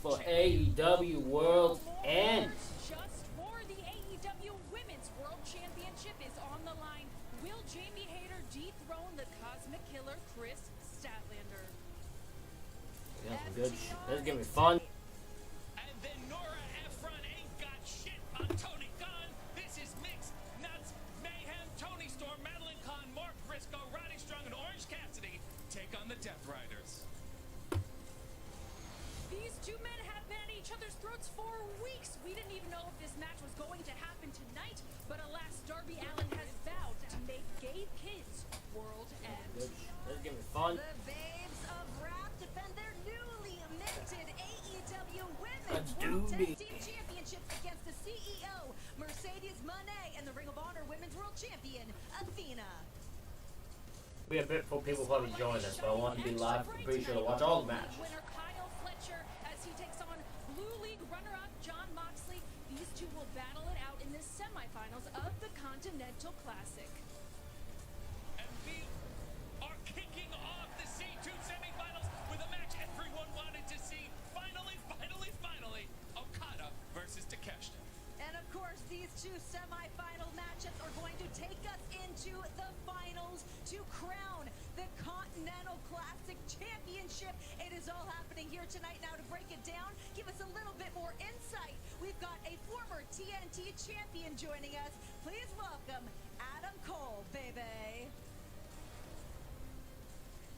for AEW World End. Just for the AEW Women's World Championship is on the line. Will Jamie Hayter dethrone the Cosmic Killer Chris Statlander? That's some good shit. This is gonna be fun. And then Nora Ephron ain't got shit on Tony Khan. This is Mixed Nuts Mayhem. Tony Storm, Madeline Khan, Mark Briscoe, Roddy Strong, and Orange Cassidy take on the Death Riders. These two men have been at each other's throats for weeks. We didn't even know if this match was going to happen tonight, but alas, Darby Allin has vowed to make gay kids world end. Good shit. This is gonna be fun. The babes of rap defend their newly minted AEW Let's Women's do World Tag it. Team Championships against the CEO, Mercedes Moné, and the Ring of Honor Women's World Champion, Athena. We have a bit for people probably join us, but I want to be live. I'm pretty sure to watch all the matches. Winner Kyle Fletcher as he takes on Blue League runner-up Jon Moxley. These two will battle it out in the semifinals of the Continental Classic. And we are kicking off the C2 semifinals with a match everyone wanted to see. Finally, Okada versus Takeshita. And of course, these two semifinal matchups are going to take us into the finals to crown the Continental Classic Championship. It is all happening here tonight. Now to break it down, give us a little bit more insight. We've got a former TNT champion joining us. Please welcome Adam Cole, baby.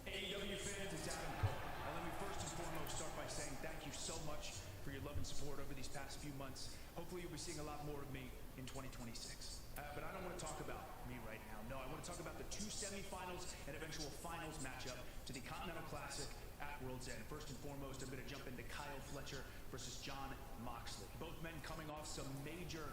AEW fans, it's Adam Cole. And let me first and foremost start by saying thank you so much for your love and support over these past few months. Hopefully you'll be seeing a lot more of me in 2026. But I don't want to talk about me right now. No, I want to talk about the two semifinals and eventual finals matchup to the Continental Classic at World's End. First and foremost, I'm going to jump into Kyle Fletcher versus Jon Moxley. Both men coming off some major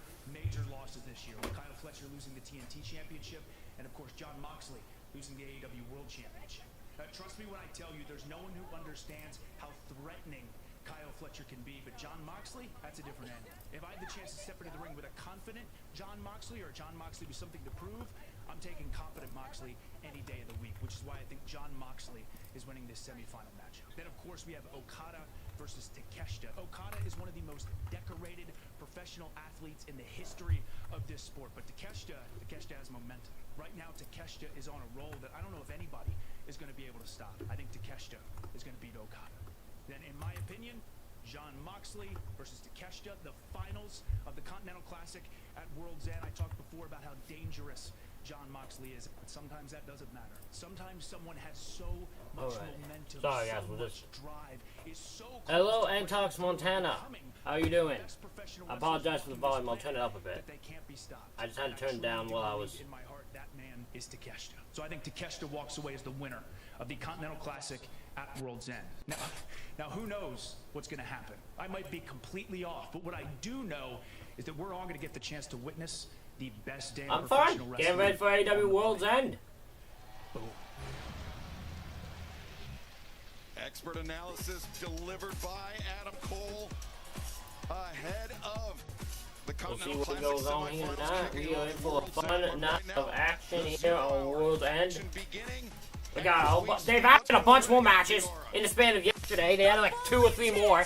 losses this year, with Kyle Fletcher losing the TNT Championship, and of course Jon Moxley losing the AEW World Championship. Trust me when I tell you, there's no one who understands how threatening Kyle Fletcher can be, but Jon Moxley, that's a different animal. If I had the chance to step into the ring with a confident Jon Moxley, or Jon Moxley with something to prove, I'm taking confident Moxley any day of the week, which is why I think Jon Moxley is winning this semifinal matchup. Then, of course, we have Okada versus Takeshita. Okada is one of the most decorated professional athletes in the history of this sport, but Takeshita has momentum. Right now, Takeshita is on a roll that I don't know if anybody is going to be able to stop. I think Takeshita is going to beat Okada. Then, in my opinion, Jon Moxley versus Takeshita, the finals of the Continental Classic at World's End. I talked before about how dangerous Jon Moxley is, but sometimes that doesn't matter. Sometimes someone has so much momentum, Sorry, guys, so we'll much drive, is so Hello, Antox Montana. How are you doing? I apologize for the volume. I'll turn it up a bit. They can't be stopped. I just had to turn it down while I was... In my heart, that man is Takeshita. So I think Takeshita walks away as the winner of the Continental Classic at World's End. Now who knows what's going to happen? I might be completely off, but what I do know is that we're all going to get the chance to witness the best day of professional wrestling. Get ready for AEW World's End. Boom. Expert analysis delivered by Adam Cole ahead of the We'll see Continental what Classic goes on here semifinals tonight. kicking We are off in for a World fun Send night right of now. action The here on start World's of End. action beginning. We got they've added a bunch more matches in the span of yesterday. They added like 2 or 3 more.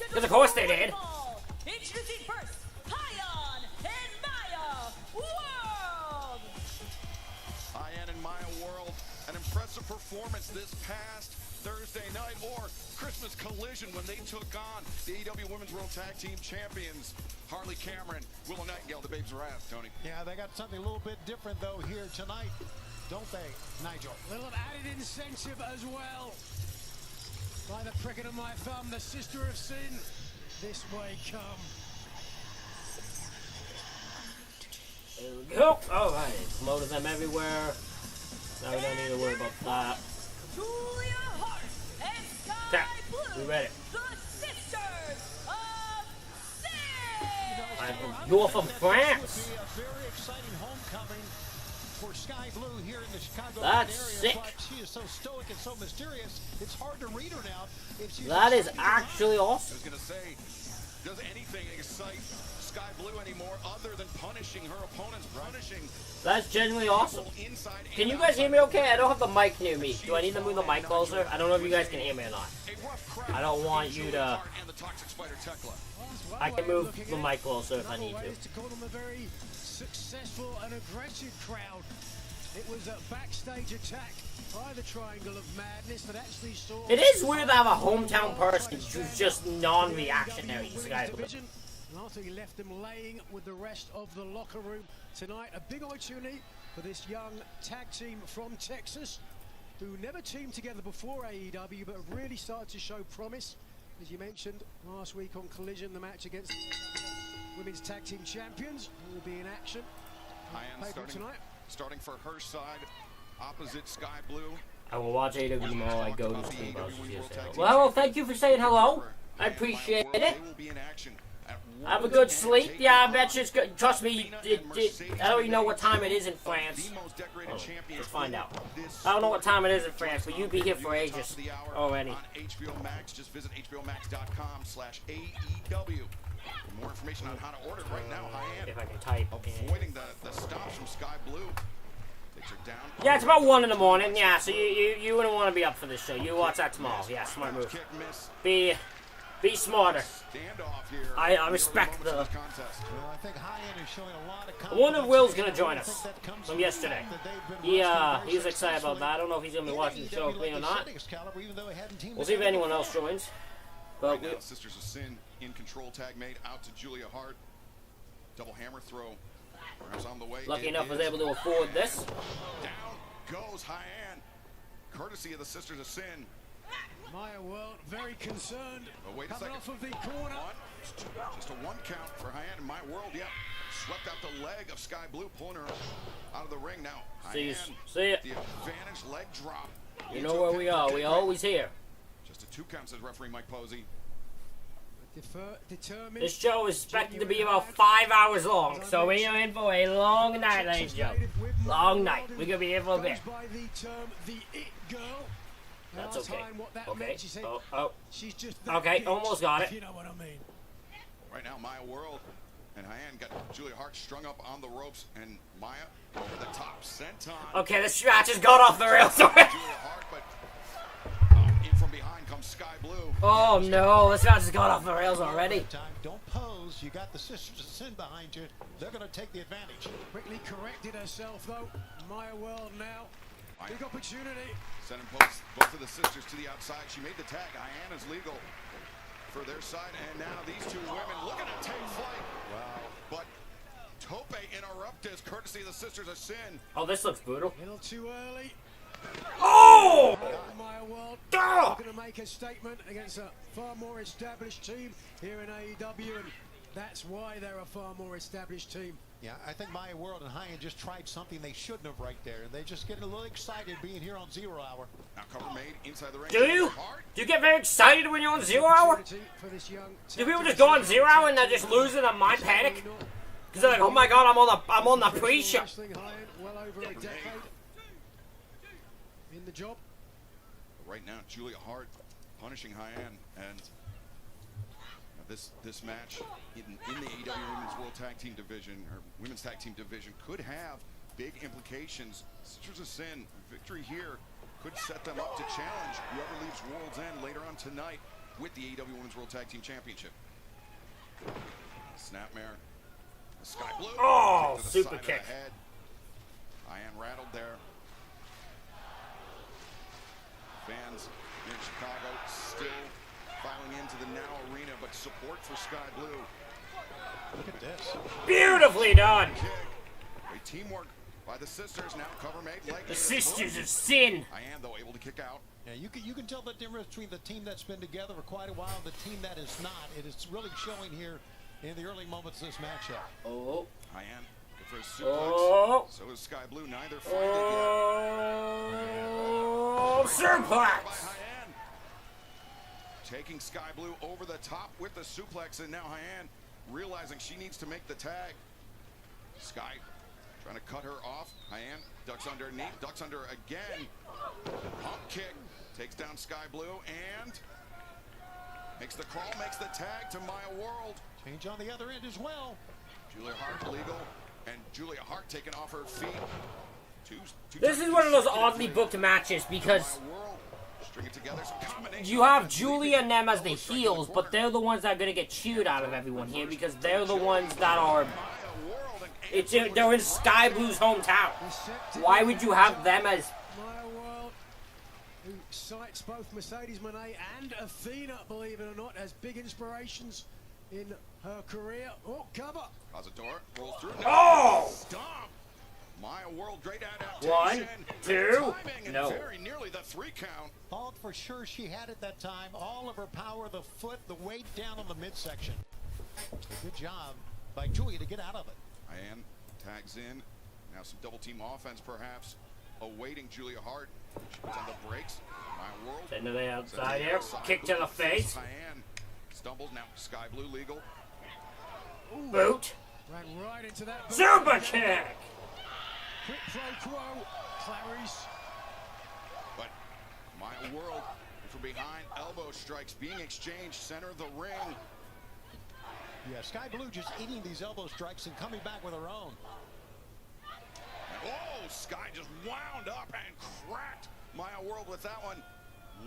Because of course they did. Introducing first, Hyon and Maya World. Hyan and Maya World, an impressive performance this past Thursday night, or Christmas Collision when they took on the AEW Women's World Tag Team Champions, Harley Cameron, Willow Nightingale, the Babes of Wrath, Tony. Yeah, they got something a little bit different, though, here tonight, don't they, Nigel? A little added incentive as well. By the pricking of my thumb, the sister of sin, this way come. There we go. Alright, promoted them everywhere. Now we don't need to worry about that. Julia Hart and Sky Okay, Blue, we ready. the sisters of sin. You're from France. This would be a very exciting homecoming for Sky Blue here in the Chicago That's area. sick. But she is so stoic and so mysterious, it's hard to read her now. If she's That is excited. actually I awesome. was going to say, does anything excite Sky Blue anymore other than punishing her opponents, punishing. That's genuinely awesome. Can you guys hear me okay? I don't have the mic near me. Do I need to move the mic closer? I don't know if you guys can hear me or not. I don't want you to... I can move the mic closer if I need to. call them a very successful and aggressive crowd. It was a backstage attack by the Triangle of Madness that actually saw... It is weird to have a hometown person who's just non-reactionary. After he left them laying with the rest of the locker room tonight. A big opportunity for this young tag team from Texas who never teamed together before AEW but have really started to show promise. As you mentioned last week on Collision, the match against women's tag team champions will be in action. Starting for her side, opposite Sky Blue. I will watch AEW tomorrow. I go to sleep. Well, thank you for saying hello. I appreciate it. Have a good sleep. Yeah, I bet you it's good. Trust me, I don't even know what time it is in France. Oh, let's find out. I don't know what time it is in France, but you'd be here for ages already. On HBO Max, just visit hbomax.com/AEW. For more information on how to order right now, if I can type. Avoiding the stops from Sky Blue. Down. Yeah, it's about 1 in the morning. Yeah, so you wouldn't want to be up for this show. You watch that tomorrow. Yeah, smart move. Be smarter. I respect the... Well, I think High-End is showing a lot of I wonder if Will's going to join us from yesterday. He's excited about that. I don't know if he's going to be watching the show with me or not. We'll see if anyone else joins. But right now, Sisters of Sin in control, tag made out to Julia Hart. Double hammer throw. On the way. Lucky enough I was able to afford this. Down goes High-End. Courtesy of the Sisters of Sin. Maya World very concerned. But wait a second. Off of the corner. Just a 1 count for High-End and Maya World. Yep. Swept out the leg of Sky Blue, pulling her out of the ring now. See it. The advantage leg drop. You know where we are. We always here. Just a 2 count, says referee Mike Posey. This show is expected to be about 5 hours long, so we are in for a long night, ladies and gentlemen. Long night. We're gonna be here for a bit. That's okay. Okay. Okay, almost got it. You know what I mean. Right now, Maya World and High-End got Julia Hart strung up on the ropes, and Maya over the top, senton. Okay, this match has got off the rails already. Julia Hart, but in from behind comes Sky Blue. Oh no, this match has got off the rails already. Don't pose. You got the Sisters of Sin behind you. They're going to take the advantage. Quickly corrected herself though. Maya World now. Big opportunity. Sending both of the sisters to the outside. She made the tag. Hyann is legal for their side. And now these 2 women looking to take flight. Wow. But Tope interrupted courtesy of the Sisters of Sin. Oh, this looks brutal. A little too early. Oh! Maya World going to make a statement against a far more established team here in AEW, and that's why they're a far more established team. Yeah, I think Maya World and High-End just tried something they shouldn't have right there. They just get a little excited being here on 0 Hour. Now cover made inside the ring. Do you? Do you get very excited when you're on 0 Hour? Do people just go on 0 Hour and they're just losing their mind panic? Because they're like, oh my god, I'm on the pre-show. Well over a decade in the job. Right now, Julia Hart punishing High-End, and this match in the AEW Women's World Tag Team Division, or Women's Tag Team Division, could have big implications. Sisters of Sin, victory here could set them up to challenge whoever leaves World's End later on tonight with the AEW Women's World Tag Team Championship. Snapmare. Sky Blue. Oh, super kick. High-End rattled there. Fans here in Chicago still filing into the Now Arena, but support for Sky Blue. Look at this. Beautifully done. A teamwork by the sisters. Now cover made. The Sisters of Sin. I am, though, able to kick out. Yeah, you can tell the difference between the team that's been together for quite a while and the team that is not. It is really showing here in the early moments of this matchup. Oh. I am. Good for a suplex. So is Sky Blue. Neither find it yet. Oh, suplex. Taking Sky Blue over the top with the suplex, and now Hyann realizing she needs to make the tag. Sky trying to cut her off. Hyann ducks underneath, ducks under again. Pump kick takes down Sky Blue, and Makes the crawl, makes the tag to Maya World. Change on the other end as well. Julia Hart legal, and Julia Hart taking off her feet. This is one of those oddly booked matches because you have Julia and them as the heels, but they're the ones that are going to get chewed out of everyone here because they're the ones that are... they're in Sky Blue's hometown. Why would you have them as... Maya World, who cites both Mercedes Moné and Athena, believe it or not, as big inspirations in her career. Oh, cover. Cazador rolls through. Oh! Stomp. Maya World, great adaptation. 1, 2, no. Very nearly the 3 count. Thought for sure she had it that time. All of her power, the foot, the weight down on the midsection. Good job by Julia to get out of it. Diane tags in. Now some double team offense perhaps. Awaiting Julia Hart. She puts on the brakes. Maya World. Into the outside here. Kick to the face. Diane stumbles. Now Sky Blue legal. Boot. Ran right into that. Super kick. Quick pro quo. Clarice. But Maya World from behind, elbow strikes being exchanged center of the ring. Yeah, Sky Blue just eating these elbow strikes and coming back with her own. Oh, Sky just wound up and cracked Maya World with that one.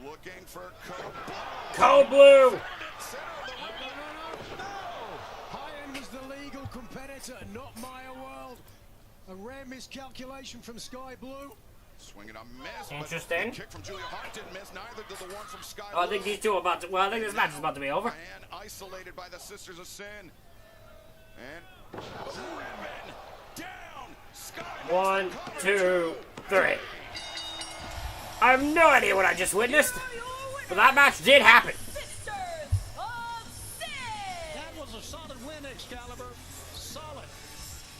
Looking for Cold Blue. No. High-end was the legal competitor, not Maya World. A rare miscalculation from Sky Blue. Swinging a miss. Interesting. Kick from Julia Hart didn't miss. Neither did the one from Sky Blue. Oh, I think these two are about to... Well, I think this match is about to be over. And isolated by the Sisters of Sin. And driven down. Sky 1, 2, 3. I have no idea what I just witnessed, but that match did happen. Sisters of Sin. That was a solid win, Excalibur. Solid.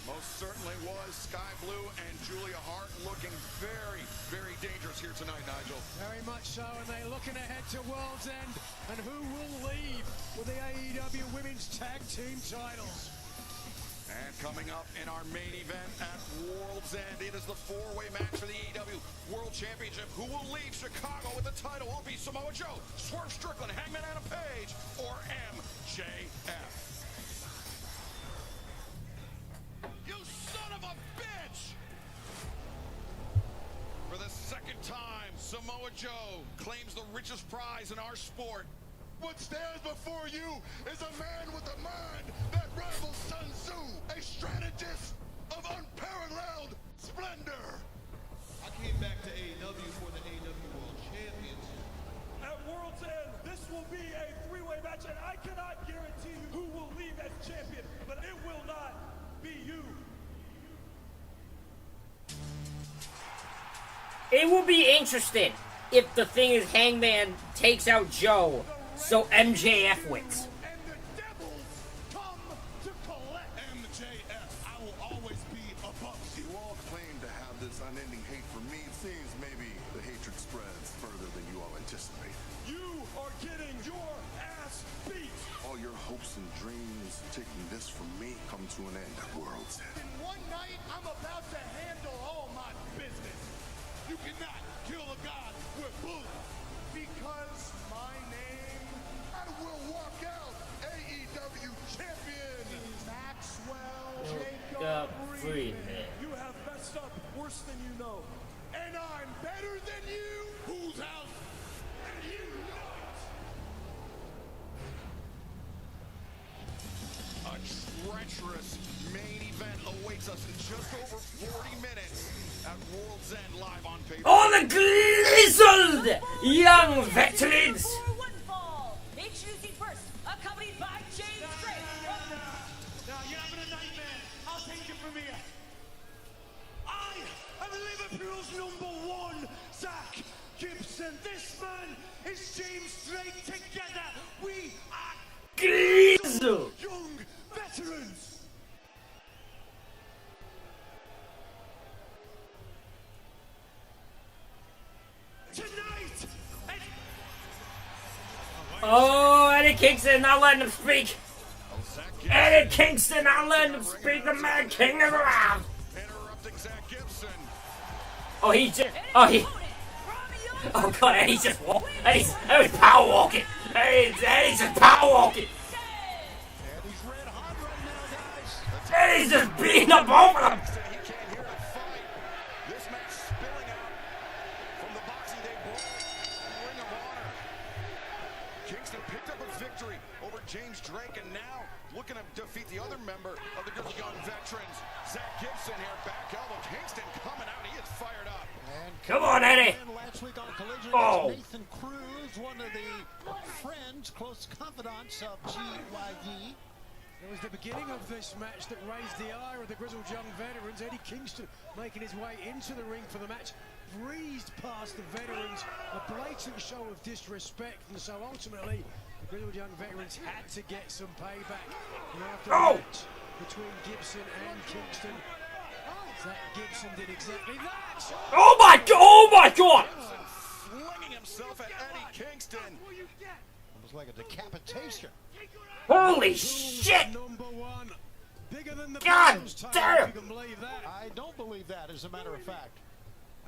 Most certainly was. Sky Blue and Julia Hart looking very, very dangerous here tonight, Nigel. Very much so, and they're looking ahead to World's End. And who will leave with the AEW Women's Tag Team titles? And coming up in our main event at World's End, it is the 4-way match for the AEW World Championship. Who will leave Chicago with the title? Will it be Samoa Joe, Swerve Strickland, Hangman Adam Page, or MJF? You son of a bitch! For the second time, Samoa Joe claims the richest prize in our sport. What stands before you is a man with a mind that rivals Sun Tzu, a strategist of unparalleled splendor. I came back to AEW for the AEW World Championship. At World's End, this will be a 3-way match, and I cannot guarantee you who will leave as champion, but it will not be you. It will be interesting if the thing is Hangman takes out Joe, so MJF wins. And the devils come to collect. MJF, I will always be above you. You all claim to have this unending hate for me. It seems maybe the hatred spreads further than you all anticipate. You are getting your ass beat. All your hopes and dreams taking this from me come to an end at World's End. In one night, I'm about to handle all my business. You cannot kill a god with bullets. Because my name, I will walk out AEW champion. Maxwell Jacob Friedman. You have messed up worse than you know. And I'm better than you. Whose house? And you know it. A treacherous main event awaits us in just over 40 minutes at World's End live on pay. All the grizzled young veterans. For one fall. Introducing first, accompanied by James Drake. Now you're having a nightmare. I'll take it from here. I am Liverpool's #1, Zach Gibson. This man is James Drake. Together, we are Grizzled. young veterans. Tonight, Oh, Eddie Kingston not letting him speak. Eddie Kingston not letting him speak. The Mad King is around. Interrupting Zach Gibson. Oh, he just. Oh, he. Oh God, Eddie's just walking. Eddie's power walking. Eddie's just power walking. Eddie's red hot right now, guys. Eddie's just beating up both of them. He can't hear the fight. This match spilling out from the Boxing Day Ring of Honor. Kingston picked up a victory over James Drake and now looking to defeat the other member of the Grizzled Young Veterans, Zach Gibson here, back elbow. Kingston coming out, he is fired up. And Come on, Eddie. last week on Collision, Oh. Nathan Cruz, one of the friends, close confidants of GYE. It was the beginning of this match that raised the ire of the Grizzled Young Veterans. Eddie Kingston making his way into the ring for the match, breezed past the veterans, a blatant show of disrespect, and so ultimately the Grizzled Young Veterans had to get some payback. And after a match between Gibson and Kingston, Zach Gibson did exactly that. Oh my God! Oh my God! Flinging himself at Eddie Kingston. It was like a decapitation. Holy shit! Number one, bigger than the God Beatles title, damn! if you can believe that. I don't believe that, as a matter of fact.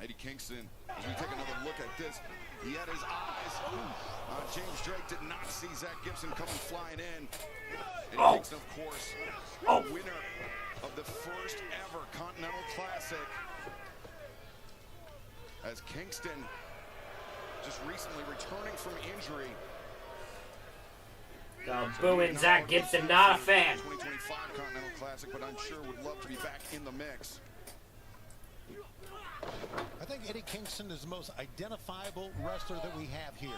Eddie Kingston, as we take another look at this, he had his eyes. James Drake did not see Zach Gibson coming flying in. Eddie Kingston, of course, winner of the first ever Continental Classic. As Kingston just recently returning from injury. Booing Zach Gibson, not a fan. 2025 Continental Classic, but I'm sure would love to be back in the mix. I think Eddie Kingston is the most identifiable wrestler that we have here.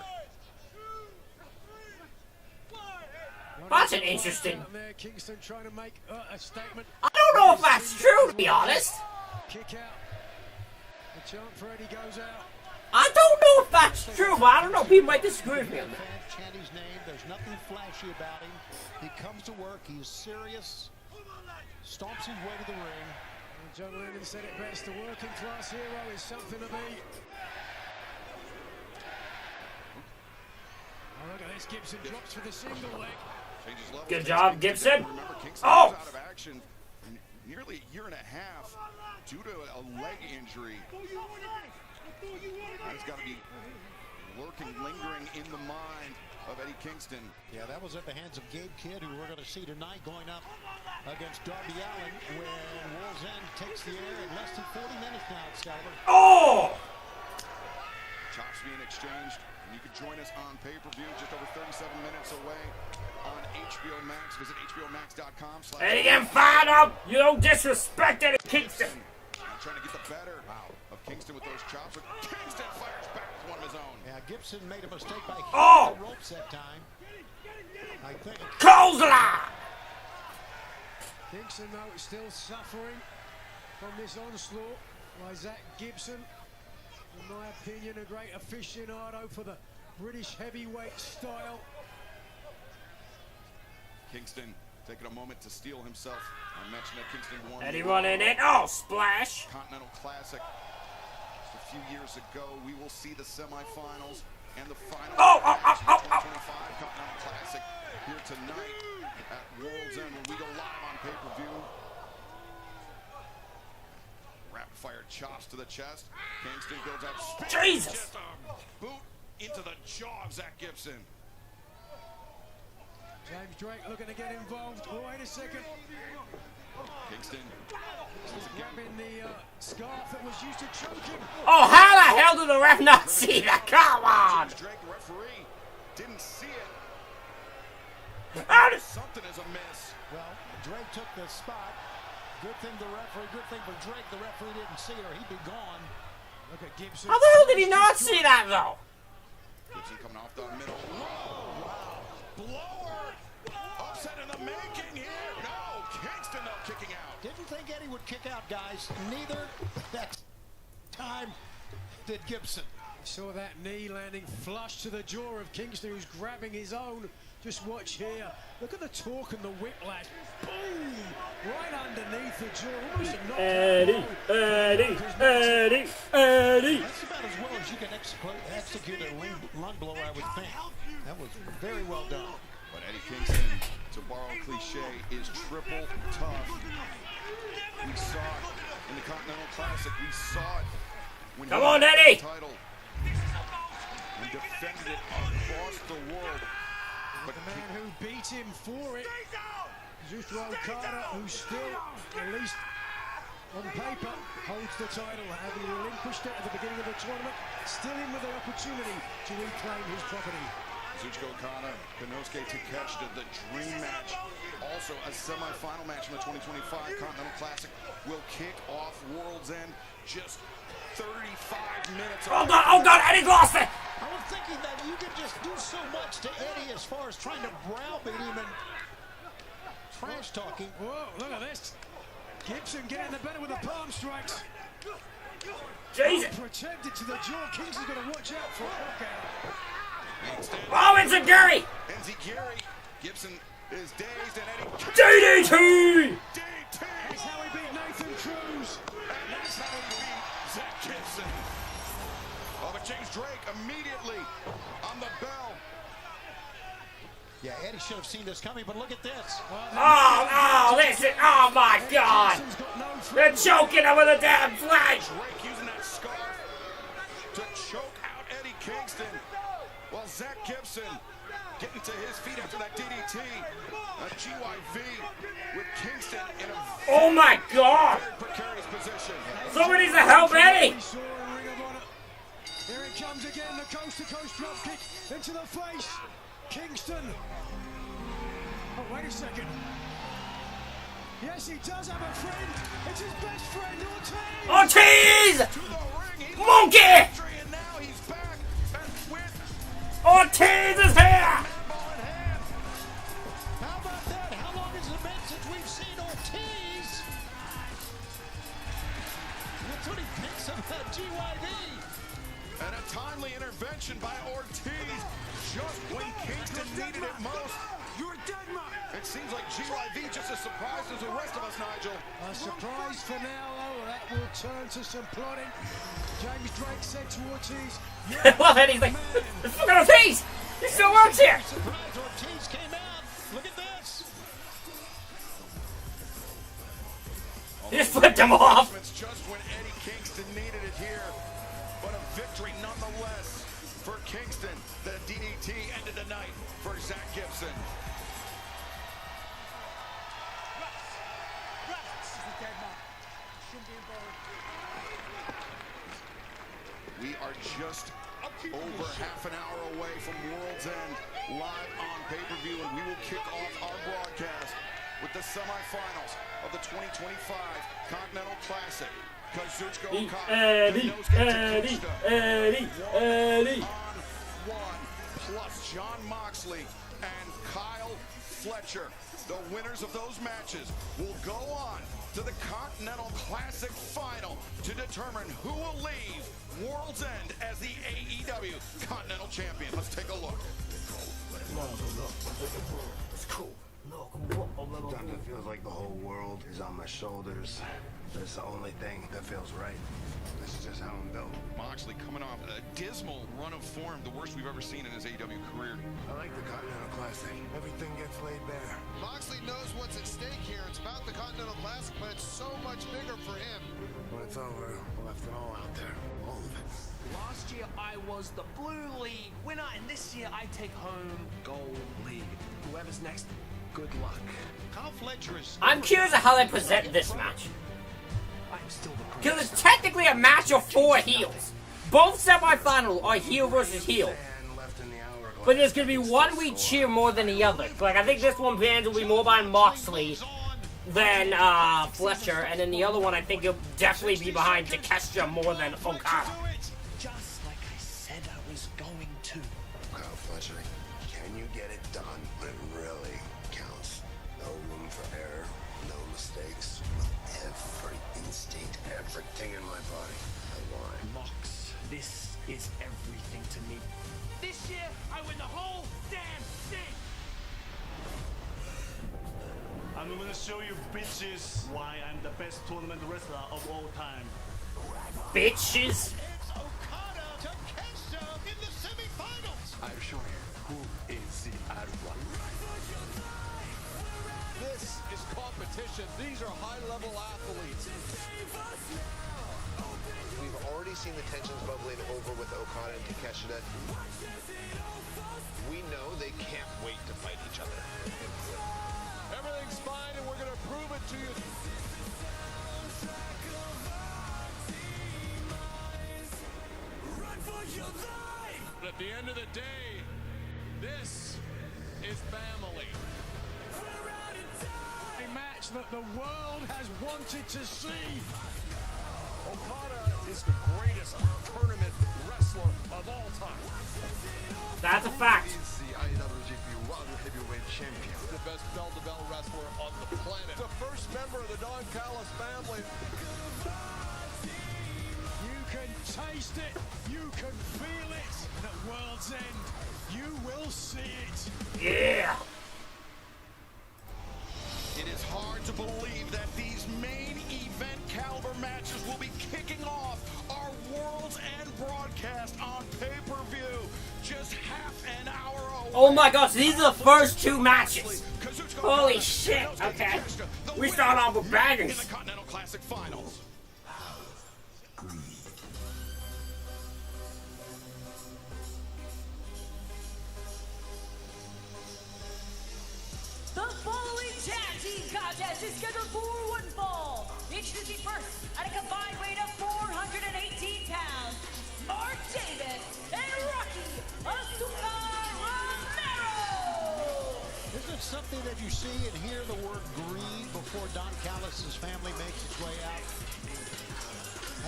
That's an interesting. There, Kingston trying to make a statement. I don't know if that's true, to be honest. Kick out. The chant for Eddie goes out. I don't know if that's true, but I don't know. People might disagree with me on that. Fans chant his name. There's nothing flashy about him. He comes to work. He's serious. Stomps his way to the ring. And John Lennon said it best. The working class hero is something to be. Oh, look at this. Gibson drops for the single leg. Good job, Gibson. Remember, Kingston Oh! was out of action nearly a year and a half due to a leg injury. That's got to be lingering in the mind of Eddie Kingston. Yeah, that was at the hands of Gabe Kidd, who we're going to see tonight going up against Darby Allin when World's End takes the air in less than 40 minutes now, Excalibur. Oh! Chops being exchanged. And you can join us on pay-per-view just over 37 minutes away on HBO Max. Visit hbomax.com. Eddie getting fired up. You don't disrespect Eddie Kingston. Trying to get the better of Kingston with those chops. But Kingston fires back with one of his own. Yeah, Gibson made a mistake by hitting Oh! the ropes that time. I think. Clothesline. Kingston, though, is still suffering from this onslaught by Zach Gibson. In my opinion, a great aficionado for the British heavyweight style. Kingston taking a moment to steel himself. I mentioned that Kingston won. Eddie running in. Oh, splash. Continental Classic. Just a few years ago, we will see the semifinals and the final. Oh, 2025 Continental Classic here tonight at World's End when we go live on pay-per-view. Rapid fire chops to the chest. Kingston builds out speed. Jesus. Just a boot into the jaw of Zach Gibson. James Drake looking to get involved. Oh, wait a second. Kingston. Grabbing the scarf that was used to choke him. Oh, how the hell did the ref not see that? Come on. James Drake, the referee, didn't see it. How did... Something is amiss. Well, Drake took the spot. Good thing the referee, good thing for Drake, the referee didn't see it or he'd be gone. Look at Gibson. How the hell did he not see that, though? Gibson coming off the middle. Whoa, wow. Blower. Upset in the making here. No, Kingston though kicking out. Didn't think Eddie would kick out, guys. Neither that time did Gibson. Saw that knee landing flush to the jaw of Kingston, who's grabbing his own. Just watch here. Look at the torque and the whiplash. Boom! Right underneath the jaw. Almost a knockout Eddie, blow. Eddie, Eddie, Eddie. That's about as well as you can execute a lung blower, I would think. That was very well done. But Eddie Kingston, to borrow a cliche, is triple tough. We saw it in the Continental Classic. We saw it when Come he on, won Eddie. the title and defended it across the world. beat him for it. Kazuchika Okada, who still, at least on paper, holds the title, having relinquished it at the beginning of the tournament, still in with an opportunity to reclaim his property. Kazuchika Okada, Konosuke Takeshita, the dream match. Also a semi-final match in the 2025 Continental Classic will kick off World's End just 35 minutes. Oh God, Eddie lost it! I was thinking that you could just do so much to Eddie as far as trying to browbeat him and trash talking. Whoa, look at this. Gibson getting the better with the palm strikes. Jesus! Protected to the jaw. Kingston's going to watch out for it. Oh, it's a Gary! Enziguri. Gibson is dazed and Eddie. DDT! That's how he beat Nathan Cruz. And that's how he beat Zach Gibson. Oh, but James Drake immediately on the bell. Yeah, Eddie should have seen this coming, but look at this. Listen, oh my God! They're choking him with a damn flag! Drake using that scarf to choke out Eddie Kingston. While Zach Gibson getting to his feet after that DDT. A GYV with Kingston in a oh my God! very precarious position. Somebody needs to help Eddie! Here it comes again, the coast-to-coast dropkick into the face. Kingston. Oh, wait a second. Yes, he does have a friend. It's his best friend, Ortiz. Ortiz! To the ring. Monkey! And now he's back and with Ortiz is here! ball in hand. How about that? How long has it been since we've seen Ortiz? That's what he picks up that GYV. And a timely intervention by Ortiz just when Kingston needed it most. You're dead, man. It seems like GYV just as surprised as the rest of us, Nigel. A surprise for now, though. That will turn to some plotting. James Drake said to Ortiz, Well, Eddie's like, it's fucking Ortiz! He still works here! Surprise, Ortiz came out. Look at this. He just flipped him off! It's just when Eddie Kingston needed it here. But a victory nonetheless for Kingston. The DDT ended the night for Zach Gibson. We are just over half an hour away from World's End live on pay-per-view, and we will kick off our broadcast with the semifinals of the 2025 Continental Classic. Kazuchika Okada, Eddie. on 1, plus John Moxley and Kyle Fletcher. The winners of those matches will go on to the Continental Classic Final to determine who will leave World's End as the AEW Continental Champion. Let's take a look. It's cool. Sometimes it feels like the whole world is on my shoulders. That's the only thing that feels right. This is just how I'm built. Moxley coming off a dismal run of form, the worst we've ever seen in his AEW career. I like the Continental Classic. Everything gets laid bare. Moxley knows what's at stake here. It's about the Continental Classic, but it's so much bigger for him. When it's over, we'll left it all out there. All of it. Last year I was the Blue League winner, and this year I take home Gold League. Whoever's next, good luck. Kyle Fletcher is... I'm curious of how they present this match. I'm still the Because it's technically a match of 4 heels. Both semifinals are heel versus heel. And left in the hourglass. But there's going to be one we cheer more than the other. Like, I think this one fans will be more behind Moxley than Fletcher. And then the other one, I think it'll definitely be behind Takeshita more than Okada. just like I said I was going to. Kyle Fletcher, can you get it done when it really counts? No room for error, no mistakes. With every instinct, everything in my body, I want. Mox, this is everything to me. This year, I win the whole damn thing. I'm gonna show you bitches why I'm the best tournament wrestler of all time. Bitches. It's Okada to Takeshita in the semifinals. I'll show you who is the R1. This is competition. These are high-level athletes. We've already seen the tensions bubbling over with Okada and Takeshita. We know they can't wait to fight each other. day. This is family. A match that the world has wanted to see. Okada is the greatest tournament wrestler of all time. That's a fact. He's the IWGP World Heavyweight Champion. The best bell-to-bell wrestler on the planet. The first member of the Don Callis family. You can taste it, you can feel it, and at World's End, you will see it. Yeah. It is hard to believe that these main event caliber matches will be kicking off our World's End broadcast on pay-per-view just half an hour away. Oh my gosh, these are the first two matches. Holy shit, okay. We start off with in bangers. the Continental Classic Finals. The following tag team contest is scheduled for one fall. Introducing first at a combined weight of 418 pounds, Mark Davis and Rocky Romero. Isn't it something that you see and hear the word greed before Don Callis' family makes its way out?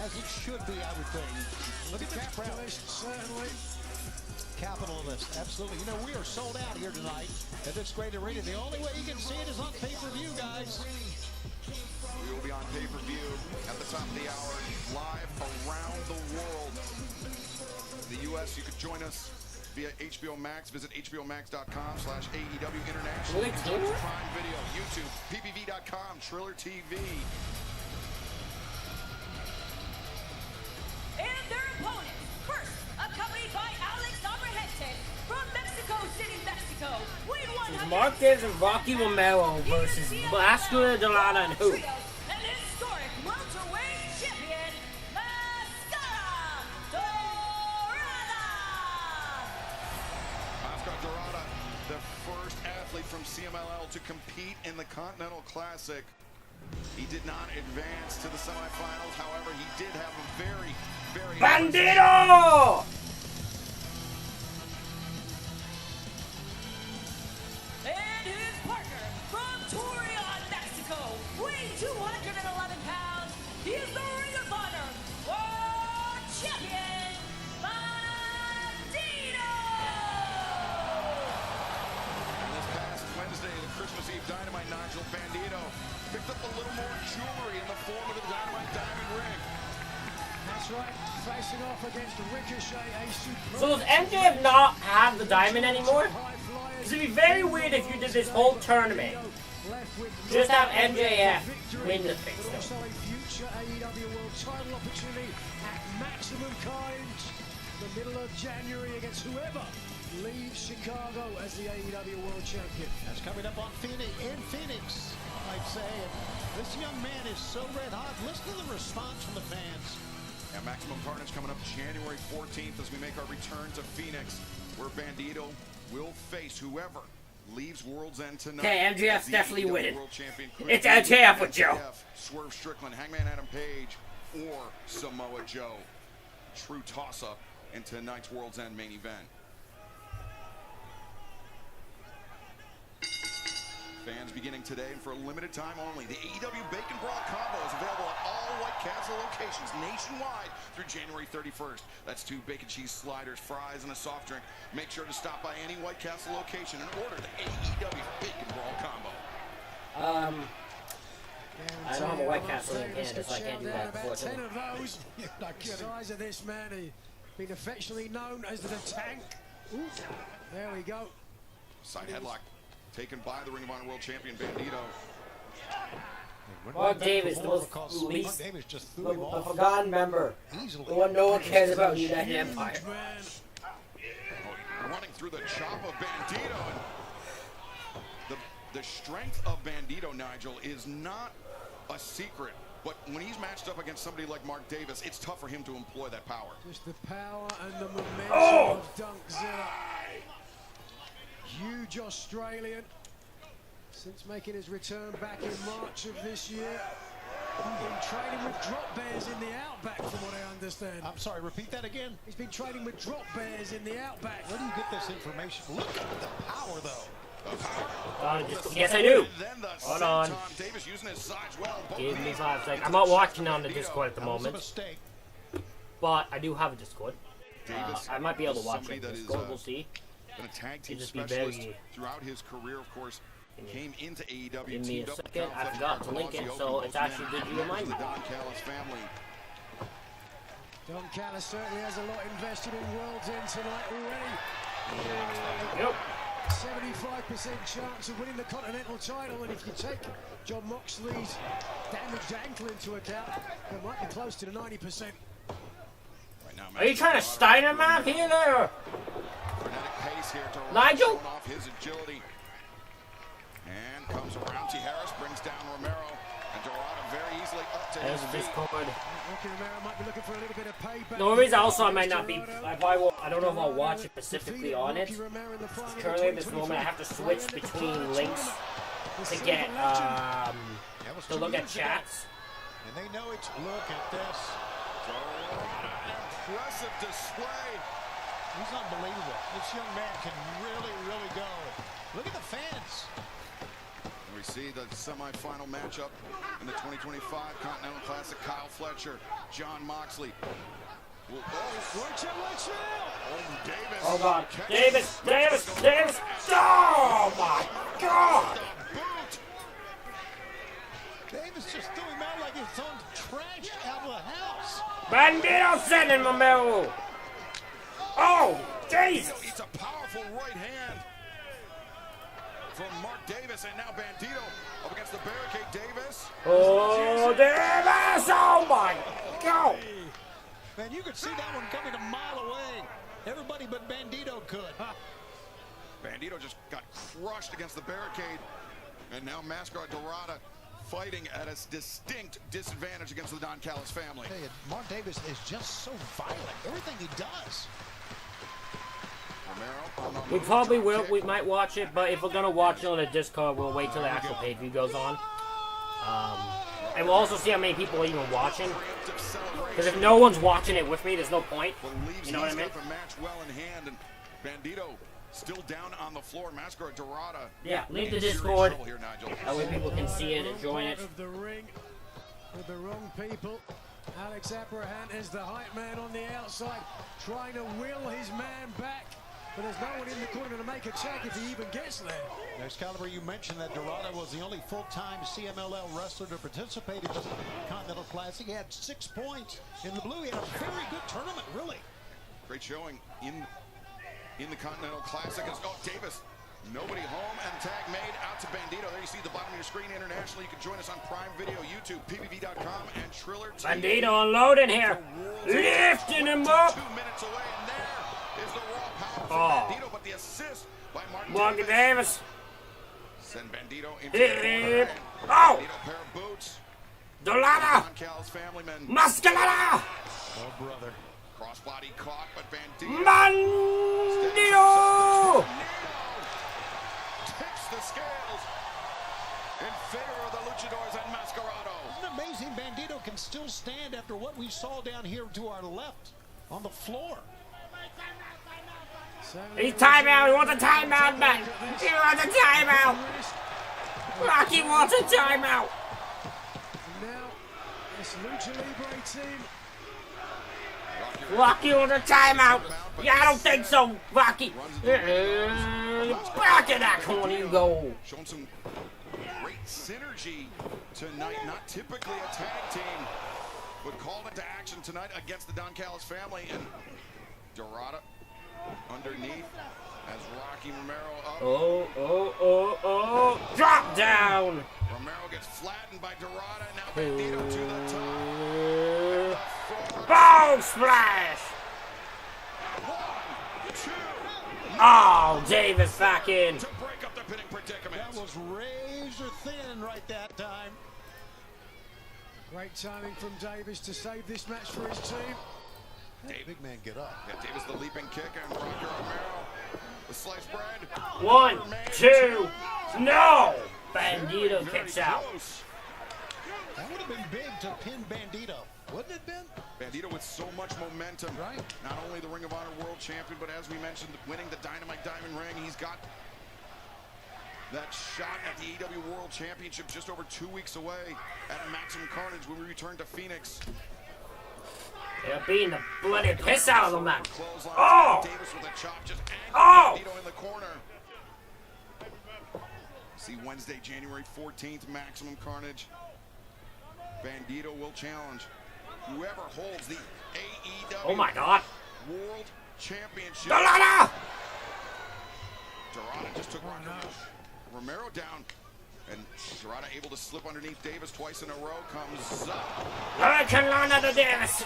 As it should be, I would think. Look at this crowd. Capitalist, certainly. Capitalist, absolutely. You know, we are sold out here tonight at this great arena. The only way you can see it is on pay-per-view, guys. We will be on pay-per-view at the top of the hour, live around the world. The U.S., you could join us via HBO Max. Visit hbomax.com/AEW International. Really cool. Prime Video, YouTube, PPV.com, Triller TV. And their opponent, first, accompanied by Alex Abrahantes from Mexico City, Mexico, with 100 Mark Davis and Rocky Romero versus Vascular Dorada and who? and historic welterweight champion, Mascara Dorada. Oscar Dorada, the first athlete from CMLL to compete in the Continental Classic. He did not advance to the semifinals. However, he did have a very Bandito! And his partner from Torreon, Mexico, weighing 211 pounds, he is the Ring of Honor World Champion, Bandito! And this past Wednesday, the Christmas Eve Dynamite, Nigel Bandito picked up a little more jewelry in the form of the Dynamite Diamond Ring. That's right, facing off against Ricochet, a super... So does MJF not have the diamond anymore? Because it'd be very weird if you did this whole tournament. Just have MJF win the thing. Also a future AEW World title opportunity at Maximum Carnage, the middle of January against whoever leaves Chicago as the AEW World Champion. That's coming up on Phoenix, I'd say. And this young man is so red hot. Listen to the response from the fans. And Maximum Carnage coming up January 14th as we make our return to Phoenix, where Bandito will face whoever leaves World's End tonight. Okay, MJF's as the definitely AEW winning. World Champion. It's MJF with Joe. Swerve Strickland, Hangman Adam Page, or Samoa Joe. True toss-up in tonight's World's End main event. Fans beginning today and for a limited time only. The AEW Bacon Brawl Combo is available at all White Castle locations nationwide through January 31st. That's 2 bacon cheese sliders, fries, and a soft drink. Make sure to stop by any White Castle location and order the AEW Bacon Brawl Combo. I don't have a White Castle in Canada, so I can't do that, About 10 unfortunately. of those. The size of this man, he's been affectionately known as the Tank. Ooh, there we go. Side headlock taken by the Ring of Honor World Champion Bandito. Mark Davis, the most Mark least, Davis just threw the him off forgotten member. easily. The one no one cares about in United Empire. Man, Running through the chop of Bandito. And the strength of Bandito, Nigel, is not a secret. But when he's matched up against somebody like Mark Davis, it's tough for him to employ that power. just the power and the momentum Oh! of Dunkzilla. Huge Australian. Since making his return back in March of this year. been training with drop bears in the outback, from what I understand. I'm sorry, repeat that again. He's been training with drop bears in the outback. Where do you get this information? Look at the power, though. Yes, I do. Hold on. Give me 5 seconds. I'm not watching on the Discord at the moment, but I do have a Discord. I might be able to watch it. Discord, we'll see. Been a tag team Just be specialist very. throughout his career, of course. Came into AEW. Give me a second. I forgot to link it, so it's actually good you remind me. Don Callis family. Don Callis certainly has a lot invested in World's End tonight already. Yep. 75% chance of winning the Continental title, and if you take John Moxley's damaged ankle into account, it might be close to the 90%. Right now, Are you trying to Steiner map here there? frenetic pace here to Nigel? showing off his agility. And comes around. T. Harris brings down Romero. And Dorado very easily up to There's his a feet. Discord. Rocky Romero might be looking for a little bit of payback. The reason also I might not be. I probably won't, I don't know if I'll watch it specifically on it. Currently at this moment, I have to switch between links to get to look at chats. And they know it's. Look at this. Impressive display. He's unbelievable. This young man can really, really go. Look at the fans. We see the semifinal matchup in the 2025 Continental Classic. Kyle Fletcher, John Moxley. Watch out. Oh, Davis. Oh God, Davis. Oh my God! Boot. Davis just threw him out like he's throwing trash out of the house. Bandito sending Romero. Oh, Jesus! It's a powerful right hand from Mark Davis, and now Bandito up against the barricade. Davis. Oh, Davis! Oh my God! Man, you could see that one coming a mile away. Everybody but Bandito could. Bandito just got crushed against the barricade, and now Mascara Dorada fighting at a distinct disadvantage against the Don Callis family. Hey, Mark Davis is just so violent. Everything he does. Romero. We probably will. We might watch it, but if we're gonna watch it on the Discord, we'll wait till the actual pay-per-view goes on. And we'll also see how many people are even watching. Because if no one's watching it with me, there's no point. You know what I mean? The match well in hand, and Bandito still down on the floor. Mascara Dorada. Yeah, leave the Discord. Here, Nigel. That way people can see it and join it. Of the ring with the wrong people. Alex Abraham is the hype man on the outside, trying to will his man back. But there's no one in the corner to make a check if he even gets there. Excalibur, you mentioned that Dorado was the only full-time CMLL wrestler to participate in the Continental Classic. He had 6 points in the blue. He had a very good tournament, really. Great showing in the Continental Classic. Oh, Davis. Nobody home, and tag made out to Bandito. There you see the bottom of your screen internationally. You can join us on Prime Video, YouTube, PPV.com, and Triller TV. Bandito unloading here. Lifting him up. 2 minutes away, and there is the raw power from Bandito, but the assist by Mark Davis. Send Bandito into Hit the him. corner. Oh! Bandito pair of boots. Dolana. Don Callis family men. Musculata. Oh, brother. Crossbody caught, but Bandito. Bandito. Tips the scales in favor of the Luchadors and Mascarado. Isn't it amazing Bandito can still stand after what we saw down here to our left on the floor? He's timeout. He wants a timeout back. He wants a timeout. Rocky wants a timeout. Now, this Lucha Libre team. Rocky wants a timeout. Yeah, I don't think so, Rocky. Back in that corner you go. Showing some great synergy tonight. Not typically a tag team, but called into action tonight against the Don Callis family. And Dorada underneath as Rocky Romero up. Oh. Drop down. Romero gets flattened by Dorada. Now Bandito to the top. Ball splash. 1, 2. Oh, Davis back in. To break up the pinning predicament. That was razor thin right that time. Great timing from Davis to save this match for his team. Big man, get up. Yeah, Davis the leaping kick and Rocky Romero the sliced bread. 1, 2. No. Bandito kicks out. Close. That would have been big to pin Bandito, wouldn't it, Ben? Bandito with so much momentum. Right. Not only the Ring of Honor World Champion, but as we mentioned, winning the Dynamite Diamond Ring. He's got that shot at the AEW World Championship just over 2 weeks away at Maximum Carnage when we return to Phoenix. They're beating the bloody piss out of them, man. Oh! Davis with a chop, just Bandito in the corner. See Wednesday, January 14th, Maximum Carnage. Bandito will challenge whoever holds the AEW Oh my God. World Championship. Dorada just took Romero down. And Dorada able to slip underneath Davis twice in a row. Comes up. Hurricanrana to Davis.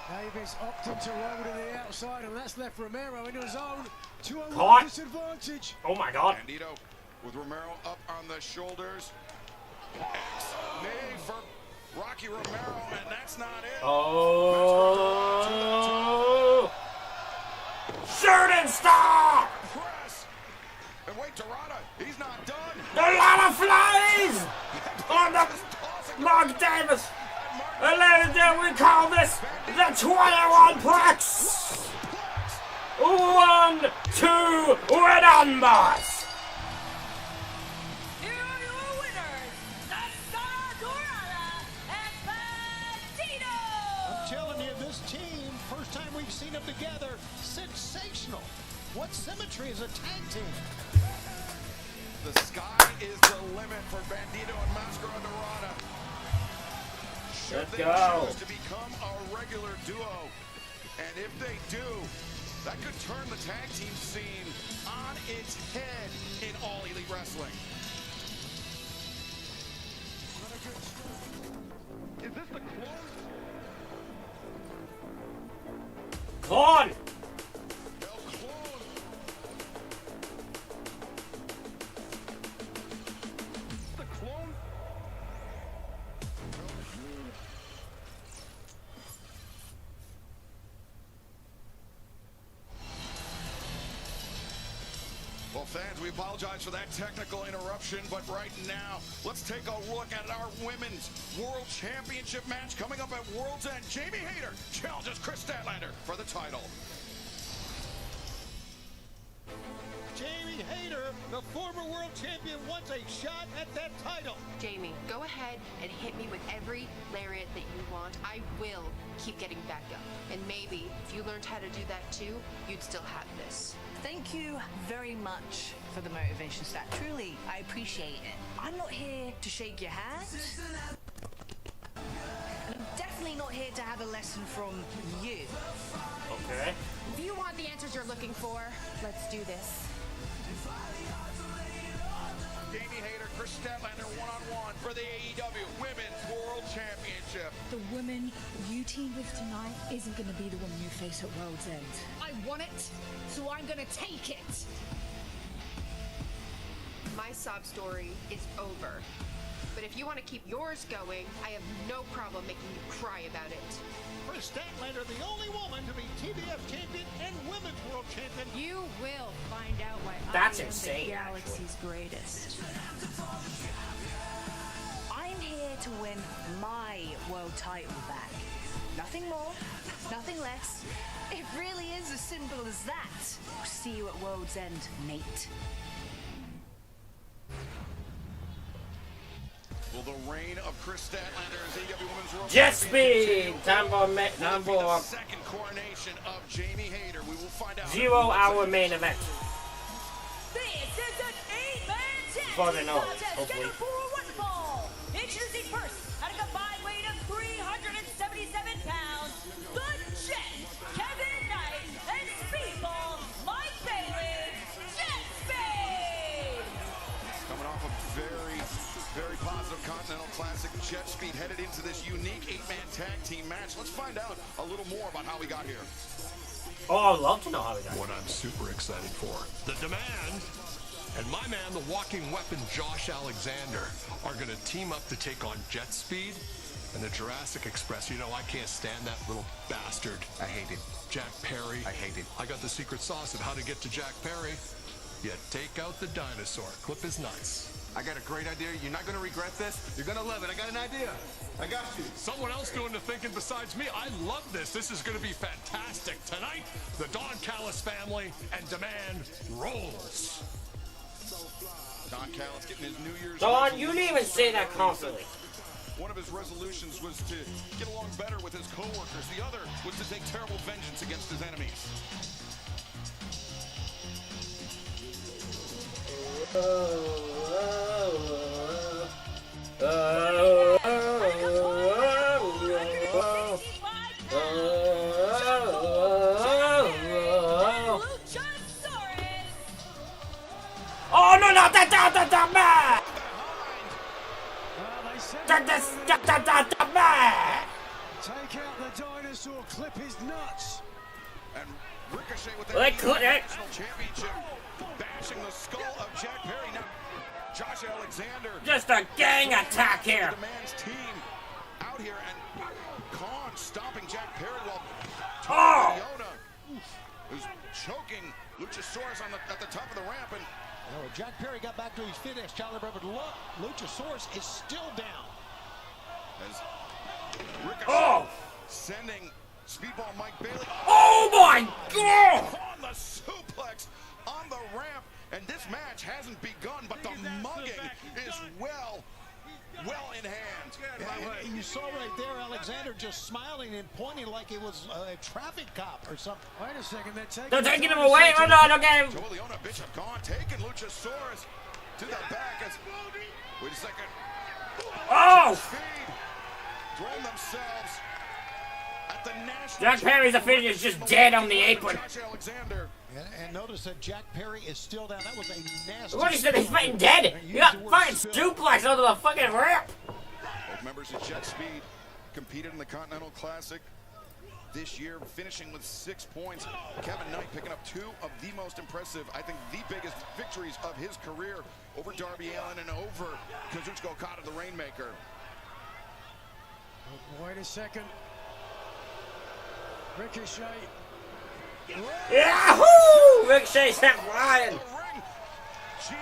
Davis opted to roll to the outside, and that's left Romero into his own 2-on-1 Caught. disadvantage. Oh my God. Bandito with Romero up on the shoulders. Knee for Rocky Romero, and that's not it. Oh. Shooting star. Press. And wait, Dorada, he's not done. Dorada flies on the Mark Davis. And ladies and gentlemen, we call this the 21-plex. 1-2, we're done, boys. Here are your winners, Sasha Dorada and Bandito! I'm telling you, this team, first time we've seen them together, sensational. What symmetry is a tag team? The sky is the limit for Bandito and Mascara Dorada. Should Let's they go. choose to become a regular duo? And if they do, that could turn the tag team scene on its head in All Elite Wrestling. Is this the clone? Clone. Well, fans, we apologize for that technical interruption, but right now, let's take a look at our Women's World Championship match coming up at World's End. Jamie Hayter challenges Chris Statlander for the title. Jamie Hayter, the former world champion, wants a shot at that title. Jamie, go ahead and hit me with every lariat that you want. I will keep getting back up. And maybe if you learned how to do that too, you'd still have this. Thank you very much for the motivation, Stat. Truly, I appreciate it. I'm not here to shake your hand. And I'm definitely not here to have a lesson from you. Okay. If you want the answers you're looking for, let's do this. Jamie Hayter, Chris Statlander one-on-one for the AEW Women's World Championship. The woman you teamed with tonight isn't going to be the woman you face at World's End. I want it, so I'm gonna take it. My sob story is over. But if you want to keep yours going, I have no problem making you cry about it. Chris Statlander, the only woman to be TBF champion and women's world champion. You will find out why That's I am insane, the galaxy's greatest. I'm here to win my world title back. Nothing more, nothing less. It really is as simple as that. See you at World's End, mate. Will the reign of Chris Statlander as AEW Women's World Jet Championship speed. Time for will be the the second coronation of Jamie Hayter. We will find out. 0-hour main event. This is an 8-man Before they tag know it, contest hopefully. scheduled for one fall. Introducing first, at a combined weight of 377 pounds, the Jet, Kevin Knight, and Speedball, Mike Bailey, Jet Speed! Coming off a very positive Continental Classic, Jet Speed headed into this unique 8-man tag team match. Let's find out a little more about how we got here. Oh, I'd love to know how we got it. What I'm super excited for, the Demand and my man, the walking weapon, Josh Alexander, are going to team up to take on Jet Speed and the Jurassic Express. You know, I can't stand that little bastard. I hate him. Jack Perry. I hate him. I got the secret sauce of how to get to Jack Perry. You take out the dinosaur, clip his nuts. I got a great idea. You're not going to regret this. You're going to love it. I got an idea. I got you. Someone else doing the thinking besides me. I love this. This is going to be fantastic. Tonight, the Don Callis family and Demand rolls. Don Callis getting his New Year's Don, you didn't even say that confidently. One of his resolutions was to get along better with his co-workers. The other was to take terrible vengeance against his enemies. Oh no, not that man! Take out the dinosaur, clip his nuts. And Ricochet with Well, that national championship, bashing the skull of Jack Perry. Now, Josh Alexander. Just a gang attack here. The man's team out here, and Khan stopping Jack Perry while Oh! Leona, who's choking Luchasaurus at the top of the ramp. And Jack Perry got back to his feet, Excalibur, but look, Luchasaurus is still down. As Ricochet sending Speedball Mike Bailey. Oh my God! On the suplex on the ramp, and this match hasn't begun, but the mugging is well in hand. And you saw right there Alexander just smiling and pointing like it was a traffic cop or something. Wait a second, they're taking him away. Oh no, don't get him. Joe Leona, Bishop gone, taking Luchasaurus to the back. Wait a second. Oh! Throwing themselves at the national. Jack Perry's official is just dead on the apron. Josh Alexander. And notice that Jack Perry is still down. That was a nasty. What is that? He's fighting dead. You got fucking suplex onto the fucking ramp. Both members of Jet Speed competed in the Continental Classic this year, finishing with 6 points. Kevin Knight picking up 2 of the most impressive, I think the biggest victories of his career over Darby Allin and over Kazuchika Okada, the Rainmaker. Oh, wait a second. Ricochet. Yahoo! Ricochet sent flying. GOA,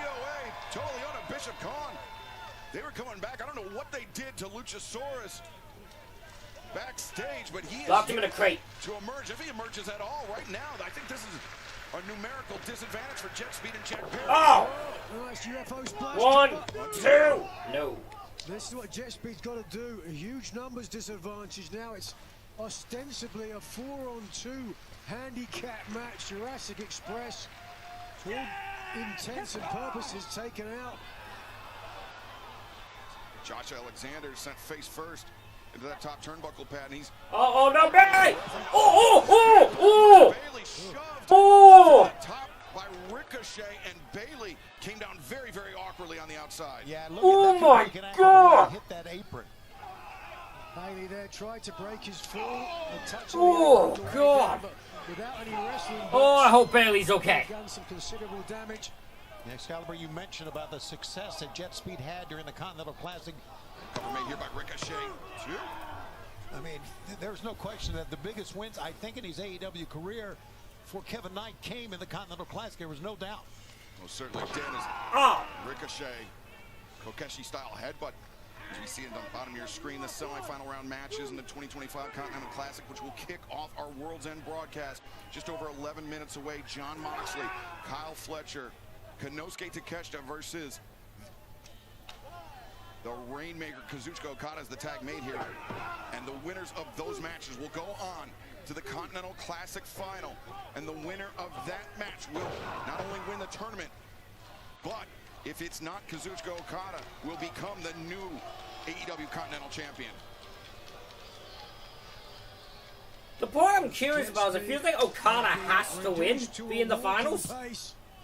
Joe Leona, Bishop Khan. They were coming back. I don't know what they did to Luchasaurus backstage, but he Locked is him in a crate. to emerge. If he emerges at all right now, I think this is a numerical disadvantage for Jet Speed and Jack Perry. Oh! Nice UFO splash. 1, 2. No. This is what Jet Speed's got to do. A huge numbers disadvantage. Now it's ostensibly a 4-on-2 handicap match. Jurassic Express, for all intents and purposes, taken out. Josh Alexander sent face first into that top turnbuckle pad, and he's Oh no, Bailey! Oh! Bailey shoved Oh! to the top by Ricochet, and Bailey came down very, very awkwardly on the outside. Yeah, look Oh at that. my He can God! hit that apron. Bailey there tried to break his fall. A touch Oh, of the apron God. but without any wrestling. Oh, I hope Bailey's okay. Done some considerable damage. Excalibur, you mentioned about the success that Jet Speed had during the Continental Classic. Cover made here by Ricochet. I mean, there's no question that the biggest wins, I think, in his AEW career for Kevin Knight came in the Continental Classic. There was no doubt. Most certainly did as Oh! Ricochet, Kokeshi style headbutt. As we see it on the bottom of your screen, the semifinal round matches in the 2025 Continental Classic, which will kick off our World's End broadcast just over 11 minutes away. John Moxley, Kyle Fletcher, Konosuke Takeshita versus the Rainmaker. Kazuchika Okada is the tag made here. And the winners of those matches will go on to the Continental Classic final. And the winner of that match will not only win the tournament, but if it's not Kazuchika Okada, will become the new AEW Continental Champion. The part I'm curious about is it feels like Okada has to win to be in the finals.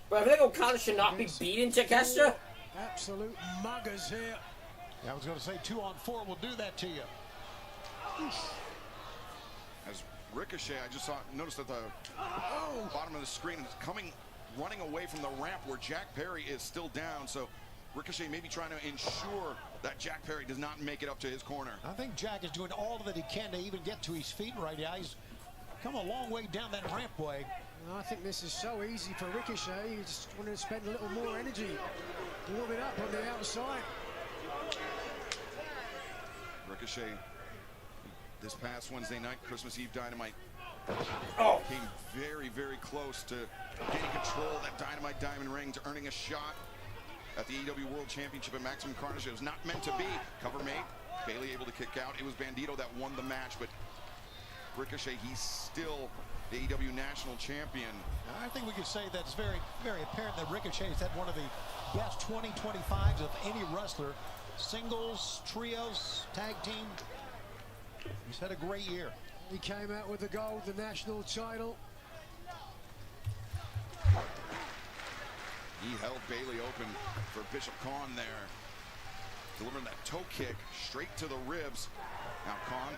But I feel like Okada should not be beating Takeshita. Absolute muggers here. I was going to say 2-on-4 will do that to you. As Ricochet, I just noticed at the bottom of the screen, is running away from the ramp where Jack Perry is still down. So Ricochet may be trying to ensure that Jack Perry does not make it up to his corner. I think Jack is doing all that he can to even get to his feet right now. He's come a long way down that rampway. And I think this is so easy for Ricochet. You just want to spend a little more energy warming up on the outside. Ricochet, this past Wednesday night, Christmas Eve Dynamite, came very, very close to getting control of that Dynamite Diamond ring, to earning a shot at the AEW World Championship at Maximum Carnage. It was not meant to be. Cover made. Bayley able to kick out. It was Bandito that won the match, but Ricochet, he's still the AEW National Champion. I think we could say that it's very, very apparent that Ricochet has had one of the best 20-25s of any wrestler. Singles, trios, tag team. He's had a great year. He came out with the gold, the national title. He held Bayley open for Bishop Khan there. Delivering that toe kick straight to the ribs. Now Khan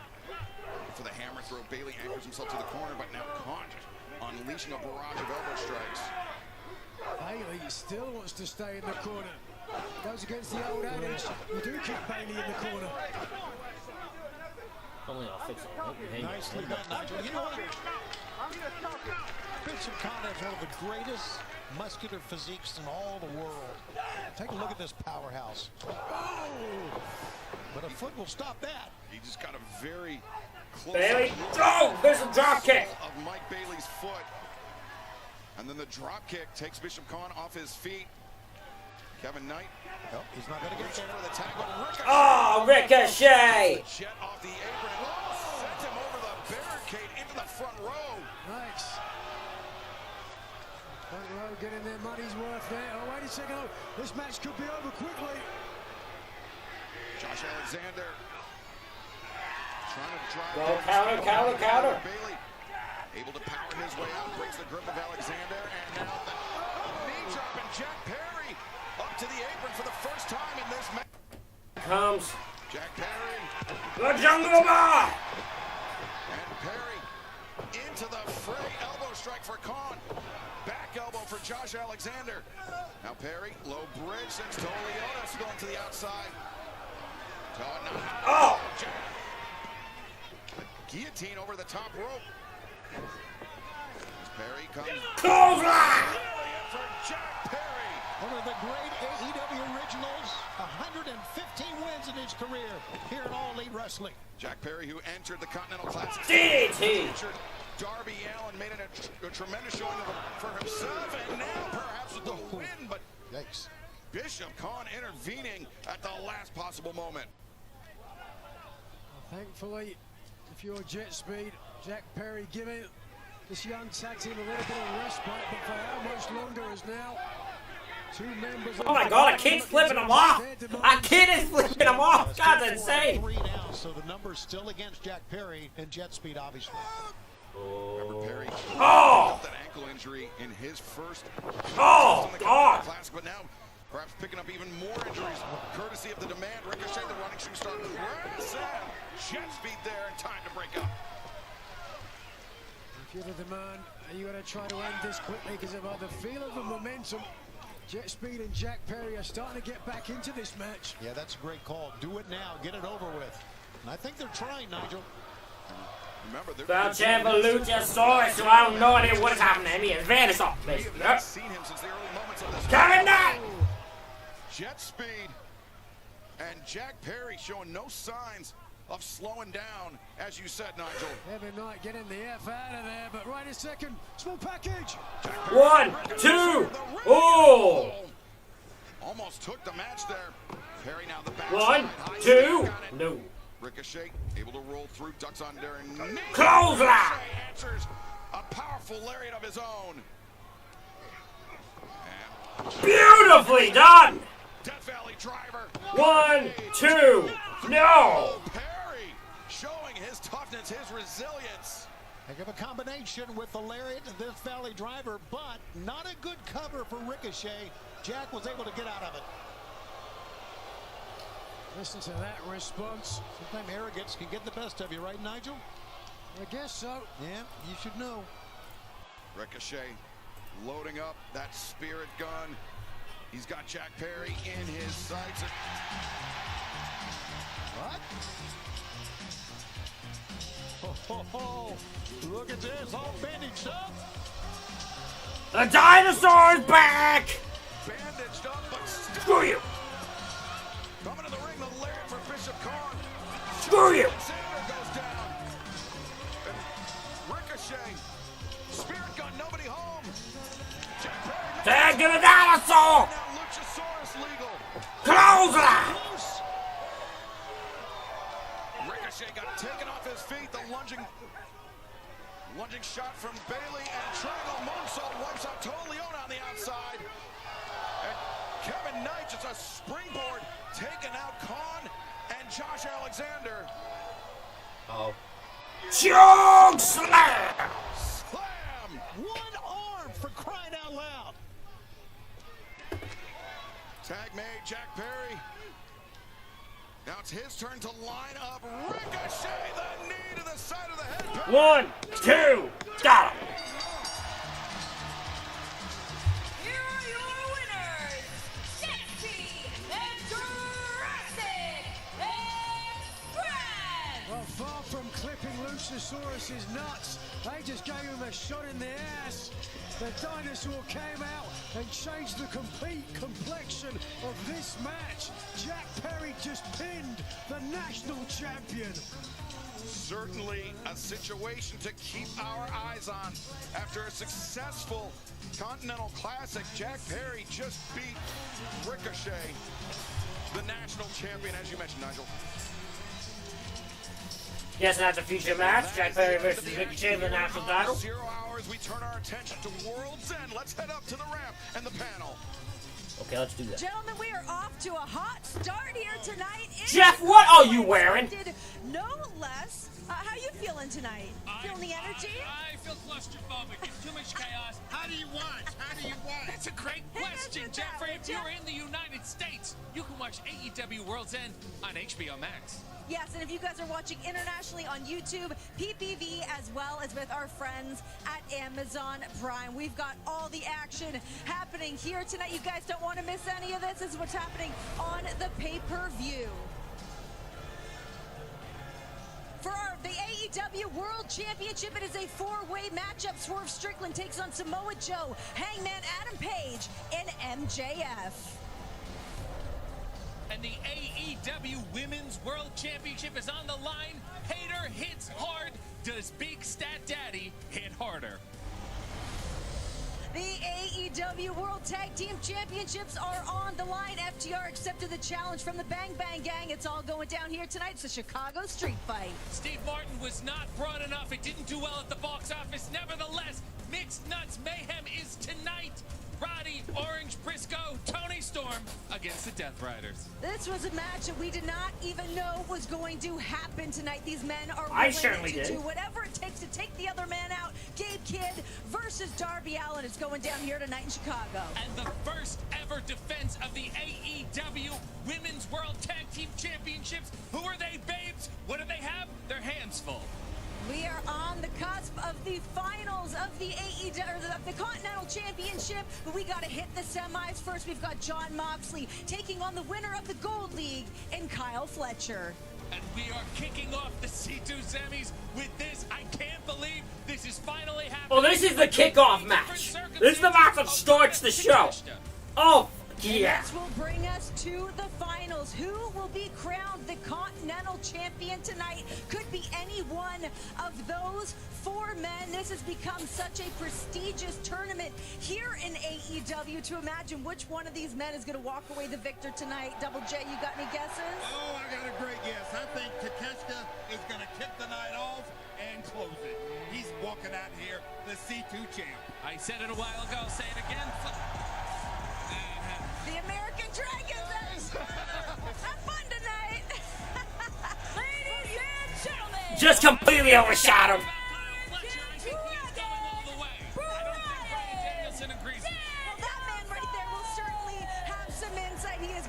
for the hammer throw. Bayley anchors himself to the corner, but now Khan just unleashing a barrage of elbow strikes. Bayley still wants to stay in the corner. Goes against the old adage, you do keep Bayley in the corner. Only I'll fix it. Nicely done, Nigel. You know what? Bishop Khan has one of the greatest muscular physiques in all the world. Take a look at this powerhouse. Oh! But a foot will stop that. He just got a very close. Bayley, oh, there's a drop kick of Mike Bailey's foot, and then the drop kick takes Bishop Khan off his feet. Kevin Knight. Nope, he's not going to get for the tag, but Ricochet. Oh, Ricochet! Jet off the apron. Sent him over the barricade into the front row. Nice. Front row getting their money's worth there. Oh, wait a second. Oh, this match could be over quickly. Josh Alexander trying to drive. Go counter. Bayley able to power his way out, breaks the grip of Alexander, and now the knee drop, and Jack Perry up to the apron for the first time in this match. Comes Jack Perry. the Jungle Bar. And Perry into the fray. Elbow strike for Khan. Back elbow for Josh Alexander. Now Perry, low bridge, sends to Leona, spilling to the outside. Oh! Guillotine over the top rope. As Perry comes. Clothesline! For Jack Perry. One of the great AEW originals, 115 wins in his career here in All Elite Wrestling. Jack Perry, who entered the Continental Classic. DT! Darby Allin made it a tremendous showing for himself, and now perhaps with the win, but yikes. Bishop Khan intervening at the last possible moment. Thankfully, if you're Jet Speed, Jack Perry giving this young tag team a little bit of respite, but for how much longer is now? Two members. Oh my God! A kid's flipping him off. A kid is flipping him off. God's insane. 3 now, so the number's still against Jack Perry and Jet Speed, obviously. Remember Perry? Oh! That ankle injury in his first. Oh God! Classic, but now perhaps picking up even more injuries, courtesy of the demand. Ricochet, the running shooting star, grabs Jet Speed there in time to break up. If you're the demand, you got to try to end this quickly because of the feel of the momentum. Jet Speed and Jack Perry are starting to get back into this match. Yeah, that's a great call. Do it now. Get it over with. And I think they're trying, Nigel. Remember, Valcheva Luchasaurus, so I don't know idea what is happening. He has vanished off, we basically. have not seen him since the early moments of this. Kevin Knight! Jet Speed and Jack Perry showing no signs of slowing down, as you said, Nigel. Kevin Knight getting the F out of there, but right a second. Small package. 1, 2. Oh! Almost took the match there. Perry now the back. 1, 2. No. Ricochet able to roll through, ducks on there, and Clothesline! answers a powerful lariat of his own. Beautifully done! Death Valley driver. 1, 2. No! Perry showing his toughness, his resilience. Heck of a combination with the lariat and this Valley driver, but not a good cover for Ricochet. Jack was able to get out of it. Listen to that response. Sometimes arrogance can get the best of you, right, Nigel? I guess so. Yeah, you should know. Ricochet loading up that spirit gun. He's got Jack Perry in his sights. What? Ho, ho, ho. Look at this, all bandaged up. The dinosaur's back! Bandaged up, but still. Screw you! Coming to the ring, the lariat for Bishop Khan. Screw you! Alexander goes down. And Ricochet. Spirit gun, nobody home. Jack Perry. Tag to the dinosaur! Now Luchasaurus legal. Close it! Ricochet got taken off his feet. The lunging shot from Bailey, and triangle moonsault wipes out Tony Leone on the outside. And Kevin Knight just a springboard taking out Khan and Josh Alexander. Oh. Choke slam! Slam! One arm for crying out loud. Tag made, Jack Perry. Now it's his turn to line up. Ricochet, the knee to the side of the head. 1, 2, got him! Here are your winners, Sexy and Jurassic Express! Well, far from clipping Luchasaurus's nuts, they just gave him a shot in the ass. The dinosaur came out and changed the complete complexion of this match. Jack Perry just pinned the national champion. Certainly a situation to keep our eyes on. After a successful Continental Classic, Jack Perry just beat Ricochet, the national champion, as you mentioned, Nigel. Yes, and that's a future match. Jack Perry versus Ricochet for the national title. 0 hours, we turn our attention to World's End. Let's head up to the ramp and the panel. Okay, let's do that. Gentlemen, we are off to a hot start here tonight. Jeff, what are you wearing? No less. How you feeling tonight? Feeling the energy? I feel claustrophobic. It's too much chaos. How do you watch? How do you watch? That's a great question, Jeffrey. If you're in the United States, you can watch AEW World's End on HBO Max. Yes, and if you guys are watching internationally on YouTube, PPV, as well as with our friends at Amazon Prime, we've got all the action happening here tonight. You guys don't want to miss any of this. This is what's happening on the pay-per-view. For the AEW World Championship, it is a four-way matchup. Swerve Strickland takes on Samoa Joe, Hangman Adam Page, and MJF. And the AEW Women's World Championship is on the line. Hater hits hard. Does Big Stat Daddy hit harder? The AEW World Tag Team Championships are on the line. FTR accepted the challenge from the Bang Bang Gang. It's all going down here tonight. It's a Chicago street fight. Steve Martin was not broad enough. It didn't do well at the box office. Nevertheless, Mixed Nuts Mayhem is tonight. Roddy, Orange, Briscoe, Tony Storm against the Death Riders. This was a match that we did not even know was going to happen tonight. These men are certainly willing to did. do whatever it takes to take the other man out. Gabe Kidd versus Darby Allin is going down here tonight in Chicago. And the first ever defense of the AEW Women's World Tag Team Championships. Who are they, babes? What do they have? Their hands full. We are on the cusp of the finals of the AEW, or the Continental Championship, but we got to hit the semis first. We've got Jon Moxley taking on the winner of the Gold League in Kyle Fletcher. And we are kicking off the C2 semis with this. I can't believe this is finally happening. Well, this is the kickoff match. This is the match that starts the show. Oh, yeah. And this will bring us to the finals. Who will be crowned the Continental Champion tonight? Could be any one of those four men. This has become such a prestigious tournament here in AEW to imagine which one of these men is going to walk away the victor tonight. Double J, you got any guesses? Oh, I got a great guess. I think Takeshita is going to kick the night off and close it. He's walking out here, the C2 champ. I said it a while ago. Say it again. The American Dragons. Have fun tonight. Ladies and gentlemen. Just completely overshot him.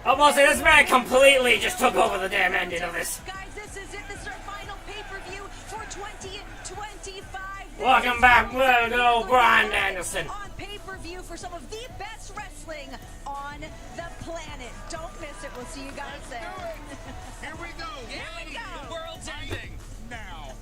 I'm gonna say this man completely just took over the damn ending of this. Guys, this is it. This is our final pay-per-view for 2025. Welcome back, we'll go Bryan Danielson. On pay-per-view for some of the best wrestling on the planet. Don't miss it. We'll see you guys there. Here we go. Here we go. The world's ending now.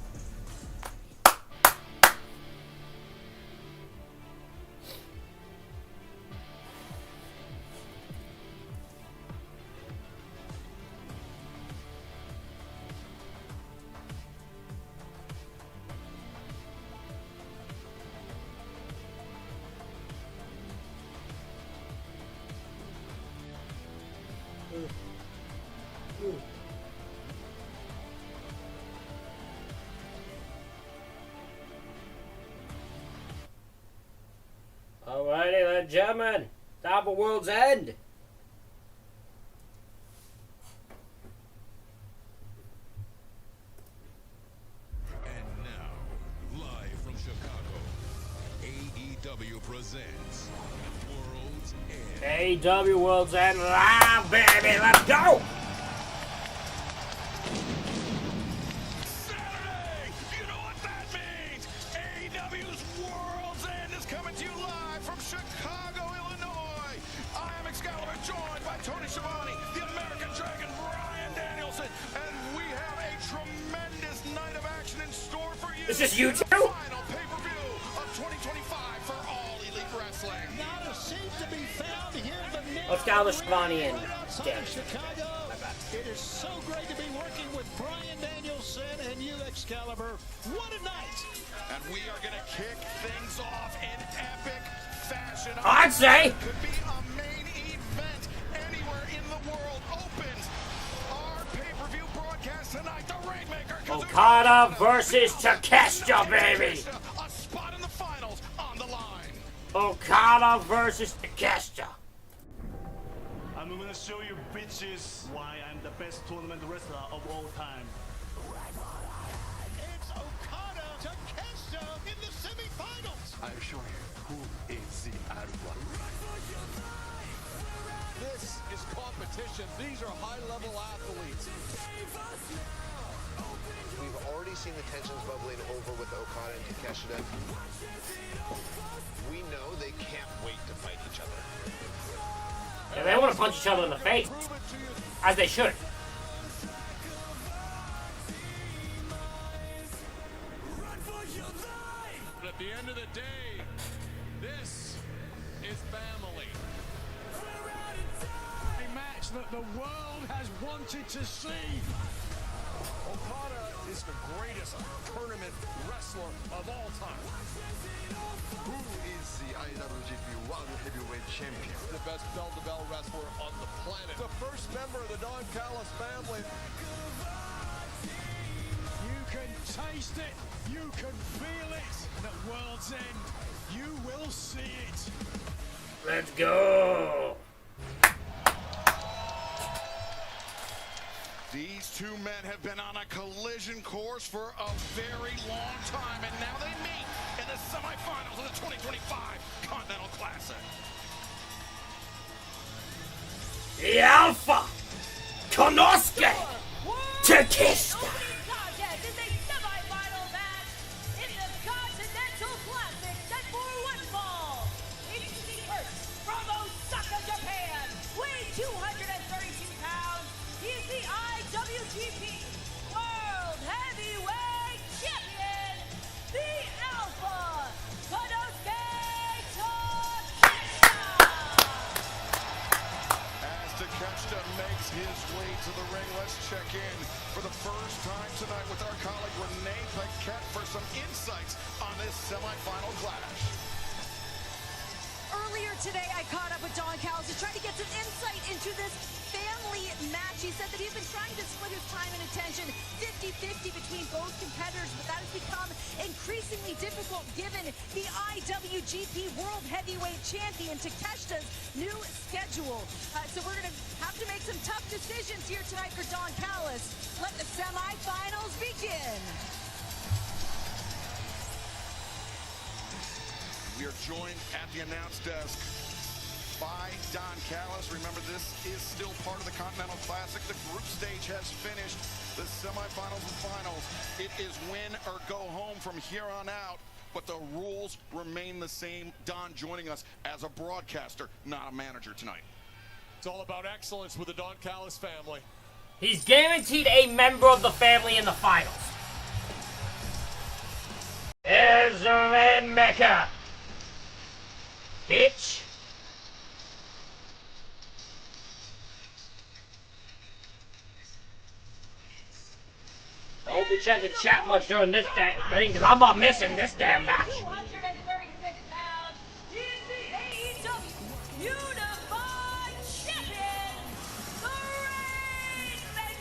Alrighty, ladies and gentlemen. Top of World's End. And now, live from Chicago, AEW presents World's End. AEW World's End live, baby. Let's go. Saturday! You know what that means! AEW's World's End is coming to you live from Chicago, Illinois. I am Excalibur, joined by Tony Schiavone, the American Dragon, Bryan Danielson, and we have a tremendous night of action in store for you. It's just you two? Final pay-per-view of 2025 for All Elite Wrestling. Not a seat to be found here in the middle. Let's go with Schiavone and Dan. Chicago. It is so great to be working with Bryan Danielson and you, Excalibur. What a night! And we are going to kick things off in epic fashion. I'd say. Could be a main event anywhere in the world. Opens our pay-per-view broadcast tonight. The Rainmaker. Okada versus Takeshita, baby. A spot in the finals on the line. Okada versus Takeshita. I'm gonna show you bitches why I'm the best tournament wrestler of all time. It's Okada Takeshita in the semifinals. I'll show you who is the R1. This is competition. These are high-level athletes. We've already seen the tensions bubbling over with Okada and Takeshita. We know they can't wait to fight each other. Yeah, they want to punch each other in the face. As they should. But at the end of the day, this is family. A match that the world has wanted to see. Okada is the greatest tournament wrestler of all time. Who is the IWGP World Heavyweight Champion? The best bell-to-bell wrestler on the planet. The first member of the Don Callis family. You can taste it, you can feel it, and at World's End, you will see it. Let's go. These two men have been on a collision course for a very long time, and now they meet in the semifinals of the 2025 Continental Classic. The Alpha Konosuke Takeshita. Opening contest is a semi-final match in the Continental Classic set for one fall. Introducing first from Osaka, Japan, weighing 232 pounds. He is the IWGP World Heavyweight Champion, the Alpha Konosuke Takeshita. As Takeshita makes his way to the ring, let's check in for the first time tonight with our colleague Renee Paquette for some insights on this semifinal clash. Earlier today, I caught up with Don Callis to try to get some insight into this family match. He said that he's been trying to split his time and attention 50-50 between both competitors, but that has become increasingly difficult given the IWGP World Heavyweight Champion Takeshita's new schedule. So we're going to have to make some tough decisions here tonight for Don Callis. Let the semifinals begin. We are joined at the announce desk by Don Callis. Remember, this is still part of the Continental Classic. The group stage has finished. The semifinals and finals. It is win or go home from here on out. But the rules remain the same. Don joining us as a broadcaster, not a manager tonight. It's all about excellence with the Don Callis family. He's guaranteed a member of the family in the finals. There's the Rainmaker. Bitch. I hope you check the chat much during this thing, because I'm not missing this damn match. 236 pounds is the AEW Unified Champion, the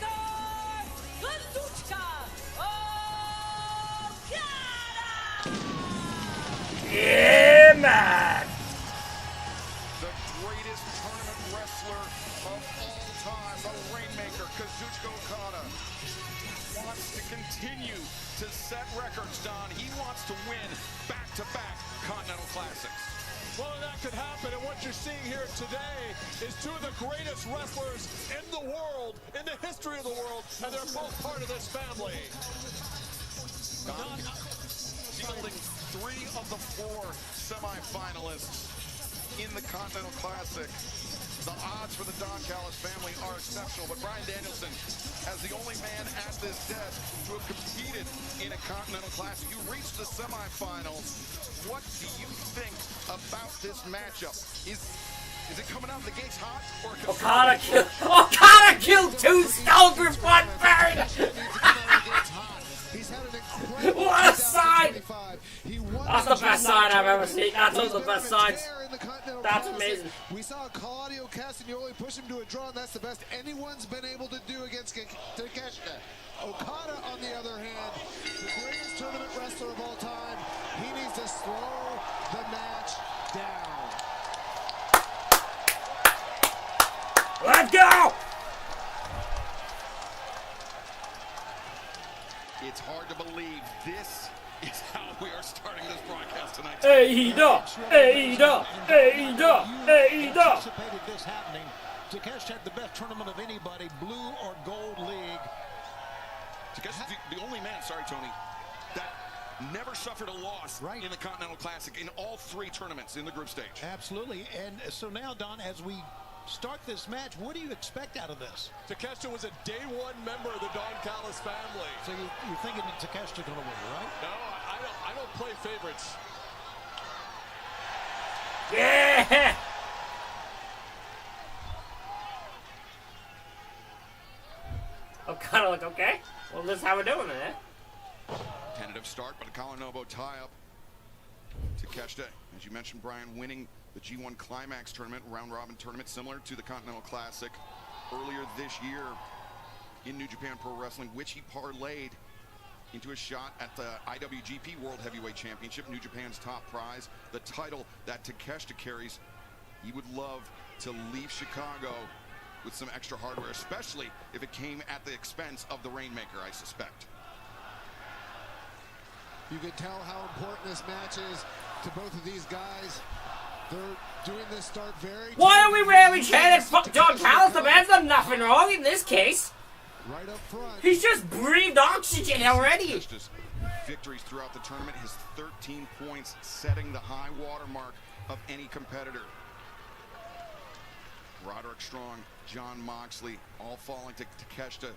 tournament wrestler of all time, the Rainmaker, Kazuchika Okada, wants to continue to set records, Don. He wants to win back-to-back Continental Classics. Well, that could happen, and what you're seeing here today is two of the greatest wrestlers in the world, in the history of the world, and they're both part of this family. Don fielding 3 of the 4 semifinalists in the Continental Classic. The odds for the Don Callis family are exceptional, but Bryan Danielson, as the only man at this desk to have competed in a Continental Classic, you reached the semifinals. What do you think about this matchup? Is it coming out of the gates hot? Or Okada killed 2 skulls with 1 bird! What a sign! That's the best sign I've ever seen. That's one of the best signs. That's amazing. We saw Claudio Castagnoli push him to a draw, and that's the best anyone's been able to do against Takeshita. Okada, on the other hand, the greatest tournament wrestler of all time, he needs to slow the match down. Let's go! It's hard to believe this is how we are starting this broadcast tonight. Anticipated this happening. Takeshi had the best tournament of anybody, blue or gold league. Takeshi's the only man, sorry Tony, that never suffered a loss in the Continental Classic in all 3 tournaments in the group stage. Absolutely. And so now, Don, as we start this match, what do you expect out of this? Takeshi was a day 1 member of the Don Callis family. So you're thinking that Takeshi's going to win, right? No, I don't play favorites. Yeah! I'm kind of like, okay, well, this is how we're doing it, eh? Tentative start, but a collar elbow tie-up. Takeshi, as you mentioned, Brian, winning the G1 Climax tournament, round-robin tournament, similar to the Continental Classic earlier this year in New Japan Pro Wrestling, which he parlayed into a shot at the IWGP World Heavyweight Championship, New Japan's top prize, the title that Takeshita carries. He would love to leave Chicago with some extra hardware, especially if it came at the expense of the Rainmaker, I suspect. You can tell how important this match is to both of these guys. They're doing this start very... Why are we really chanting fuck Don Callis? The man's done nothing wrong in this case. Right up front. He's just breathed oxygen already. Victories throughout the tournament, his 13 points setting the high water mark of any competitor. Roderick Strong, John Moxley, all falling to Takeshita.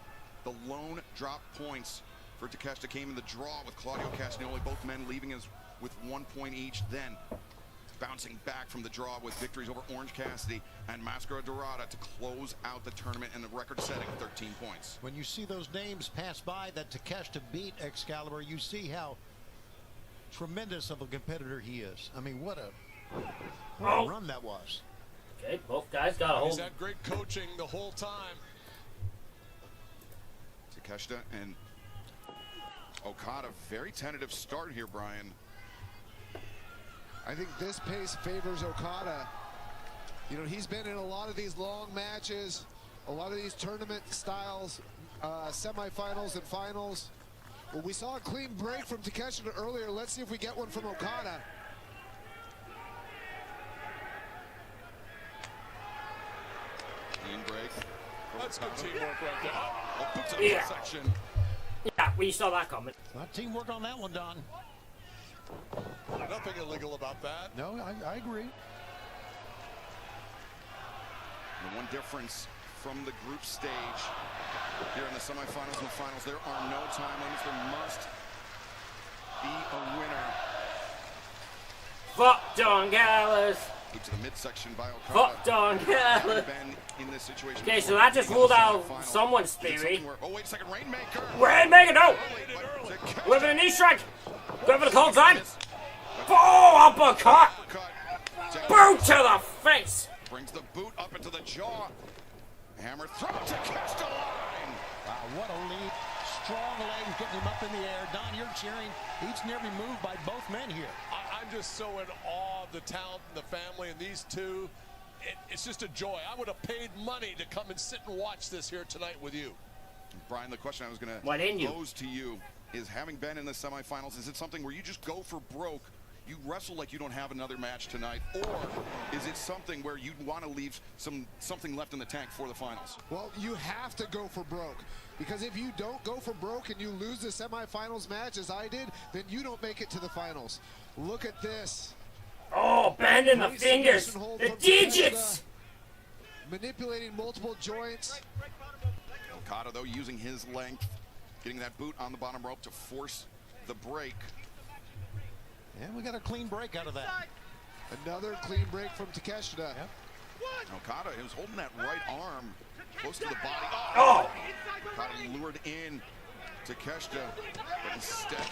The lone drop points for Takeshita came in the draw with Claudio Castagnoli, both men leaving us with 1 point each. Then bouncing back from the draw with victories over Orange Cassidy and Mascara Dorada to close out the tournament in a record-setting 13 points. When you see those names pass by that Takeshita beat Excalibur, you see how tremendous of a competitor he is. I mean, what a run that was. Okay, both guys got a hold. He's had great coaching the whole time. Takeshita and Okada, very tentative start here, Brian. I think this pace favors Okada. You know, he's been in a lot of these long matches, a lot of these tournament styles, semifinals and finals. Well, we saw a clean break from Takeshita earlier. Let's see if we get one from Okada. Clean break. That's good teamwork right there. Oh, boots in the section. Yeah, we saw that coming. Not teamwork on that one, Don. Nothing illegal about that. No, I agree. The one difference from the group stage here in the semifinals and finals, there are no time limits. There must be a winner. Fuck Don Callis. To the midsection by Okada. Fuck Don Callis. In this situation. Okay, so that just ruled out someone's theory. Oh, wait a second, Rainmaker. Rainmaker, no! With a knee strike. Go for the cold side. Oh, uppercut. Boot to the face. Brings the boot up into the jaw. Hammer throw to catch the line. Wow, what a lead. Strong legs getting him up in the air. Don, you're cheering each and every move by both men here. I'm just so in awe of the talent and the family and these two. it's just a joy. I would have paid money to come and sit and watch this here tonight with you. Brian, the question I was going to pose to you is, having been in the semifinals, is it something where you just go for broke? You wrestle like you don't have another match tonight, or is it something where you want to leave something left in the tank for the finals? Well, you have to go for broke, because if you don't go for broke and you lose the semifinals match as I did, then you don't make it to the finals. Look at this. Oh, bending the fingers, the digits. Manipulating multiple joints. Okada, though, using his length, getting that boot on the bottom rope to force the break. Yeah, we got a clean break out of that. Another clean break from Takeshita. Yep. Okada, he was holding that right arm close to the body. Oh! Okada lured in Takeshita, but instead,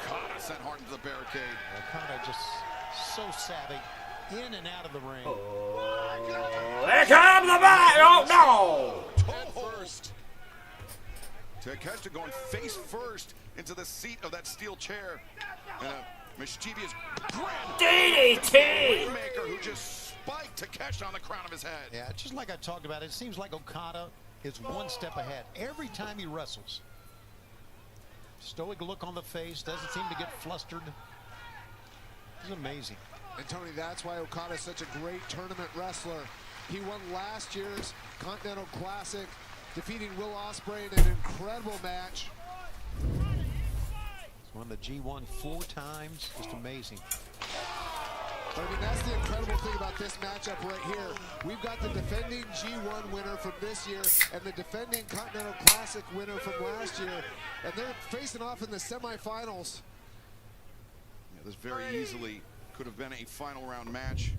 Okada sent hard into the barricade. Okada just so savvy, in and out of the ring. Oh, there comes the body! Oh, no! Head first. Takeshita going face first into the seat of that steel chair. And a mischievous grand DDT! Rainmaker who just spiked Takeshita on the crown of his head. Yeah, just like I talked about, it seems like Okada is one step ahead every time he wrestles. Stoic look on the face, doesn't seem to get flustered. It's amazing. And Tony, that's why Okada is such a great tournament wrestler. He won last year's Continental Classic, defeating Will Ospreay in an incredible match. He's won the G1 4 times. Just amazing. But I mean, that's the incredible thing about this matchup right here. We've got the defending G1 winner from this year and the defending Continental Classic winner from last year. And they're facing off in the semifinals. Yeah, this very easily could have been a final round match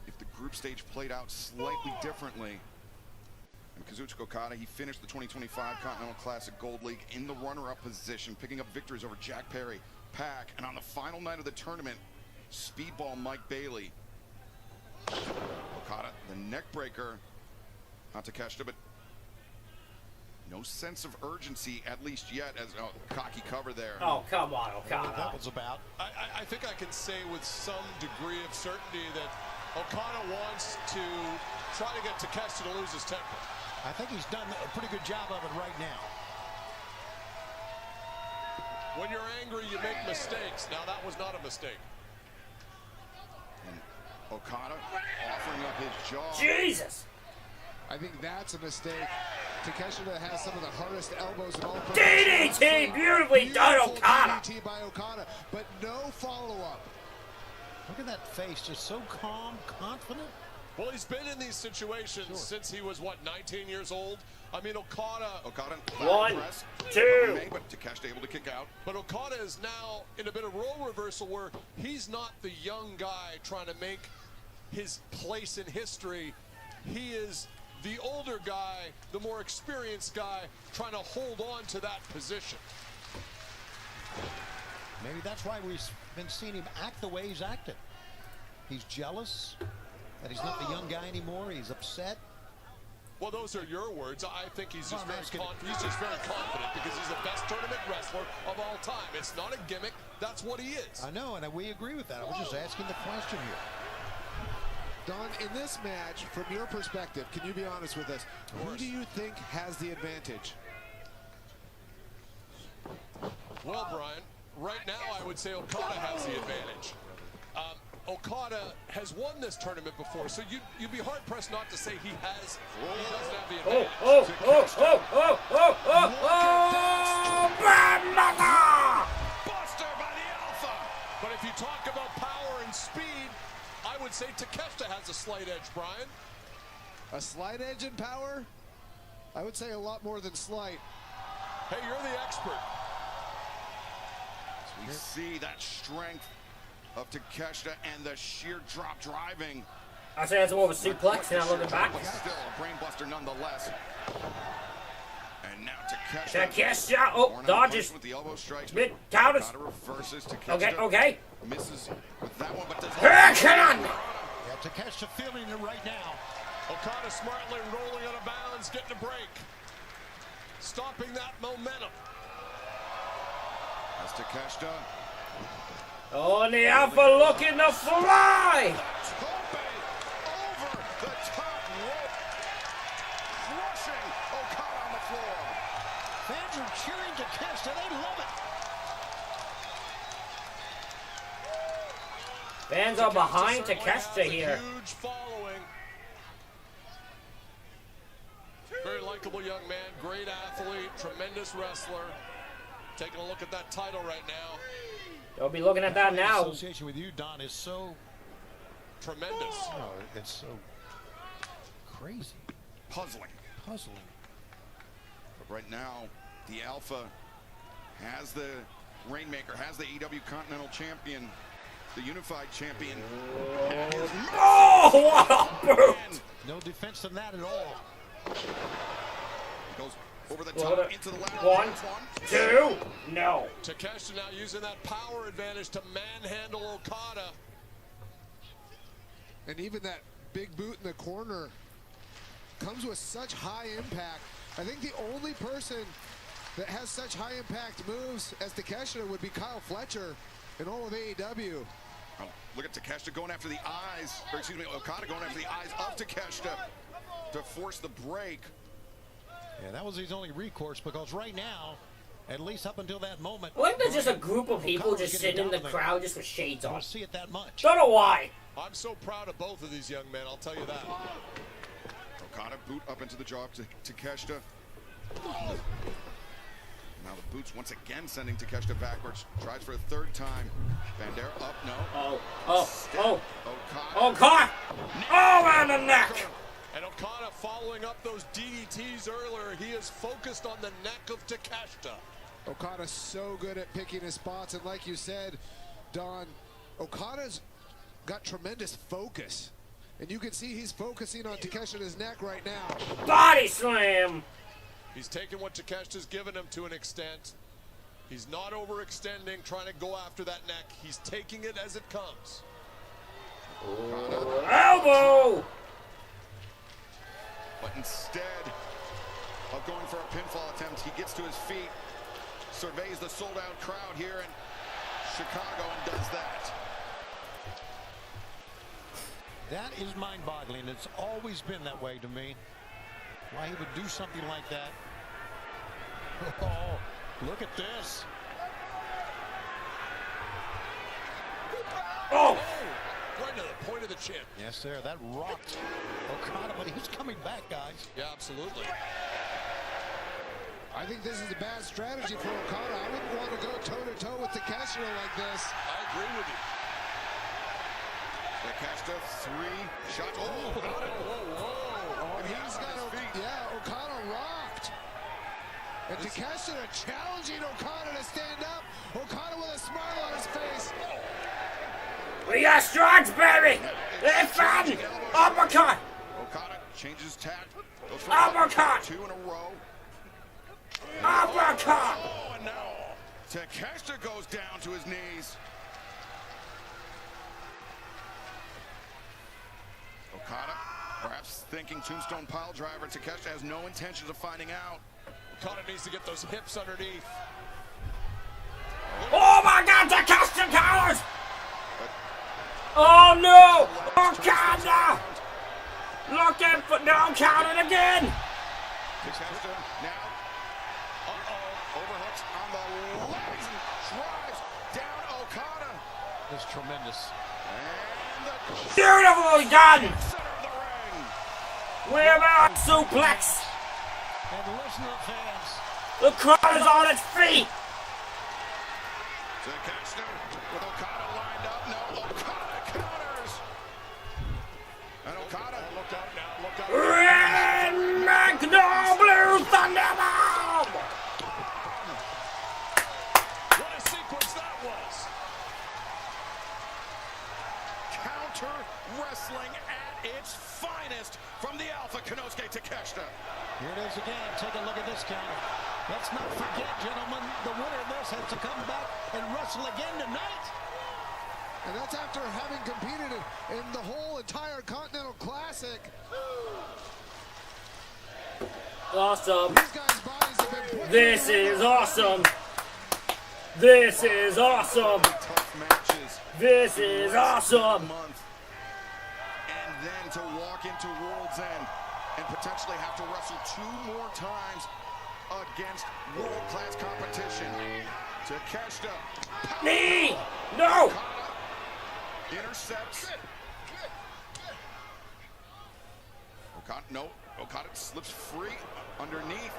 if the group stage played out slightly differently. And Kazuchika Okada, he finished the 2025 Continental Classic Gold League in the runner-up position, picking up victories over Jack Perry, Pac, and on the final night of the tournament, Speedball Mike Bailey. Okada, the neck breaker, not Takeshita, but no sense of urgency, at least yet, as cocky cover there. Oh, come on, Okada. That was about. I think I can say with some degree of certainty that Okada wants to try to get Takeshita to lose his temper. I think he's done a pretty good job of it right now. When you're angry, you make mistakes. Now, that was not a mistake. And Okada offering up his jaw. Jesus! I think that's a mistake. Takeshita has some of the hardest elbows in all. DDT! Beautifully done, Okada! DDT by Okada, but no follow-up. Look at that face, just so calm, confident. Well, he's been in these situations since he was, what, 19 years old? I mean, Okada, 1, 2. But Takeshita able to kick out. But Okada is now in a bit of role reversal where he's not the young guy trying to make his place in history. He is the older guy, the more experienced guy, trying to hold on to that position. Maybe that's why we've been seeing him act the way he's acted. He's jealous that he's not the young guy anymore. He's upset. Well, those are your words. I think he's just very confident. He's just very confident because he's the best tournament wrestler of all time. It's not a gimmick. That's what he is. I know, and we agree with that. I was just asking the question here. Don, in this match, from your perspective, can you be honest with us? Who do you think has the advantage? Well, Brian, right now I would say Okada has the advantage. Okada has won this tournament before, so you'd be hard-pressed not to say he doesn't have the advantage. Buster by the Alpha! But if you talk about power and speed, I would say Takeshita has a slight edge, Brian. A slight edge in power? I would say a lot more than slight. Hey, you're the expert. We see that strength of Takeshita and the sheer drop driving. I say that's more of a suplex now looking back. Still a brainbuster nonetheless. And now Takeshita. Takeshita, oh, dodges. With the elbow strikes. Mid counters. Reverses Takeshita. Okay, okay. Misses with that one, but does not. Yeah, Takeshita feeling it right now. Okada smartly rolling out of bounds, getting a break. Stopping that momentum. As Takeshita. Oh, and the Alpha looking to fly. Fans are cheering Takeshita. They love it. Fans are behind Takeshita here. Huge following. Very likable young man, great athlete, tremendous wrestler. Taking a look at that title right now. They'll be looking at that now. The association with you, Don, is so tremendous. Oh, it's so crazy. Puzzling. But right now, the Alpha has the Rainmaker, has the AEW Continental Champion, the Unified Champion. Oh, what a boot! No defense in that at all. Goes over the top into the ladder. 1, 2, no. Takeshita now using that power advantage to manhandle Okada. And even that big boot in the corner comes with such high impact. I think the only person that has such high impact moves as Takeshita would be Kyle Fletcher in all of AEW. Oh, look at Takeshita going after the eyes, or excuse me, Okada going after the eyes of Takeshita to force the break. Yeah, that was his only recourse, because right now, at least up until that moment, What if there's just a group of people just sitting in the crowd just with shades I on? don't see it that much. Don't know why. I'm so proud of both of these young men, I'll tell you that. Okada boot up into the jaw to Takeshita. Now the boots once again sending Takeshita backwards. Tries for a third time. Bandera up, no. Oh. Okada. Okada! Oh, around the neck! And Okada following up those DDTs earlier, he is focused on the neck of Takeshita. Okada's so good at picking his spots, and like you said, Don, Okada's got tremendous focus. And you can see he's focusing on Takeshita's neck right now. Body slam! He's taking what Takeshita's given him to an extent. He's not overextending, trying to go after that neck. He's taking it as it comes. Elbow! But instead of going for a pinfall attempt, he gets to his feet, surveys the sold-out crowd here in Chicago, and does that. That is mind-boggling. It's always been that way to me. Why he would do something like that. Oh, look at this. Oh! Right to the point of the chin. Yes, sir. That rocked Okada, but he's coming back, guys. Yeah, absolutely. I think this is a bad strategy for Okada. I wouldn't want to go toe-to-toe with Takeshita like this. I agree with you. Takeshita, 3 shots. And he's got Okada rocked. And Takeshita challenging Okada to stand up. Okada with a smile on his face. We got strides, baby! They're fun! Uppercut! Okada changes tack. Uppercut! 2 in a row. Uppercut! Oh, and now Takeshita goes down to his knees. Okada, perhaps thinking tombstone pile driver. Takeshita has no intentions of finding out. Okada needs to get those hips underneath. Oh my God, Takeshita counters! Oh no! Okada! Looking for no, count it again! Takeshita now. Overhooks on the legs and drives down Okada. It's tremendous. And the Beautifully done! center of the ring. We're about suplex! And listen to the fans. The crowd is on its feet! Takeshita with Okada lined up. No, Okada counters. And Okada. Look out now, look out. Red Magno Blue Thunderbomb! What a sequence that was. Counter wrestling at its finest from the Alpha, Konosuke Takeshita. Here it is again. Take a look at this counter. Let's not forget, gentlemen, the winner of this has to come back and wrestle again tonight. And that's after having competed in the whole entire Continental Classic. Awesome. These guys' bodies have been put This is awesome. This is awesome. Tough matches. This is awesome. Month. And then to walk into World's End and potentially have to wrestle 2 more times against world-class competition. Takeshita. Knee! No! Intercepts. Okada slips free underneath.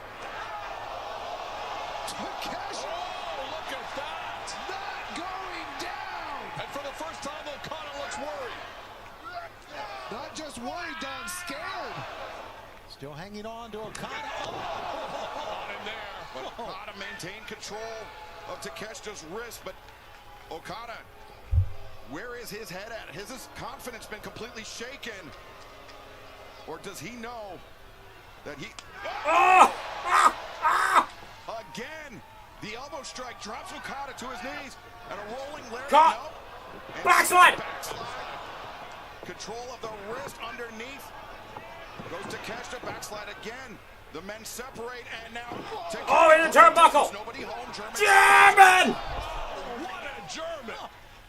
Takeshita. Oh, look at that! Not going down! And for the first time, Okada looks worried. Not just worried, Don, scared. Still hanging on to Okada. Not in there. But Okada maintained control of Takeshita's wrist. But Okada, where is his head at? Has his confidence been completely shaken? Or does he know that he... Again, the elbow strike drops Okada to his knees. And a rolling lariat. Cut! Backslide! Control of the wrist underneath. Goes to Takeshita, backslide again. The men separate, and now... Oh, in the turnbuckle! Nobody home, German! What a German!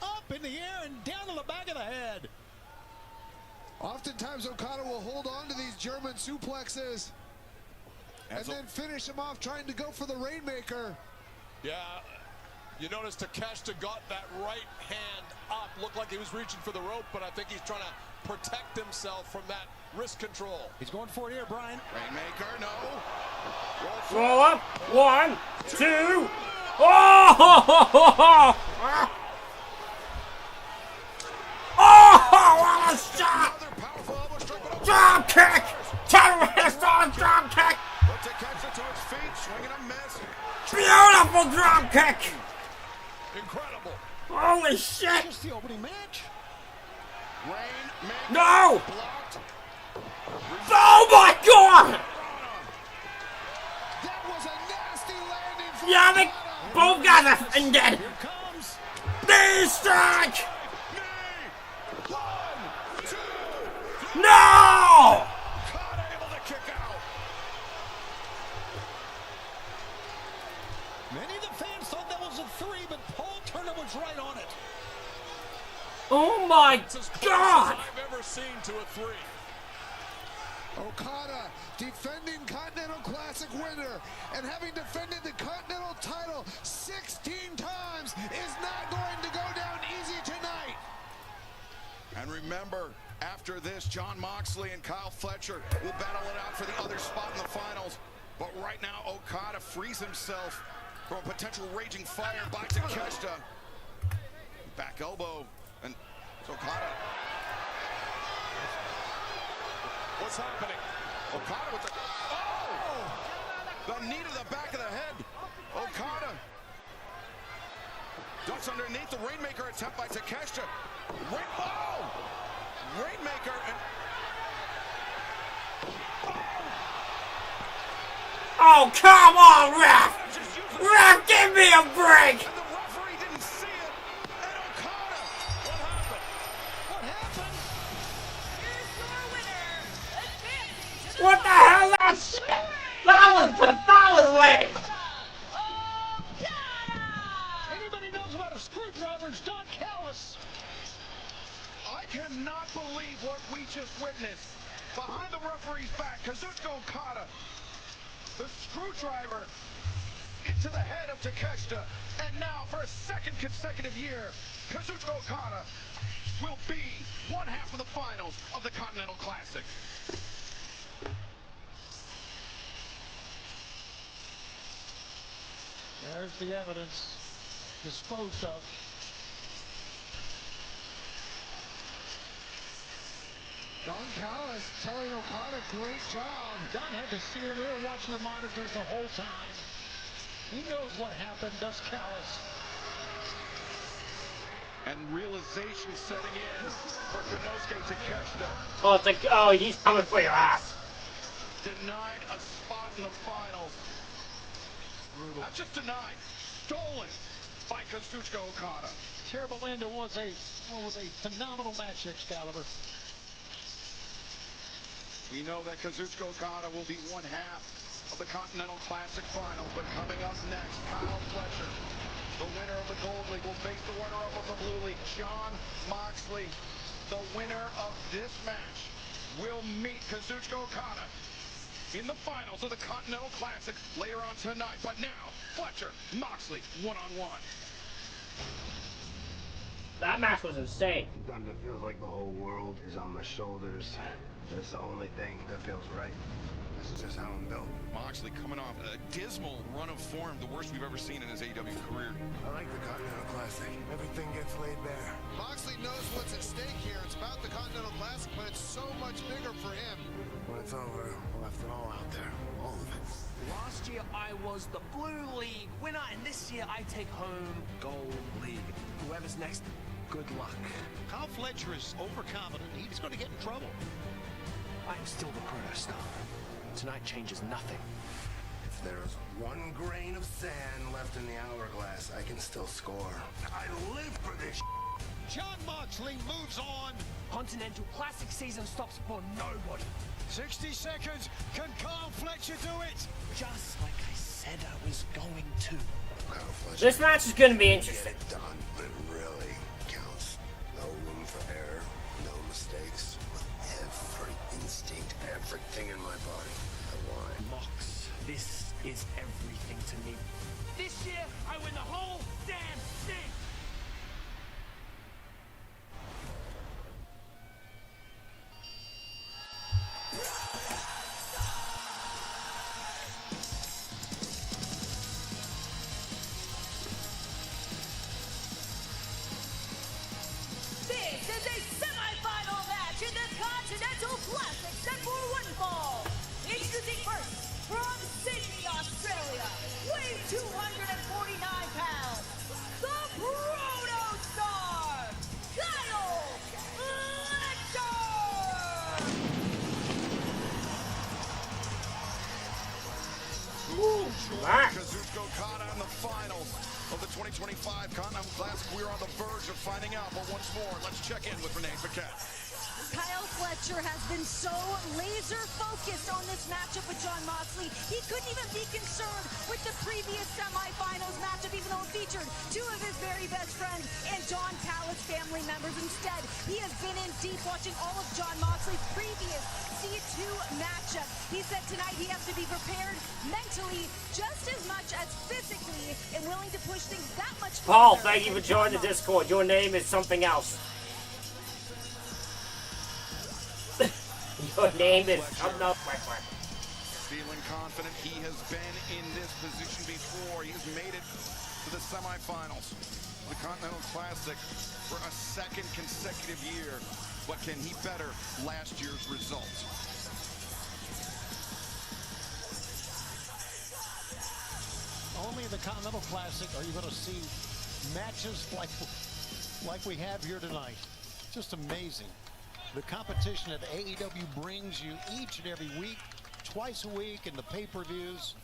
Up in the air and down to the back of the head. Oftentimes, Okada will hold on to these German suplexes and then finish him off trying to go for the Rainmaker. Yeah, you notice Takeshita got that right hand up. Looked like he was reaching for the rope, but I think he's trying to protect himself from that wrist control. He's going for it here, Brian. Rainmaker, no. Roll up. 1, 2. Oh! Oh, what a shot! Drop kick! Terrorist on drop kick! Takeshita to his feet, swinging a miss. Beautiful drop kick! Incredible. Holy shit! Just the opening match. Rainmaker No! blocked. Oh my god! That was a nasty landing for Yeah, they both guys are f***ing dead. Here comes. Knee strike! Knee! 1, 2, No! Okada able to kick out. Many of the fans thought that was a 3, but Paul Turner was right on it. Oh my It's as close god! as I've ever seen to a 3. Okada, defending Continental Classic winner, and having defended the Continental title 16 times, is not going to go down easy tonight. And remember, after this, Jon Moxley and Kyle Fletcher will battle it out for the other spot in the finals. But right now, Okada frees himself from a potential raging fire by Takeshita. Back elbow, and it's Okada. What's happening? Okada with the... Oh! The knee to the back of the head. Okada. Ducks underneath the Rainmaker attempt by Takeshita. Rainmaker and... Oh, come on, ref! Ref, give me a break! And the referee didn't see it. And Okada. What happened? What the hell? That was lame! Anybody knows about a screwdriver? It's Don Callis. I cannot believe what we just witnessed. Behind the referee's back, Kazuchika Okada, the screwdriver into the head of Takeshita. And now, for a second consecutive year, Kazuchika Okada will be one half of the finals of the Continental Classic. There's the evidence disposed of. Don Callis telling Okada, great job. Don had to see him. We were watching the monitors the whole time. He knows what happened, does Callis. And realization setting in for Konosuke Takeshita. Oh, it's like, oh, he's coming for your ass. Denied a spot in the finals. Brutal. Not just denied, stolen by Kazuchika Okada. Terrible end. It was a phenomenal match, Excalibur. We know that Kazuchika Okada will be one half of the Continental Classic Finals, but coming up next, Kyle Fletcher, the winner of the Gold League, will face the runner-up of the Blue League, Jon Moxley. The winner of this match will meet Kazuchika Okada in the finals of the Continental Classic later on tonight. But now, Fletcher, Moxley, one-on-one. That match was insane. Sometimes it feels like the whole world is on my shoulders. That's the only thing that feels right. This is just how I'm built. Moxley coming off a dismal run of form, the worst we've ever seen in his AEW career. I like the Continental Classic. Everything gets laid bare. Moxley knows what's at stake here. It's about the Continental Classic, but it's so much bigger for him. When it's over, I left it all out there. All of it. Last year I was the Blue League winner, and this year I take home Gold League. Whoever's next, good luck. Kyle Fletcher is overconfident. He's going to get in trouble. I'm still the proto-star. Tonight changes nothing. If there's one grain of sand left in the hourglass, I can still score. I live for this. Jon Moxley moves on. Continental Classic season stops for nobody. 60 seconds. Can Kyle Fletcher do it? Just like I said I was going to. Kyle Fletcher. This match is going to be interesting. Get it done. It really counts. No room for error. No mistakes. With every instinct, everything in my body. I won. Mox, this is everything to me. This year, I win the whole damn thing. This is a semi-final match in the Continental Classic set for one fall. Introducing first, from Sydney, Australia, weighing 249 pounds, the Proto-Star, Kyle Fletcher! Kazuchika Okada in the finals of the 2025 Continental Classic. We're on the verge of finding out, but once more, let's check in with Renee Paquette. Kyle Fletcher has been so laser focused on this matchup with Jon Moxley, he couldn't even be concerned with the previous semifinals matchup, even though it featured two of his very best friends and Don Callis family members. Instead, he has been in deep watching all of Jon Moxley's previous C2 matchups. He said tonight he has to be prepared mentally just as much as physically and willing to push things that much further. Paul, thank you for joining the Discord. Your name is something else. Your name is Feeling confident. He has been in this position before. He has made it to the semifinals. The Continental Classic for a second consecutive year. But can he better last year's result? Only in the Continental Classic are you going to see matches like we have here tonight. Just amazing. The competition that AEW brings you each and every week, twice a week in the pay-per-views.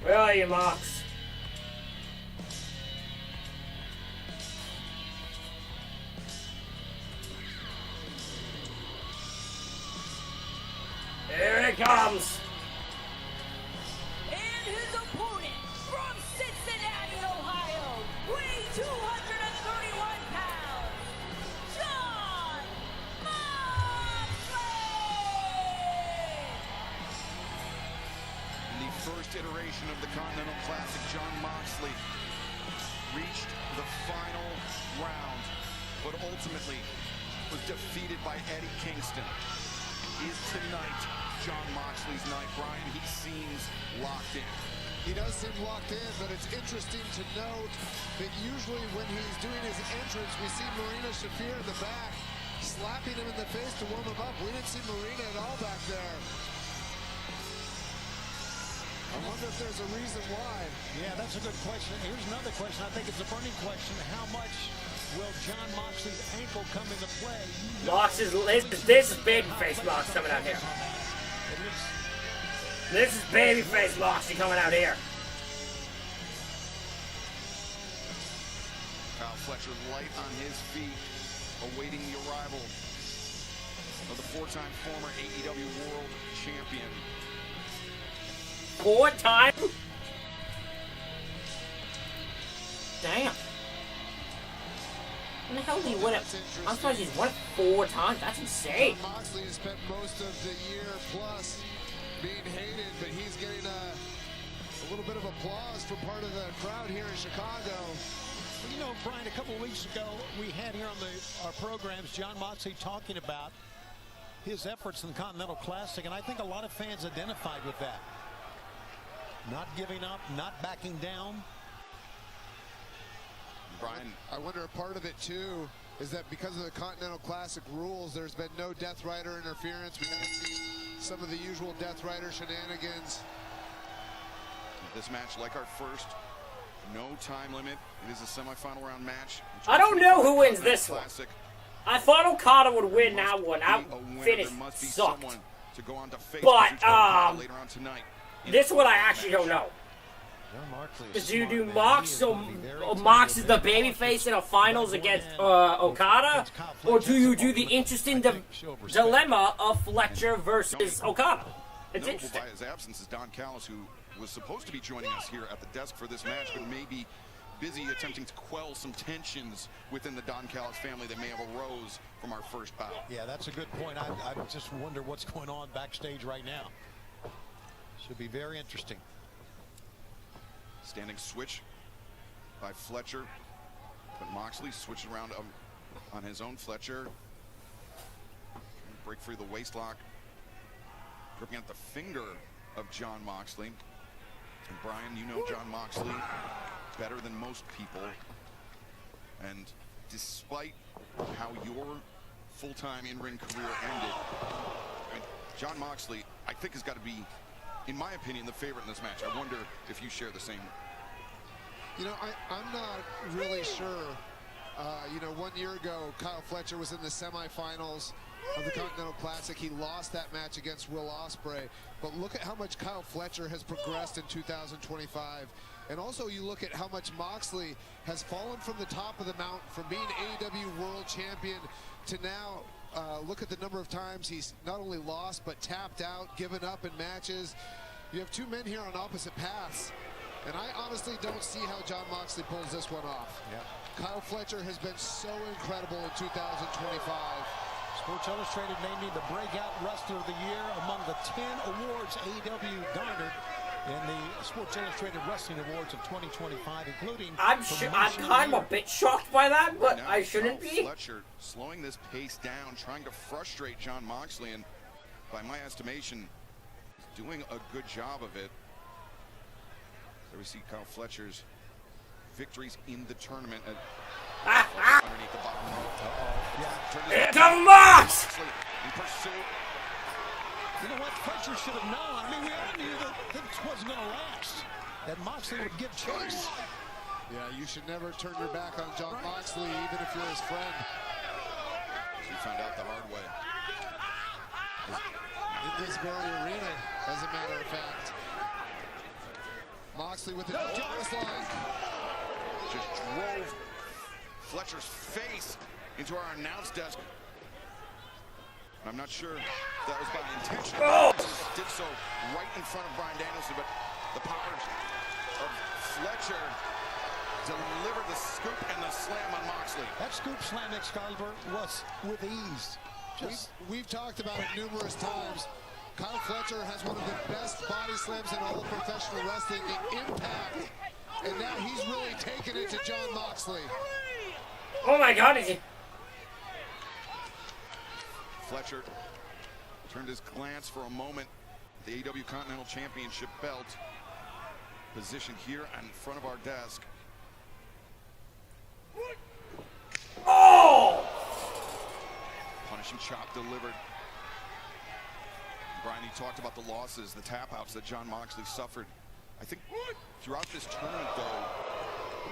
Where are you, Mox? Here it comes. And his opponent from Cincinnati, Ohio, weighing 231 pounds, Jon Moxley! In the first iteration of the Continental Classic, Jon Moxley reached the final round, but ultimately was defeated by Eddie Kingston. Is tonight Jon Moxley's night? Brian, he seems locked in. He does seem locked in, but it's interesting to note that usually when he's doing his entrance, we see Marina Shafir in the back, slapping him in the face to warm him up. We didn't see Marina at all back there. I wonder if there's a reason why. Yeah, that's a good question. Here's another question. I think it's a burning question. How much will Jon Moxley's ankle come into play? Mox is this is babyface Mox coming out here. This is babyface Moxley coming out here. Kyle Fletcher light on his feet, awaiting the arrival of the four-time former AEW World Champion. 4-time? Damn. When the hell did he win it? I'm surprised he's won it 4 times. That's insane. Moxley has spent most of the year plus being hated, but he's getting a little bit of applause from part of the crowd here in Chicago. Well, you know, Brian, a couple of weeks ago, we had here on our programs Jon Moxley talking about his efforts in the Continental Classic, and I think a lot of fans identified with that. Not giving up, not backing down. Brian, I wonder if part of it, too, is that because of the Continental Classic rules, there's been no Death Rider interference. We haven't seen some of the usual Death Rider shenanigans. This match, like our first, no time limit. It is a semifinal round match. I don't know who wins this one. I thought Okada would win that one. That finish sucked. But, this one I actually don't know. Do you do Mox, so Mox is the babyface in a finals against Okada? Or do you do the interesting dilemma of Fletcher versus Okada? It's interesting. By his absence is Don Callis, who was supposed to be joining us here at the desk for this match, but maybe busy attempting to quell some tensions within the Don Callis family that may have arose from our first bout. Yeah, that's a good point. I just wonder what's going on backstage right now. Should be very interesting. Standing switch by Fletcher, but Moxley switched around on his own. Fletcher break free of the waist lock, gripping at the finger of Jon Moxley. And Brian, you know Jon Moxley better than most people, and despite how your full-time in-ring career ended, I mean, Jon Moxley, I think, has got to be, in my opinion, the favorite in this match. I wonder if you share the same. You know, I'm not really sure. You know, 1 year ago, Kyle Fletcher was in the semifinals of the Continental Classic. He lost that match against Will Ospreay. But look at how much Kyle Fletcher has progressed in 2025. And also you look at how much Moxley has fallen from the top of the mountain, from being AEW World Champion to now look at the number of times he's not only lost but tapped out, given up in matches. You have two men here on opposite paths. And I honestly don't see how Jon Moxley pulls this one off. Yep. Kyle Fletcher has been so incredible in 2025. Sports Illustrated named him the Breakout Wrestler of the Year among the 10 awards AEW garnered in the Sports Illustrated Wrestling Awards of 2025, including... I'm kind of a bit shocked by that, but I shouldn't be. Fletcher slowing this pace down, trying to frustrate Jon Moxley, and by my estimation, doing a good job of it. There we see Kyle Fletcher's victories in the tournament underneath the bottom rope. It's a Mox! In pursuit. You know what? Fletcher should have known. I mean, we all knew that this wasn't going to last. That Moxley would give chase. Yeah, you should never turn your back on Jon Moxley, even if you're his friend. He found out the hard way. In this very arena, as a matter of fact. Moxley with the Jonas line. Just drove Fletcher's face into our announce desk. I'm not sure if that was by intention. Did so right in front of Bryan Danielson, but the powers of Fletcher delivered the scoop and the slam on Moxley. That scoop slam, Excalibur, was with ease. We've talked about it numerous times. Kyle Fletcher has one of the best body slams in all of professional wrestling, the impact. And now he's really taken it to Jon Moxley. Oh my God, is he? Fletcher turned his glance for a moment. The AEW Continental Championship belt positioned here in front of our desk. Oh! Punishing chop delivered. Brian, you talked about the losses, the tap-outs that Jon Moxley suffered. I think throughout this tournament, though,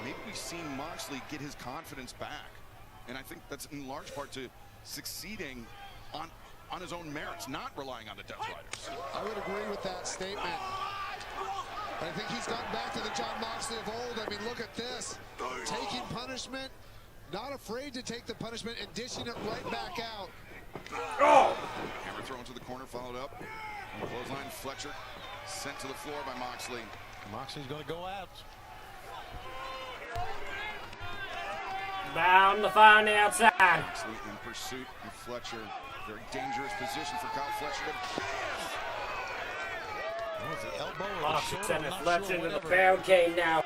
maybe we've seen Moxley get his confidence back. And I think that's in large part to succeeding on his own merits, not relying on the Death Riders. I would agree with that statement. I think he's gotten back to the Jon Moxley of old. I mean, look at this. Taking punishment, not afraid to take the punishment and dishing it right back out. Oh! Hammer thrown to the corner, followed up. On the clothesline, Fletcher Sent to the floor by Moxley. Moxley's going to go out. Bound to find the outside. Moxley in pursuit of Fletcher. Very dangerous position for Kyle Fletcher. The elbow Moxley sending Fletcher into the barricade now.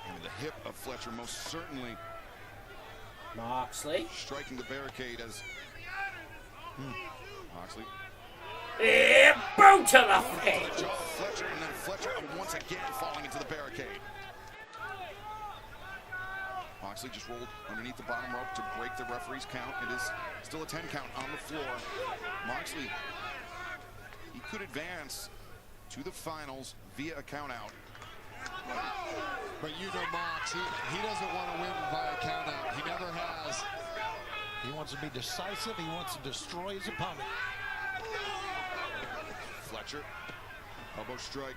And the hip of Fletcher most certainly. Moxley striking the barricade as Moxley. Yeah, boom to the face. Fletcher, and then Fletcher once again falling into the barricade. Moxley just rolled underneath the bottom rope to break the referee's count. It is still a 10 count on the floor. Moxley, he could advance to the finals via a count out. But you know Mox, he doesn't want to win by a count out. He never has. He wants to be decisive. He wants to destroy his opponent. Fletcher, elbow strike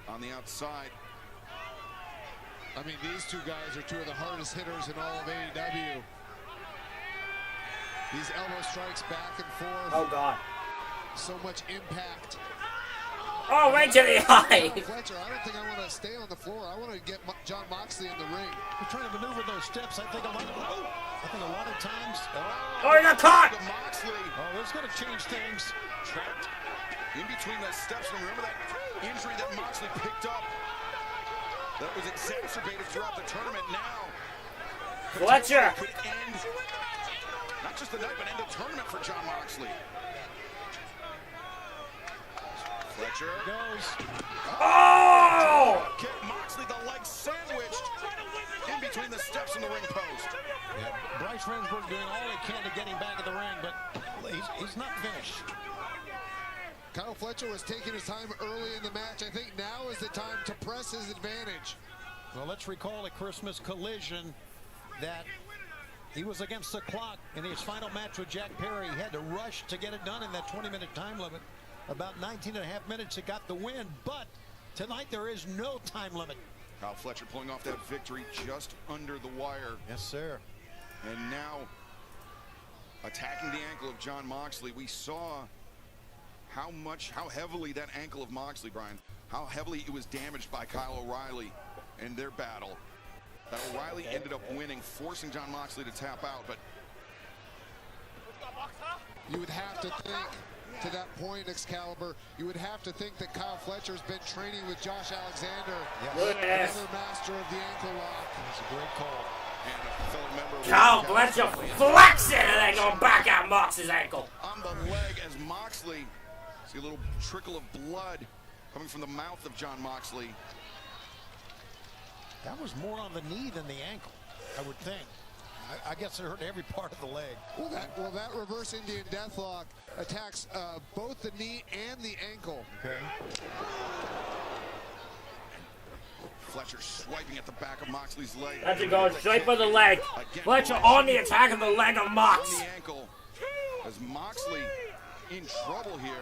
on the outside. I mean, these two guys are two of the hardest hitters in all of AEW. These elbow strikes back and forth. Oh, God. So much impact. Oh, right to the eye. Fletcher, I don't think I want to stay on the floor. I want to get John Moxley in the ring. We're trying to maneuver those steps. I think a lot of times. Oh, he got caught. Moxley. Oh, that's going to change things. Trapped in between the steps. And remember that injury that Moxley picked up that was exacerbated throughout the tournament. Now Fletcher could end not just the night, but end the tournament for John Moxley. Fletcher goes. Oh! Kick Moxley, the leg sandwiched in between the steps and the ring post. Yeah, Bryce Rensburg doing all he can to get him back in the ring, but he's not finished. Kyle Fletcher was taking his time early in the match. I think now is the time to press his advantage. Well, let's recall a Christmas Collision that he was against the clock in his final match with Jack Perry. He had to rush to get it done in that 20-minute time limit. About 19 and a half minutes, it got the win, but tonight there is no time limit. Kyle Fletcher pulling off that victory just under the wire. Yes, sir. And now attacking the ankle of John Moxley. We saw how heavily that ankle of Moxley, Brian, how heavily it was damaged by Kyle O'Reilly in their battle. That O'Reilly ended up winning, forcing John Moxley to tap out, but you would have to think, to that point, Excalibur, you would have to think that Kyle Fletcher's been training with Josh Alexander, another master of the ankle lock. That's a great call. And a fellow member Kyle Fletcher flexing and then going back at Mox's ankle. On the leg as Moxley, see a little trickle of blood coming from the mouth of John Moxley. That was more on the knee than the ankle, I would think. I guess it hurt every part of the leg. Well, that reverse Indian deathlock attacks both the knee and the ankle. Okay. Fletcher swiping at the back of Moxley's leg. Fletcher going straight for the leg. Fletcher on the attack of the leg of Mox. On the ankle as Moxley in trouble here.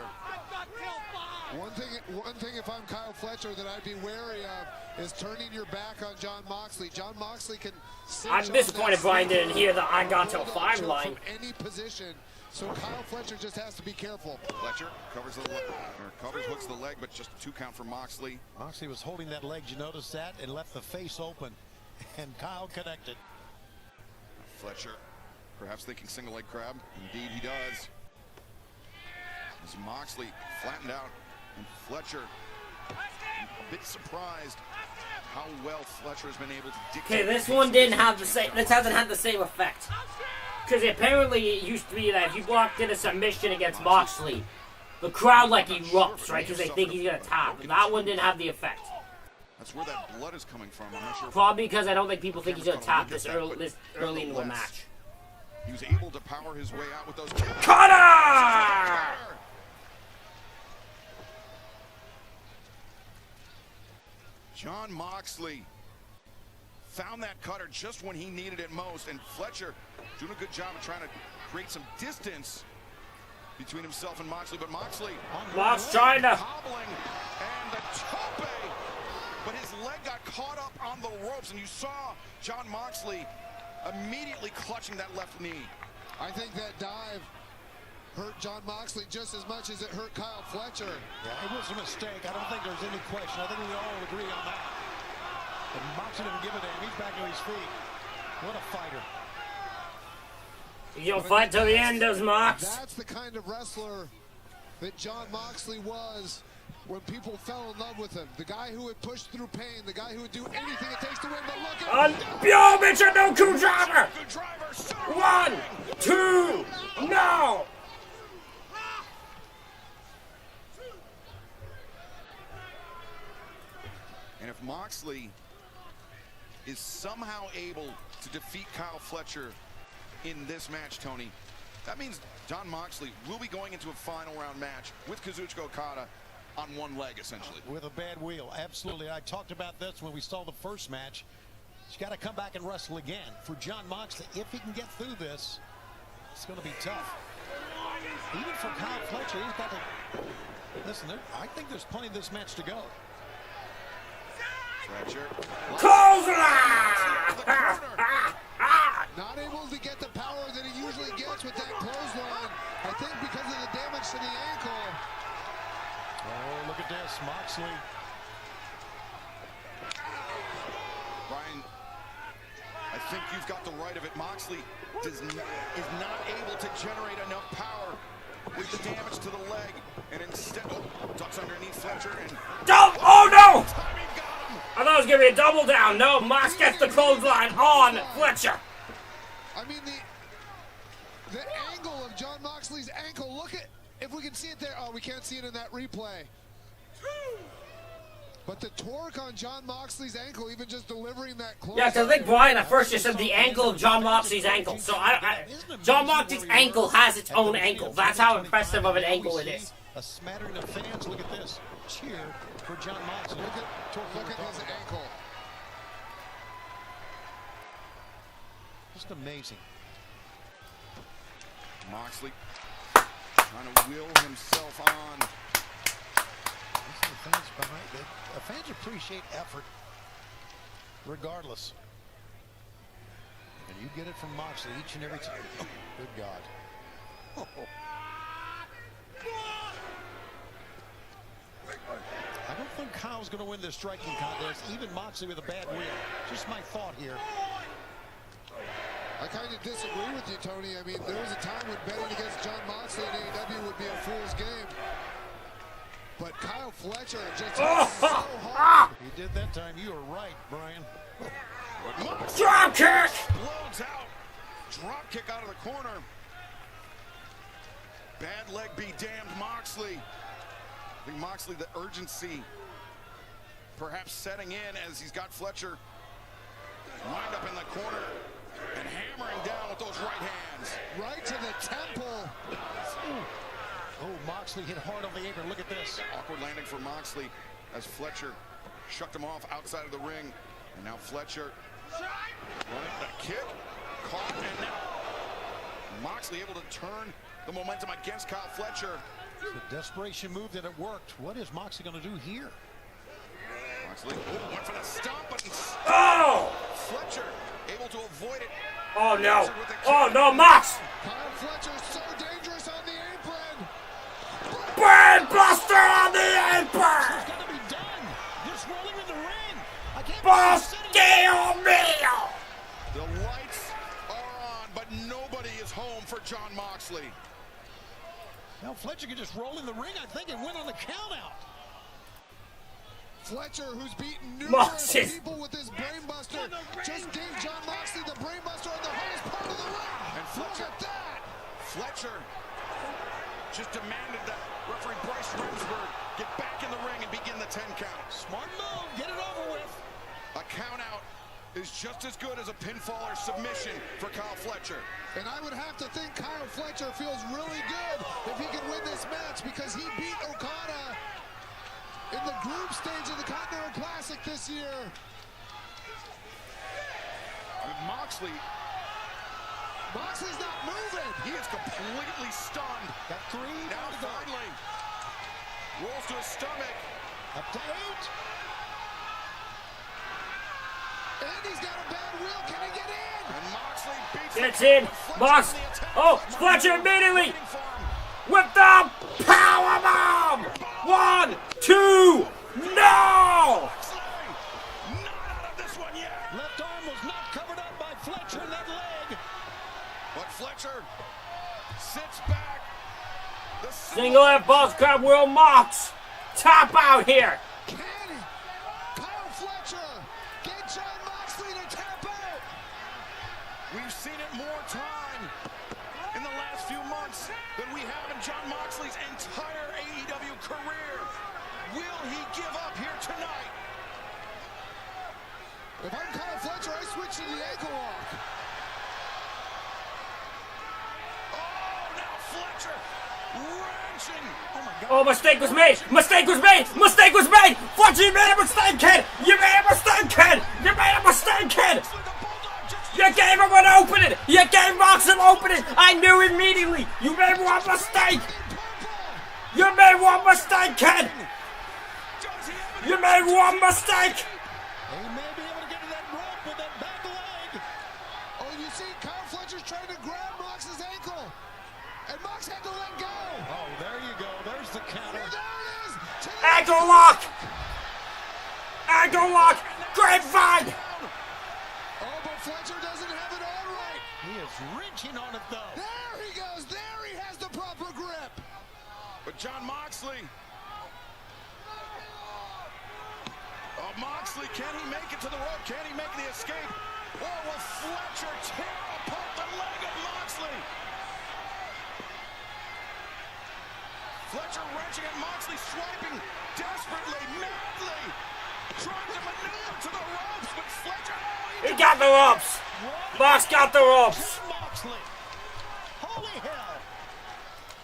One thing if I'm Kyle Fletcher that I'd be wary of is turning your back on John Moxley. John Moxley can I'm disappointed Brian didn't hear the I got till 5 line. From any position, so Kyle Fletcher just has to be careful. Fletcher covers the leg, hooks the leg, but just a 2 count for Moxley. Moxley was holding that leg, you notice that, and left the face open, and Kyle connected. Fletcher perhaps thinking single leg crab. Indeed he does. As Moxley flattened out, and Fletcher a bit surprised how well Fletcher has been able to dictate. Okay, this one didn't have the same. This hasn't had the same effect. Because apparently it used to be that if you blocked in a submission against Moxley, the crowd like erupts, right? Because they think he's gonna tap. That one didn't have the effect. That's where that blood is coming from. I'm not sure. Probably because I don't think people think he's gonna tap this early into a match. He was able to power his way out with those. Cutter! John Moxley found that cutter just when he needed it most, and Fletcher doing a good job of trying to create some distance between himself and Moxley, but Moxley trying to hobbling, and the tope, but his leg got caught up on the ropes, and you saw John Moxley immediately clutching that left knee. I think that dive hurt John Moxley just as much as it hurt Kyle Fletcher. Yeah, it was a mistake. I don't think there's any question. I think we all agree on that. But Moxley didn't give a damn. He's back to his feet. What a fighter. You'll fight till the end, does Mox. That's the kind of wrestler that John Moxley was when people fell in love with him. The guy who would push through pain, the guy who would do anything it takes to win. But look at Yo, Mitchell, no coup driver! 1, 2, no! And if Moxley is somehow able to defeat Kyle Fletcher in this match, Tony, that means John Moxley will be going into a final round match with Kazuchika Okada on one leg, essentially. With a bad wheel, absolutely. I talked about this when we saw the first match. He's got to come back and wrestle again. For John Moxley, if he can get through this, it's going to be tough. Even for Kyle Fletcher, he's got to... Listen, I think there's plenty of this match to go. Fletcher. Not able to get the power that he usually gets with that clothesline. I think because of the damage to the ankle. Oh, look at this, Moxley. Brian, I think you've got the right of it. Moxley is not able to generate enough power with the damage to the leg, and instead, ducks underneath Fletcher and... Oh no! I thought it was gonna be a double down. No, Mox gets the clothesline on Fletcher. I mean, the angle of John Moxley's ankle. Look at, if we can see it there. Oh, we can't see it in that replay. But the torque on John Moxley's ankle, even just delivering that close. Yeah, because I think Brian at first just said the ankle of John Moxley's ankle. So John Moxley's ankle has its own ankle. That's how impressive of an ankle it is. A smattering of fans. Look at this. Cheer for John Moxley. Look at his ankle. Just amazing. Moxley trying to will himself on. The fans behind it. The fans appreciate effort, regardless. And you get it from Moxley each and every time. Oh, good God. Oh. I don't think Kyle's going to win this striking contest, even Moxley with a bad wheel. Just my thought here. I kind of disagree with you, Tony. I mean, there was a time when betting against John Moxley in AEW would be a fool's game. But Kyle Fletcher just so hard. He did that time. You are right, Brian. Drop kick! Blows out. Drop kick out of the corner. Bad leg be damned, Moxley. I think Moxley, the urgency perhaps setting in as he's got Fletcher lined up in the corner and hammering down with those right hands. Right to the temple. Oh, Moxley hit hard on the apron. Look at this. Awkward landing for Moxley as Fletcher shucked him off outside of the ring. And now Fletcher running a kick, caught, and now Moxley able to turn the momentum against Kyle Fletcher. The desperation move that it worked. What is Moxley going to do here? Moxley went for the stomp, but Fletcher able to avoid it. Oh no! Oh no, Mox! Kyle Fletcher so dangerous on the apron. Brain buster on the apron! It's got to be done. Just rolling in the ring. I can't Bastille meal! The lights are on, but nobody is home for John Moxley. Now Fletcher could just roll in the ring, I think, and win on the countout. Fletcher, who's beaten numerous people with his brainbuster, just gave John Moxley the brainbuster on the hardest part of the ring. And Fletcher, look at that! Fletcher just demanded that referee Bryce Remsburg get back in the ring and begin the 10 count. Smart move, get it over with. A count out is just as good as a pinfall or submission for Kyle Fletcher. And I would have to think Kyle Fletcher feels really good if he can win this match, because he beat Okada in the group stage of the Continental Classic this year. Moxley's not moving. He is completely stunned. Got 3. Now finally rolls to his stomach. Up to 8. And he's got a bad wheel. Can he get in? And Moxley beats Gets in. Mox. Oh, Fletcher immediately. with the powerbomb. 1, 2, no! Left arm was not covered up by Fletcher in that leg. But Fletcher sits back. Single F boss grab Will Mox. Tap out here. Can Kyle Fletcher get John Moxley to tap out? We've seen it more time in the last few months than we have in John Moxley's entire AEW career. Will he give up here tonight? If I'm Kyle Fletcher, I switch to the ankle lock. Oh, now Fletcher wrenching. Oh my God. Oh, mistake was made. Mistake was made. Mistake was made. Fletcher, you made a mistake, kid. You made a mistake, kid. You made a mistake, kid. You gave him an opening. You gave Mox an opening. I knew immediately. You made one mistake. You made one mistake, kid. You made one mistake. He may be able to get to that rope with that back leg. Oh, you see Kyle Fletcher's trying to grab Mox's ankle. And Mox had to let go. Oh, there you go. There's the counter. And there it is. Ankle lock. Ankle lock. Grapevine. Oh, but Fletcher doesn't have it all right. He is wrenching on it, though. There he goes. There he has the proper grip. But John Moxley. Oh, Moxley, can he make it to the rope? Can he make the escape? Oh, will Fletcher tear apart the leg of Moxley? Fletcher wrenching at Moxley, swiping desperately, madly, trying to maneuver to the ropes, but Fletcher... He got the ropes. Mox got the ropes. Moxley. Holy hell.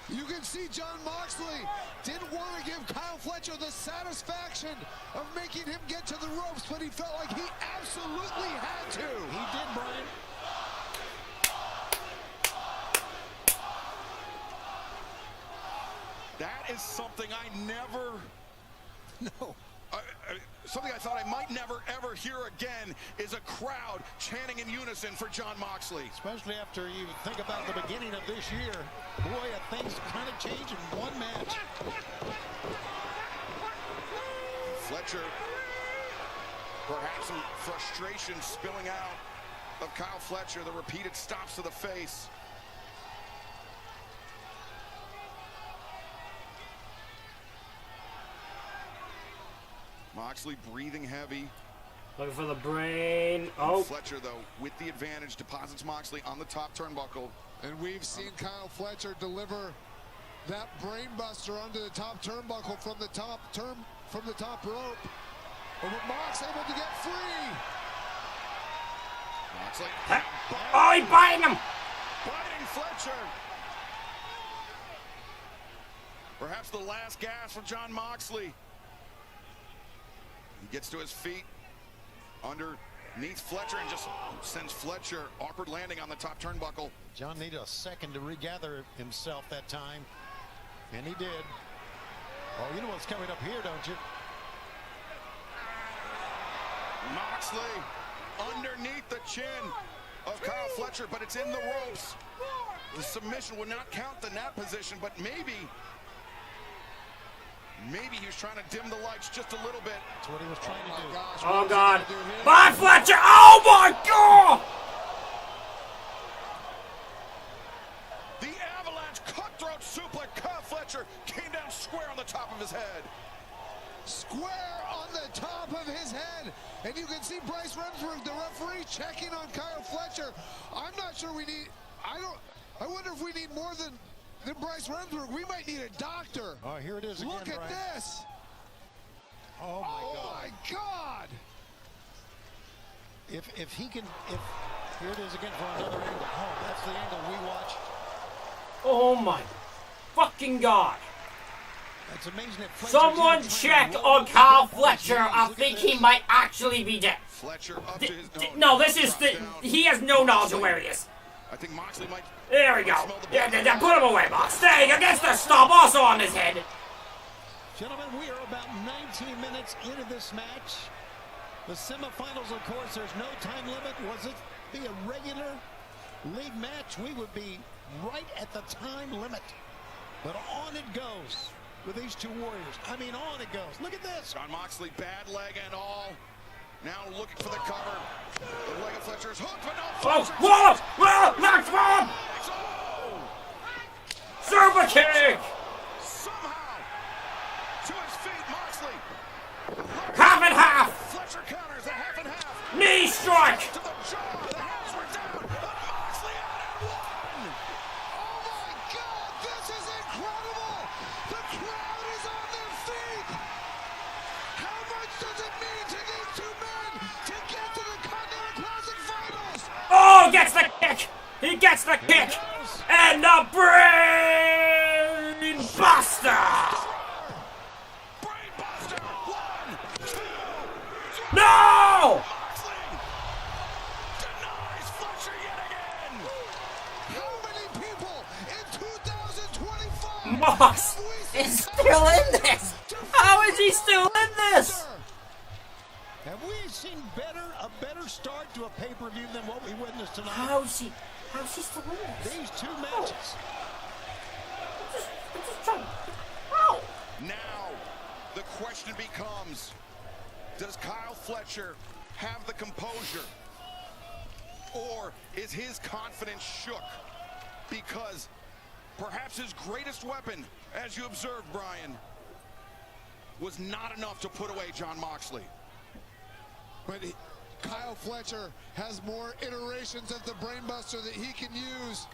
You can see John Moxley didn't want to give Kyle Fletcher the satisfaction of making him get to the ropes, but he felt like he absolutely had to. He did, Brian. That is something I never... No. Something I thought I might never, ever hear again is a crowd chanting in unison for John Moxley. Especially after you think about the beginning of this year. Boy, things kind of change in one match. Fletcher, perhaps some frustration spilling out of Kyle Fletcher, the repeated stops to the face. Moxley breathing heavy. Looking for the brain. Oh. Fletcher, though, with the advantage, deposits Moxley on the top turnbuckle. And we've seen Kyle Fletcher deliver that brain buster onto the top turnbuckle from the top rope. But with Mox able to get free. Moxley. Oh, he's biting him. Biting Fletcher. Perhaps the last gas from John Moxley. He gets to his feet underneath Fletcher and just sends Fletcher awkward landing on the top turnbuckle. John needed a second to regather himself that time, and he did. Oh, you know what's coming up here, don't you? Moxley underneath the chin of Kyle Fletcher, but it's in the ropes. The submission would not count in that position, but maybe he was trying to dim the lights just a little bit. That's what he was trying to do. Gosh, Oh, God. Bye, Fletcher. Oh, my God. The avalanche cutthroat suplex. Kyle Fletcher came down square on the top of his head. Square on the top of his head. And you can see Bryce Remsburg, the referee, checking on Kyle Fletcher. I'm not sure we need... I wonder if we need more than Bryce Remsburg. We might need a doctor. Oh, here it is again, Look at Brian. this. Oh, my God. If he can... Here it is again for another angle. Oh, that's the angle we watch. Oh, my fucking God. It's amazing that Someone check on Kyle Fletcher. I think he might actually be dead. Fletcher up to his... No, this is the... He has no knowledge of where he is. I think Moxley might... There we go. Yeah, put him away, boss. Staying against the stomp, also on his head. Gentlemen, we are about 19 minutes into this match. The semifinals, of course, there's no time limit. Was it be a regular league match, we would be right at the time limit. But on it goes with these two warriors. I mean, on it goes. Look at this. Jon Moxley, bad leg and all. Now looking for the cover. The leg of Fletcher's hooked, but no. Whoa! Whoa! Max bomb! Super kick! Somehow, to his feet, Moxley. Half and half! Fletcher counters a half and half. Knee strike! To the jaw, the hands were down, but Moxley out at one. Oh my God, this is incredible! The crowd is on their feet! How much does it mean to these two men to get to the Continental Classic Finals? Oh, gets the kick! He gets the kick! And the brain buster! Brain buster! 1, 2, 3. No! Moxley denies Fletcher yet again. How many people in 2025 Mox is still in this! How is he still in this? Have we seen a better start to a pay-per-view than what we witnessed tonight? How's he still in this? These two matches. I'm just trying. How? Now, the question becomes, does Kyle Fletcher have the composure? Or is his confidence shook? Because perhaps his greatest weapon, as you observed, Brian, was not enough to put away Jon Moxley. But Kyle Fletcher has more iterations of the brainbuster that he can use.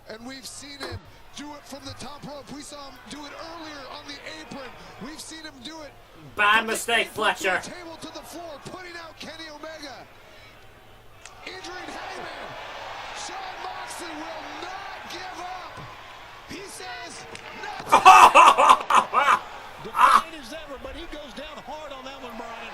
And we've seen him do it from the top rope. We saw him do it earlier on the apron. We've seen him do it. Bad mistake, Fletcher. Table to the floor, putting out Kenny Omega. Injured Heyman. Jon Moxley will not give up. He says, Defiant as ever, but he goes down hard on that one, Brian.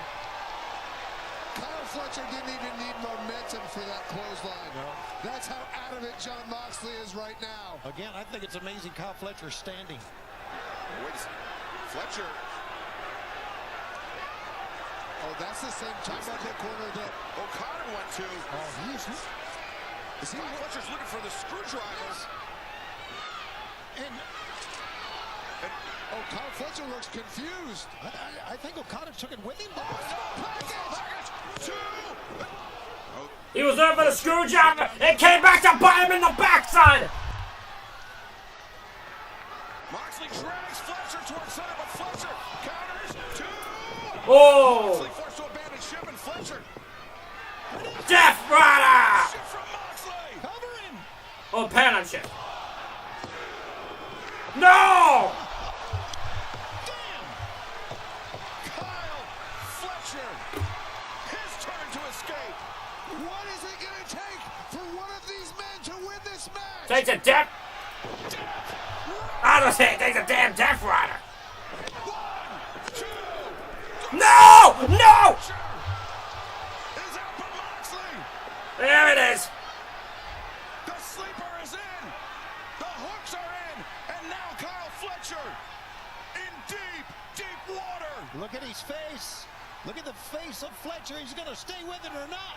Kyle Fletcher didn't even need momentum for that clothesline. No. That's how adamant Jon Moxley is right now. Again, I think it's amazing Kyle Fletcher's standing. Wait a second. Fletcher. Oh, that's the same turnbuckle corner that Okada went to. Oh, he's... Is he... Fletcher's looking for the screwdrivers. And Kyle Fletcher looks confused. I think Okada took it with him. He was there for the screwdriver. It came back to bite him in the backside. Moxley drags Fletcher towards center, but Fletcher counters 2. Oh! Moxley forced to abandon ship, and Fletcher. Death Rider! Ship from Moxley. Cover him. Oh, Panam ship. No! Kyle Fletcher. His turn to escape. What is it going to take for one of these men to win this match? Takes a death. I don't say it takes a damn Death Rider. 1, 2, 3. No! No! Is out for Moxley. There it is. The sleeper is in. The hooks are in. And now Kyle Fletcher in deep, deep water. Look at his face. Look at the face of Fletcher. He's going to stay with it or not.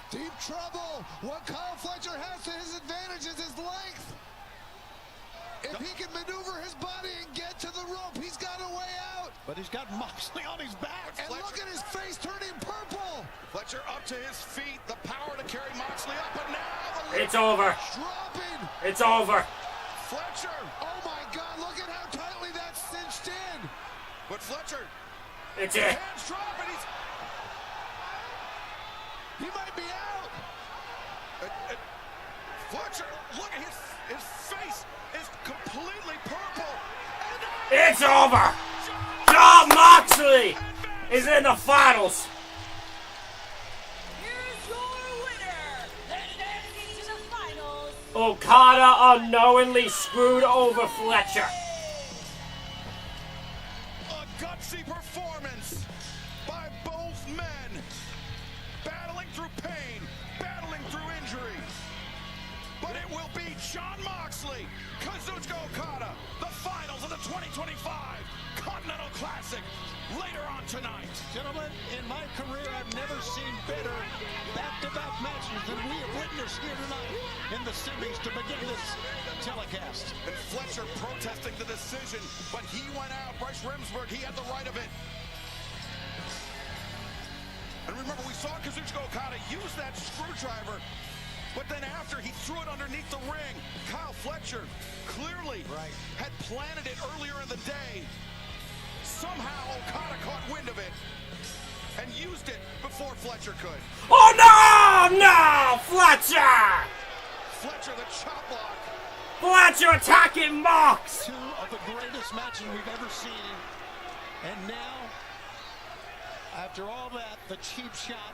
Deep trouble. What Kyle Fletcher has to his advantage is his length. If he can maneuver his body and get to the rope, he's got a way out. But he's got Moxley on his back. And look at his face turning purple. Fletcher up to his feet. The power to carry Moxley up. And now the It's over. Dropping. It's over. Fletcher. Oh my God, look at how tightly that's cinched in. But Fletcher. It's His it. hands drop and He might be out. Fletcher, look at his face is completely purple. It's over. Jon Moxley is in the finals. Here's your winner, advancing to the finals. Okada unknowingly screwed over Fletcher. A gutsy performance by both men. Battling through pain, battling through injury. But it will be Jon Moxley, Kazuchika Okada, the finals of the 2025 Continental Classic later on tonight. Gentlemen, in my career, I've never seen better back-to-back matches than we have witnessed here tonight in the semis to begin this telecast. And Fletcher protesting the decision, but he went out. Bryce Remsburg, he had the right of it. And remember, we saw Kazuchika Okada use that screwdriver, but then after, he threw it underneath the ring. Kyle Fletcher clearly had planted it earlier in the day. Somehow, Okada caught wind of it and used it before Fletcher could. Oh, no! No! Fletcher! Fletcher, the chop block. Fletcher attacking Mox! Two of the greatest matches we've ever seen. And now, after all that, the cheap shot,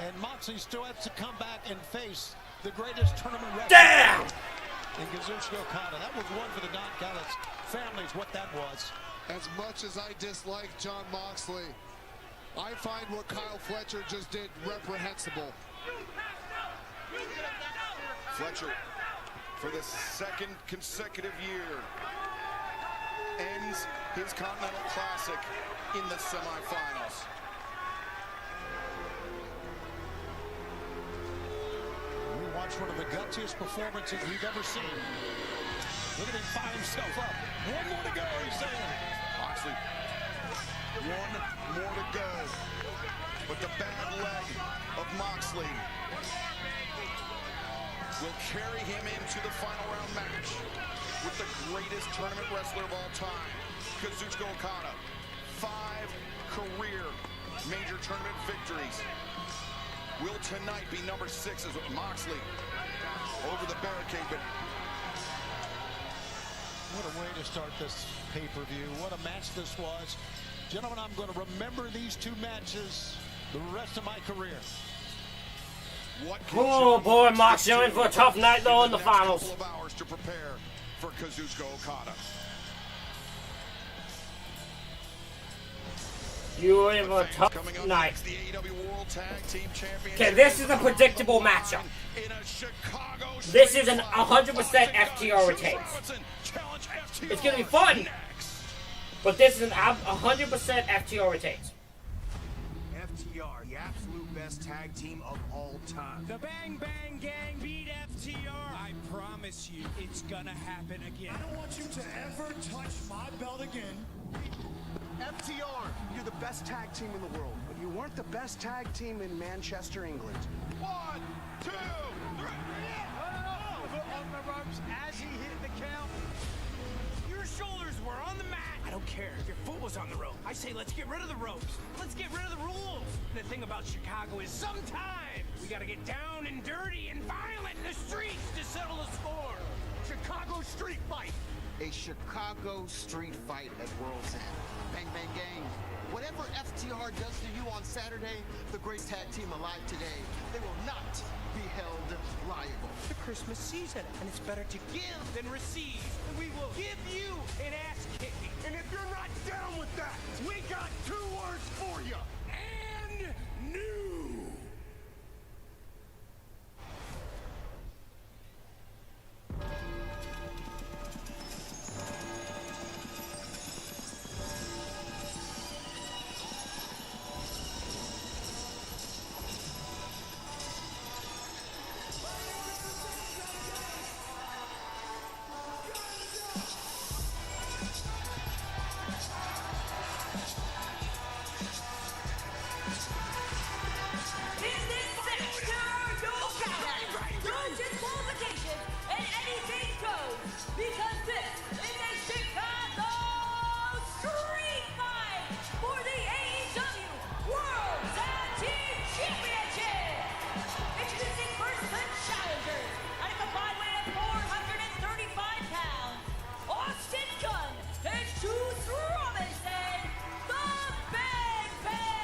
and Moxley still has to come back and face the greatest tournament record. Damn! In Kazuchika Okada. That was one for the Don Callis family, is what that was. As much as I dislike Jon Moxley, I find what Kyle Fletcher just did reprehensible. Fletcher, for the second consecutive year, ends his Continental Classic in the semifinals. We watched one of the gutsiest performances we've ever seen. Look at him fire himself up. One more to go, he's saying. Moxley, one more to go. But the bad leg of Moxley will carry him into the final round match with the greatest tournament wrestler of all time, Kazuchika Okada. 5 career major tournament victories. Will tonight be number 6 as Moxley over the barricade, but what a way to start this pay-per-view. What a match this was. Gentlemen, I'm going to remember these two matches the rest of my career. Oh boy, Mox, you're in for a tough night though in the finals. Couple of hours to prepare for Kazuchika Okada. You're in for a tough night. Okay, this is a predictable matchup. This is an 100% FTR retains. It's gonna be fun, but this is an 100% FTR retains. FTR, the absolute best tag team of all time. The Bang Bang Gang beat FTR. I promise you, it's gonna happen again. I don't want you to ever touch my belt again. FTR, you're the best tag team in the world, but you weren't the best tag team in Manchester, England. 1, 2, 3. Foot on the ropes as he hit the count. Your shoulders were on the mat. I don't care if your foot was on the rope. I say let's get rid of the ropes. Let's get rid of the rules. The thing about Chicago is sometimes we gotta get down and dirty and violent in the streets to settle the score. Chicago street fight. A Chicago street fight at World's End. Bang Bang Gang. Whatever FTR does to you on Saturday, the great tag team alive today, they will not be held liable. The Christmas season, and it's better to give than receive. And we will give you an ass kicking. And if you're not down with that, we got 2 words for you. And new.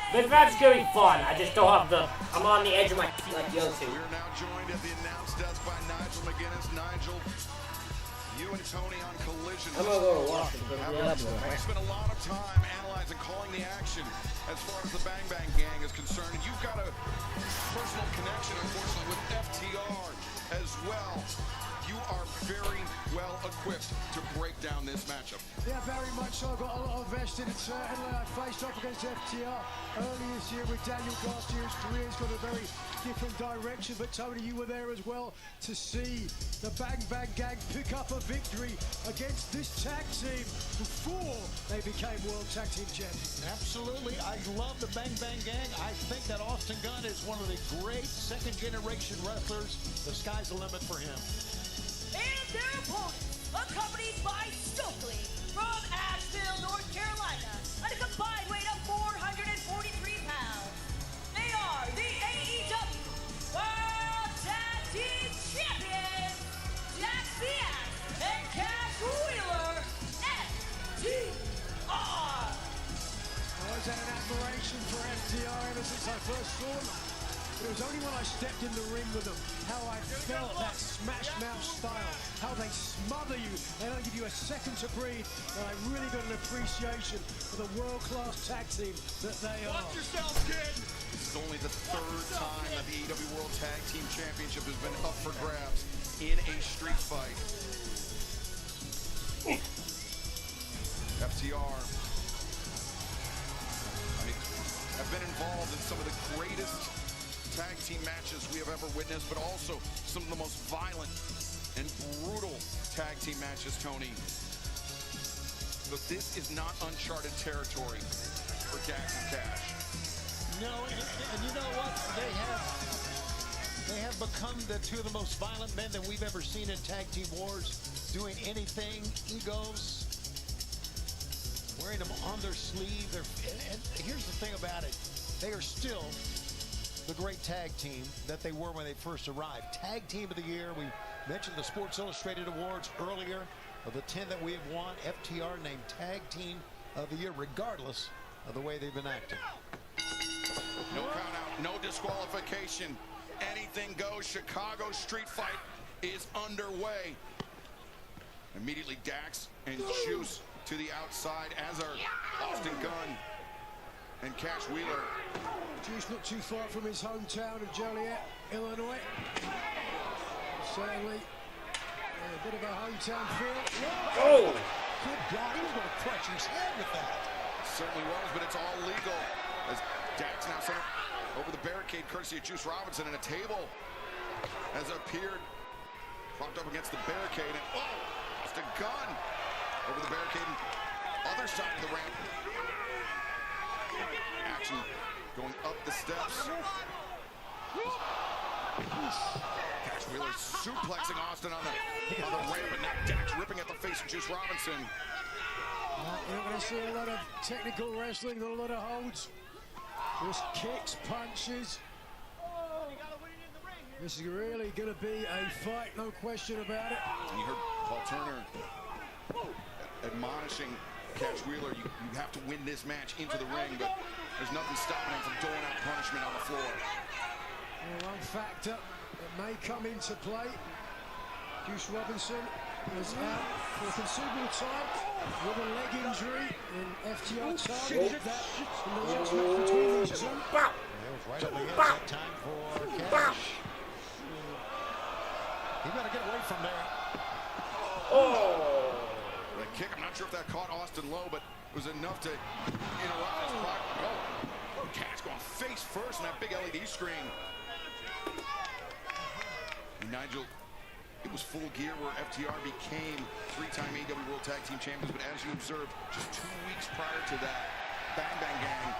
This match is gonna be fun. I just don't have the. I'm on the edge of my seat like the other two. We're now joined at the announce desk by Nigel McGuinness. Nigel, you and Tony on Collision. I'm gonna go to Washington. I've spent a lot of time analyzing, calling the action as far as the Bang Bang Gang is concerned. And you've got a personal connection, unfortunately, with FTR as well. you are very well equipped to break down this matchup. Yeah, very much so. I've got a lot of vested, and certainly I faced off against FTR early this year with Daniel Garcia's career's got a very different direction, but Tony, you were there as well to see the Bang Bang Gang pick up a victory against this tag team before they became World Tag Team Champions. Absolutely. I love the Bang Bang Gang. I think that Austin Gunn is one of the great second-generation wrestlers. The sky's the limit for him. And their opponents, accompanied by Stokely from Asheville, North Carolina, at a combined weight of 443 pounds. They are the AEW World Tag Team Champions, Jack Bias and Cash Wheeler, FTR. I always had an admiration for FTR ever since I first saw them. It was only when I stepped in the ring with them, how I felt that smash mouth style, how they smother you, they don't give you a second to breathe, and I really got an appreciation for the world-class tag team that they are. Watch yourself, kid! This is only the third time that the AEW World Tag Team Championship has been up for grabs in a street fight. FTR, have been involved in some of the greatest tag team matches we have ever witnessed, but also some of the most violent and brutal tag team matches, Tony. But this is not uncharted territory for Dax and Cash. No, and you know what? They have become the two of the most violent men that we've ever seen in tag team wars, doing anything, egos, wearing them on their sleeve. And here's the thing about it. They are still the great tag team that they were when they first arrived. Tag Team of the Year. We mentioned the Sports Illustrated Awards earlier. Of the 10 that we have won, FTR named Tag Team of the Year, regardless of the way they've been acting. No count out, no disqualification. Anything goes. Chicago street fight is underway. Immediately Dax and Juice to the outside, as are Austin Gunn and Cash Wheeler. Juice not too far from his hometown of Joliet, Illinois. Certainly a bit of a hometown feel. Oh! Good God, he was going to crush his head with that. Certainly was, but it's all legal. As Dax now sent it over the barricade, courtesy of Juice Robinson, and a table has appeared, propped up against the barricade, and Austin Gunn over the barricade, other side of the ramp. Action going up the steps. Cash Wheeler suplexing Austin on the ramp, and now Dax ripping at the face of Juice Robinson. You're going to see a lot of technical wrestling, a lot of holds. Just kicks, punches. This is really going to be a fight, no question about it. You heard Paul Turner admonishing Cash Wheeler, you have to win this match into the ring, but there's nothing stopping him from doling out punishment on the floor. Well, one factor that may come into play. Juice Robinson was out for a considerable time with a leg injury, and FTR targeted that in the last match between these two. It was right up the edge that time for Cash. He better get away from there. The kick, I'm not sure if that caught Austin low, but it was enough to interrupt his progress. Cash going face first in that big LED screen. And Nigel, it was full gear where FTR became three-time AEW World Tag Team Champions, but as you observed, just 2 weeks prior to that, Bang Bang Gang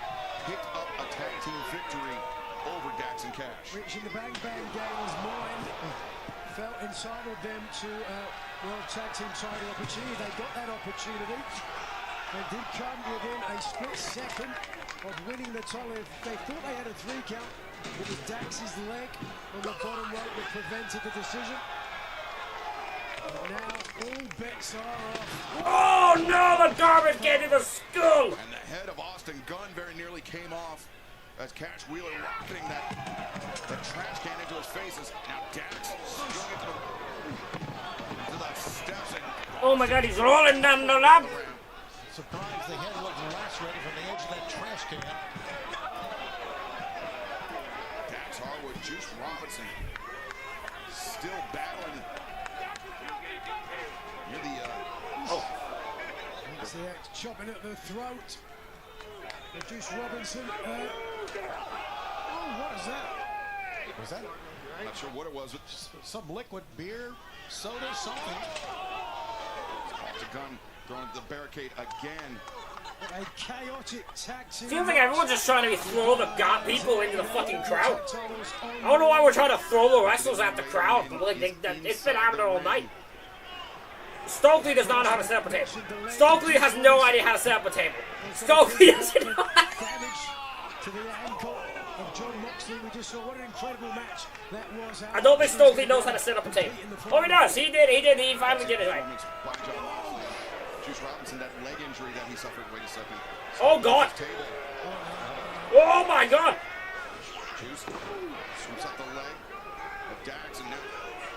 picked up a tag team victory over Dax and Cash. Reaching the Bang Bang Gang's mind, felt entitled them to World Tag Team title opportunity. They got that opportunity. They did come within a split second of winning the title. They thought they had a 3 count. It was Dax's leg on the bottom rope that prevented the decision. But now all bets are off. Oh no, the garbage get in the skull! And the head of Austin Gunn very nearly came off as Cash Wheeler rocketing that trash can into his face. Now Dax going into the steps. And oh my God, he's rolling down the ramp. Surprised the head looked lacerated from the edge of that trash can. Dax Harwood, Juice Robinson still battling. Near the, That's the act chopping at the throat. Juice Robinson. Oh, what is that? Was that? Not sure what it was. Some liquid, beer, soda, something. Off the gun, throwing the barricade again. A chaotic tag team. Feels like everyone's just trying to throw the people into the fucking crowd. I don't know why we're trying to throw the wrestlers at the crowd, but like it's been happening all night. Stokely does not know how to set up a table. Stokely has no idea how to set up a table. Stokely doesn't know. Damage to the ankle of John Moxley. We just saw what an incredible match that was. I don't think Stokely knows how to set up a table. Oh, he does. He did. He finally did it right. Juice Robinson, that leg injury that he suffered. Wait a second. Oh, God. Oh, my God. Juice swoops up the leg of Dax, and now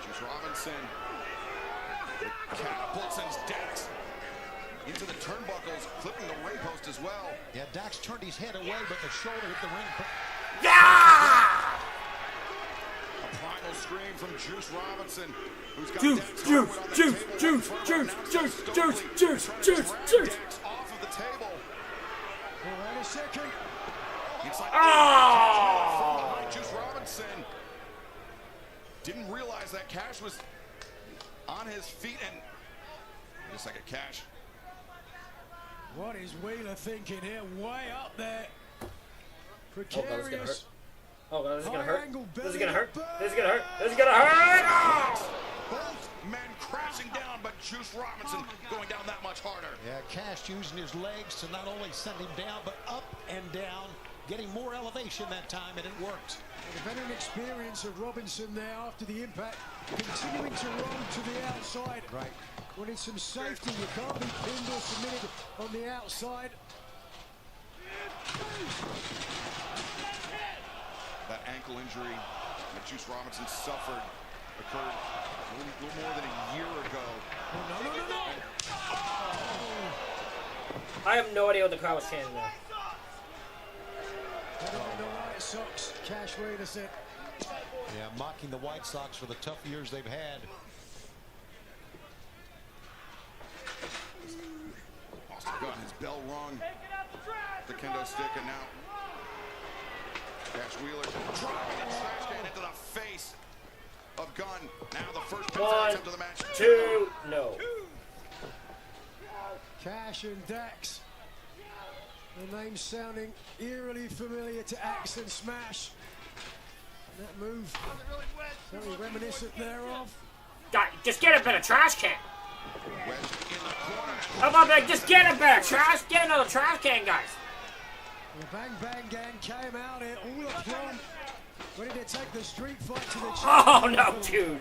Juice Robinson catapults Dax into the turnbuckles, clipping the ring post as well. Yeah, Dax turned his head away, but the shoulder hit the ring. Yeah! A primal scream from Juice Robinson, who's got Juice off of the table. Wait a second. It's like Juice Robinson didn't realize that Cash was on his feet, and just like a Cash. What is Wheeler thinking here? Way up there. Precarious. Oh, God, this is gonna hurt. This is gonna hurt. This is gonna hurt. This is gonna hurt. Oh! Both men crashing down, but Juice Robinson going down that much harder. Yeah, Cash using his legs to not only send him down, but up and down, getting more elevation that time, and it worked. The veteran experience of Robinson there after the impact, continuing to run to the outside. Right. Wanting some safety, you can't be pinned or submitted on the outside. That ankle injury that Juice Robinson suffered occurred a little more than a year ago. No. I have no idea what the crowd was chanting there. The White Sox, Cash Wheeler said. Yeah, mocking the White Sox for the tough years they've had. Austin got his bell rung. The kendo stick, and now Cash Wheeler driving the trash can into the face of Gunn. Now the first pin after the match. 2, no. Cash and Dax. The name sounding eerily familiar to Axe and Smash. That move, very reminiscent thereof. God, just get a better trash can. How about that? Just get a better trash. Get another trash can, guys. The Bang Bang Gang came out here all aplomb, ready to take the street fight to the Oh no, dude.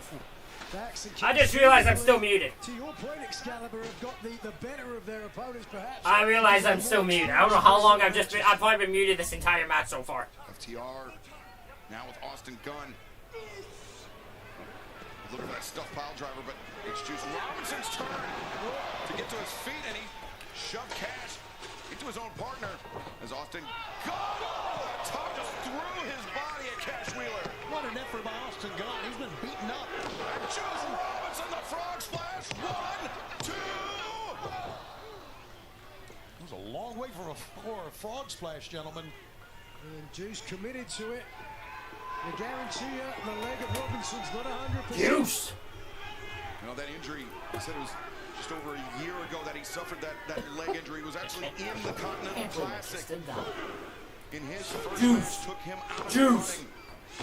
I just realized I'm still muted. To your point, Excalibur have got the better of their opponents, perhaps. I realize I'm still muted. I don't know how long I've probably been muted this entire match so far. FTR now with Austin Gunn. Look for that stuffed pile driver, but it's Juice Robinson's turn to get to his feet, and he shoved Cash into his own partner as Austin Gunn top just threw his body at Cash Wheeler. What an effort by Austin Gunn. He's been beaten up. And Juice Robinson, the frog splash. 1, 2. It was a long way for a frog splash, gentlemen. And Juice committed to it. I guarantee you, the leg of Robinson's not 100%. Juice! You know, that injury, he said it was just over a year ago that he suffered that leg injury. He was actually in the Continental Classic. In his first match, took him out of the running.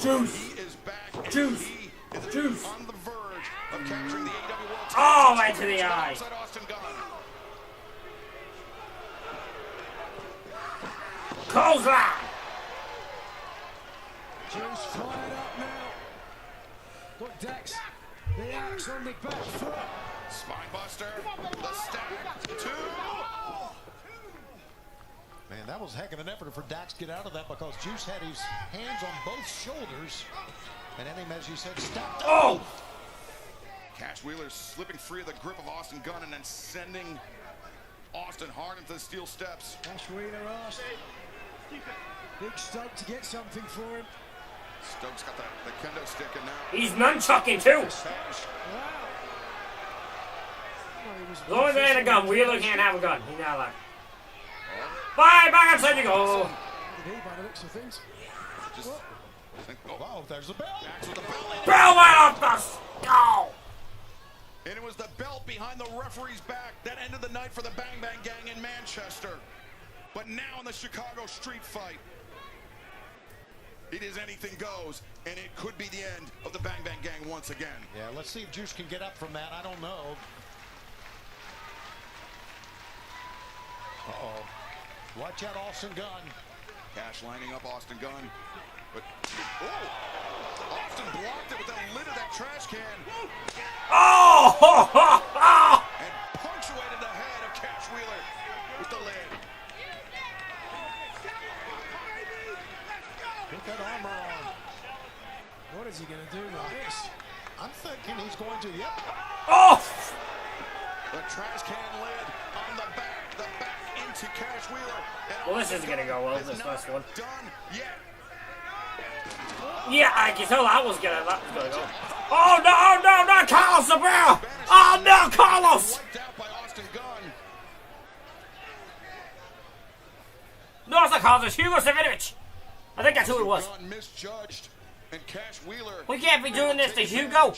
Juice! He is back. Juice! He is Juice! on the verge of capturing the AEW World Title. Oh, right to the eye. Outside Austin Gunn. Clothesline! Juice fired up now. Got Dax, the axe on the back foot. Spinebuster, the stack, 2. Man, that was a heck of an effort for Dax to get out of that because Juice had his hands on both shoulders. And then him, as you said, stacked up. Oh! Cash Wheeler slipping free of the grip of Austin Gunn and then sending Austin hard into the steel steps. Cash Wheeler asked. Big stake to get something for him. Stokes got the kendo stick and now. He's nunchucking too. As long as they had a gun, Wheeler can't have a gun. He's not allowed. Bye, back outside you go. By the looks of things. Oh, there's the bell. Bell went off the skull. And it was the belt behind the referee's back that ended the night for the Bang Bang Gang in Manchester. But now in the Chicago street fight, it is anything goes, and it could be the end of the Bang Bang Gang once again. Yeah, let's see if Juice can get up from that. I don't know. Uh-oh. Watch out, Austin Gunn. Cash lining up Austin Gunn. But, Austin blocked it with the lid of that trash can. Oh! And punctuated the head of Cash Wheeler with the lid. Put that armor on. What is he going to do with this? I'm thinking he's going to, yep. Oh! The trash can lid on the back into Cash Wheeler. Well, this isn't going to go well, this last one. Done yet. Yeah, I can tell that was going to go. Oh, no, not Carlos Sabella! Oh, no, Carlos! Wiped out by Austin Gunn. No, it's not Carlos, it's Hugo Savinovich. I think that's who it was. Gunn misjudged, and Cash Wheeler. We can't be doing this to Hugo.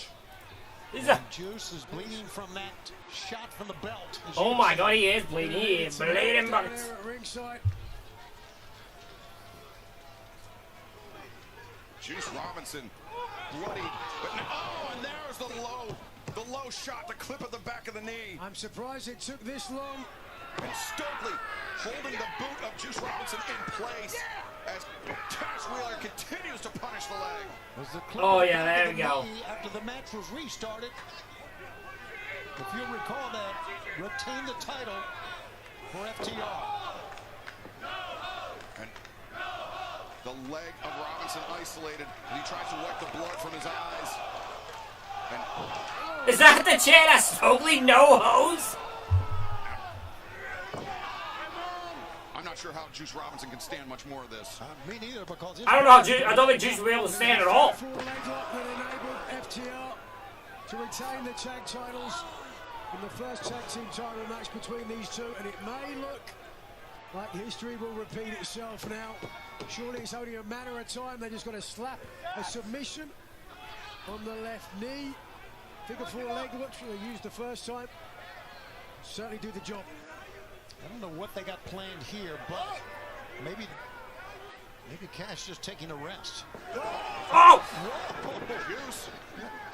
Juice is bleeding from that shot from the belt. Oh my God, he is bleeding. He is bleeding buckets. Juice Robinson, bloody, but now, and there's the low shot, the clip of the back of the knee. I'm surprised it took this long. And Stokely holding the boot of Juice Robinson in place as Cash Wheeler continues to punish the leg. Oh yeah, there we go. After the match was restarted, if you'll recall that, retained the title for FTR. And the leg of Robinson isolated, and he tries to wipe the blood from his eyes. And is that the chair that Stokely no hose? I'm not sure how Juice Robinson can stand much more of this. Me neither, because I don't know how I don't think Juice will be able to stand at all. Full leg lock that enabled FTR to retain the tag titles in the first tag team title match between these two, and it may look like history will repeat itself now. Surely it's only a matter of time. They just got to slap a submission on the left knee. Figure four leg lock, which they used the first time. Certainly do the job. I don't know what they got planned here, but maybe Cash just taking a rest. Oh! Juice.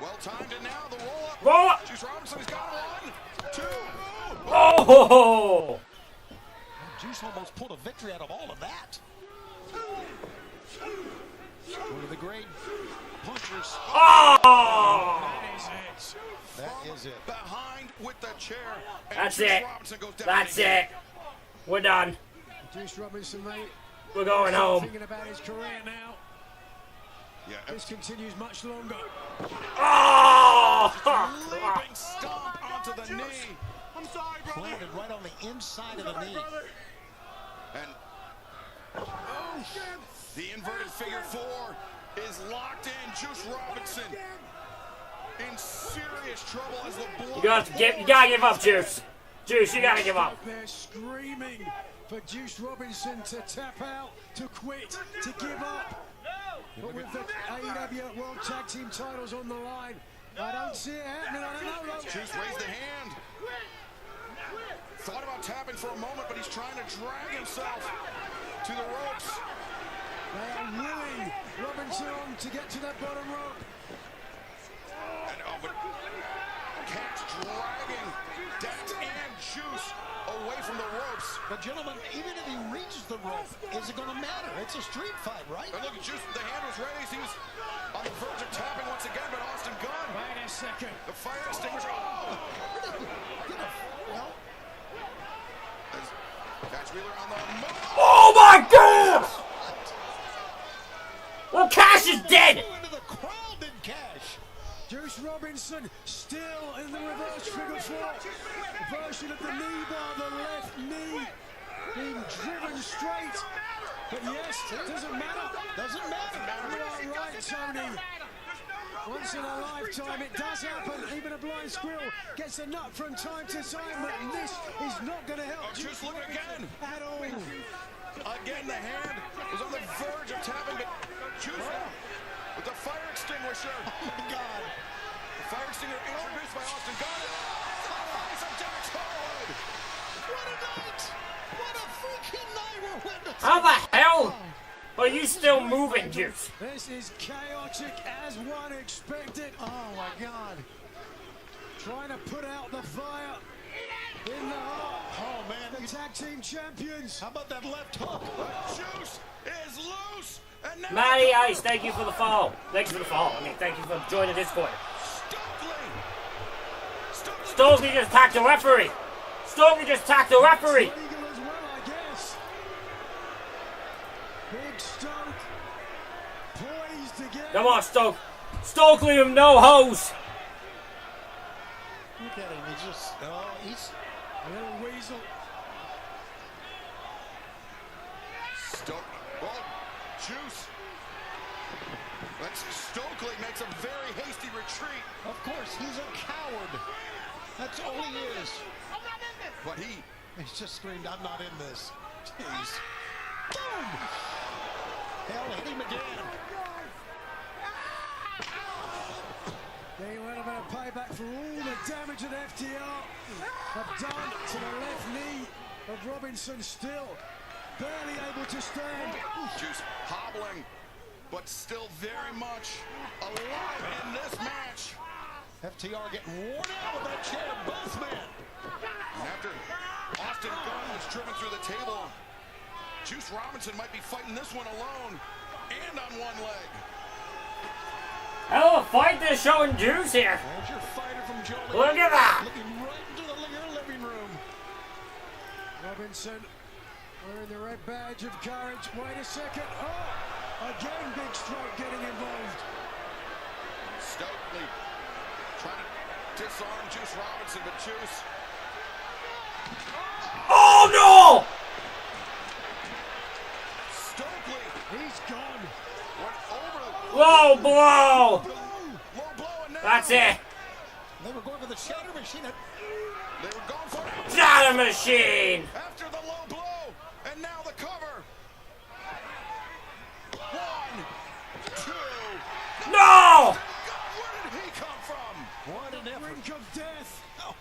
Well timed, and now the roll up. Roll up. Juice Robinson has got 1, 2. Oh! Juice almost pulled a victory out of all of that. One of the great punchers. Oh! That is it. Behind with the chair. That's it. That's it. We're done. Juice Robinson, mate. We're going home. Thinking about his career now. Yeah. This continues much longer. Oh! Leaping stomp onto the knee. I'm sorry, brother. Planted right on the inside of the knee. And the inverted figure four is locked in. Juice Robinson in serious trouble as the blood. You gotta give up, Juice. Juice, you gotta give up. They're screaming for Juice Robinson to tap out, to quit, to give up. But with the AEW World Tag Team titles on the line, I don't see it happening. I don't know. Juice raised the hand. Thought about tapping for a moment, but he's trying to drag himself to the ropes. They are willing Robinson on to get to that bottom rope. And but Cash dragging Dax and Juice away from the ropes. But gentlemen, even if he reaches the rope, is it going to matter? It's a street fight, right? And look at Juice, the hand was raised. He was on the verge of tapping once again, but Austin Gunn. Wait a second. The fire extinguisher. Oh! Cash Wheeler on the move. Oh my God! Well, Cash is dead. Into the crowd in Cash. Juice Robinson still in the reverse figure four. Version of the knee bar, the left knee being driven straight But yes, it doesn't matter. Doesn't matter. You are right, Tony. Once in a lifetime, it does happen. Even a blind squirrel gets a nut from time to time, but this is not going to help. Just look again. At all. Again, the hand was on the verge of tapping, but Juice with the fire extinguisher. Oh my God. The fire extinguisher introduced by Austin Gunn. What a night! What a freaking night we're witnessing! How the hell are you still moving, Juice? This is chaotic as one expected. Oh my God. Trying to put out the fire in the heart. Oh man, the tag team champions. How about that left hook? Juice is loose. And now Matty Ice, thank you for the follow. Thank you for the follow. I mean, thank you for joining Discord. Stokely just attacked the referee. Stokely just attacked the referee. Big Stoke poised again. Come on, Stoke. Stokely with no hose. Look at him. He's a little weasel. Stoke. Well, Juice. Stokely makes a very hasty retreat. Of course, he's a coward. That's all he is. But he's just screamed, I'm not in this. Jeez. Boom! Hell, hit him again. Getting a little bit of payback for all the damage that FTR have done to the left knee of Robinson. Still barely able to stand. Juice hobbling, but still very much alive in this match. FTR getting worn out with that chair, both men. And after Austin Gunn was driven through the table, Juice Robinson might be fighting this one alone and on one leg. Hell of a fight they're showing Juice here. There's your fighter from Jolie. Look at that. Looking right into the living room. Robinson wearing the red badge of courage. Wait a second. Oh, again, Big Stroke getting involved. Stokely trying to disarm Juice Robinson, but Juice. Oh no! Stokely. He's gone. Went over. Low blow. Low blow and now. That's it. They were going for the shatter machine. They were going for it. Shatter machine. After the low blow, and now the cover. 1, 2. No! Where did he come from? What an effort. Brink of death. Oh,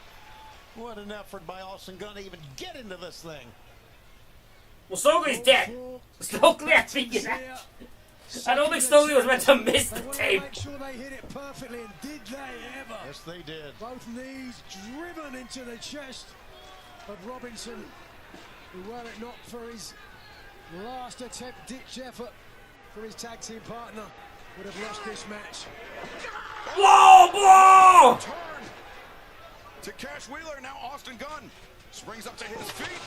what an effort by Austin Gunn to even get into this thing. Well, Stokely's dead. Stokely has to get out. I don't think Stokely was meant to miss the tape. Make sure they hit it perfectly, and did they ever? Yes, they did. Both knees driven into the chest of Robinson, who, were it not for his last attempt, ditch effort for his tag team partner, would have lost this match. Low blow! Turn to Cash Wheeler. Now Austin Gunn springs up to his feet.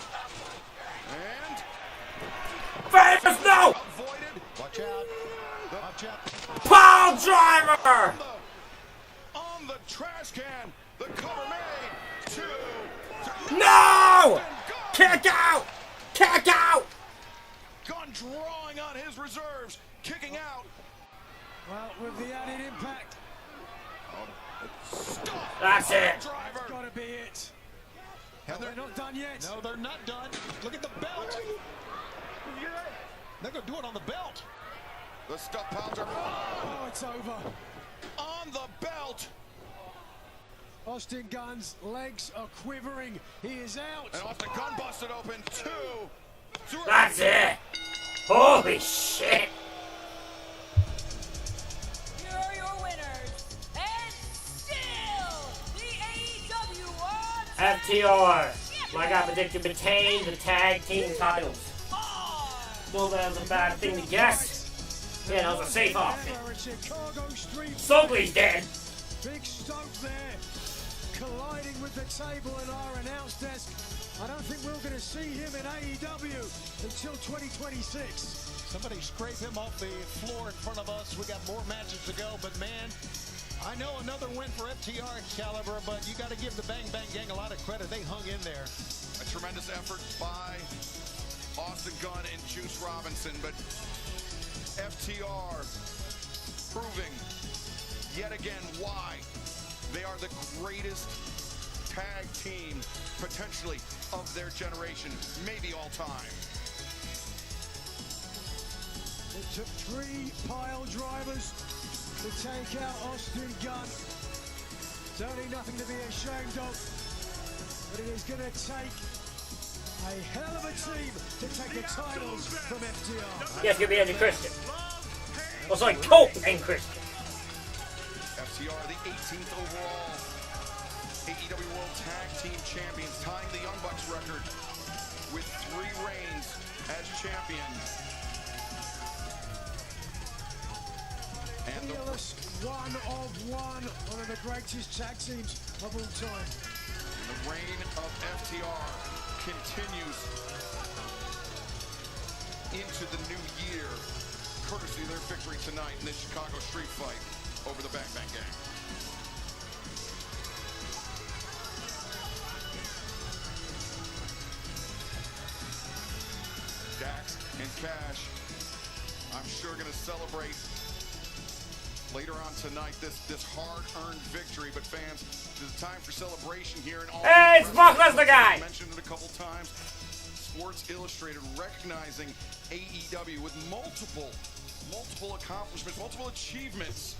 And Famous, no! avoided. Watch out. Watch out. Pile driver! On the trash can. The cover made. 2. No! Kick out! Kick out! Gunn drawing on his reserves. Kicking out. Well, with the added impact. Stop. That's it. That's got to be it. And they're not done yet. No, they're not done. Look at the belt. They're going to do it on the belt. The stuff pile driver. Oh, it's over. On the belt. Austin Gunn's legs are quivering. He is out. And Austin Gunn busted open. 2, 3. That's it. Holy shit. Here are your winners, and still the AEW World FTR, like I predicted, retained the tag team titles. Though that was a bad thing to guess. Yeah, that was a safe option. Stokely's dead. Big Stoke there, colliding with the table in our announce desk. I don't think we're going to see him in AEW until 2026. Somebody scrape him off the floor in front of us. We got more matches to go, but man, I know another win for FTR Caliber, but you got to give the Bang Bang Gang a lot of credit. They hung in there. A tremendous effort by Austin Gunn and Juice Robinson, but FTR proving yet again why they are the greatest tag team potentially of their generation, maybe all time. It took 3 pile drivers to take out Austin Gunn. It's only nothing to be ashamed of, but it is going to take a hell of a team to take the titles from FTR. Yes, you'll be Edge and Christian. Oh, sorry, Colt and Christian. FTR, the 18th overall AEW World Tag Team Champions, tying the Young Bucks record with 3 reigns as champions. And Fearless, one of one of the greatest tag teams of all time. The reign of FTR continues into the new year, courtesy of their victory tonight in this Chicago street fight over the Bang Bang Gang. Dax and Cash, I'm sure going to celebrate later on tonight this hard-earned victory, but fans, it's time for celebration here in all. Hey, it's Brock Lesnar guy. I mentioned it a couple times. Sports Illustrated recognizing AEW with multiple accomplishments, multiple achievements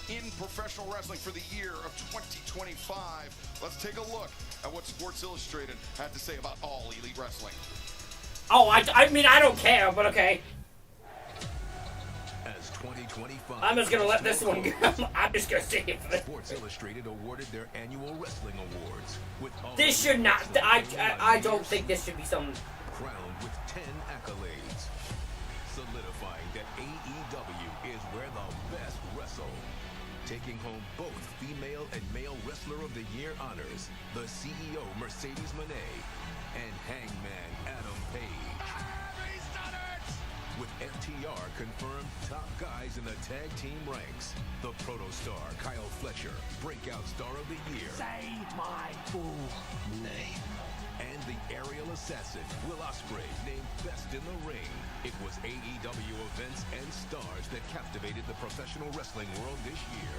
in professional wrestling for the year of 2025. Let's take a look at what Sports Illustrated had to say about All Elite Wrestling. Oh, I mean, I don't care, but okay. As 2025, I'm just gonna let this one go. I'm just gonna say it for this. Sports Illustrated awarded their annual wrestling awards with This should not. I don't think this should be some. crowned with 10 accolades, solidifying that AEW is where the best wrestle. Taking home both female and male wrestler of the year honors, the CEO Mercedes Moné and Hangman Adam Page. With FTR confirmed top guys in the tag team ranks, the Protostar Kyle Fletcher, breakout star of the year. Say my full name. And the aerial assassin, Will Ospreay, named best in the ring. It was AEW events and stars that captivated the professional wrestling world this year.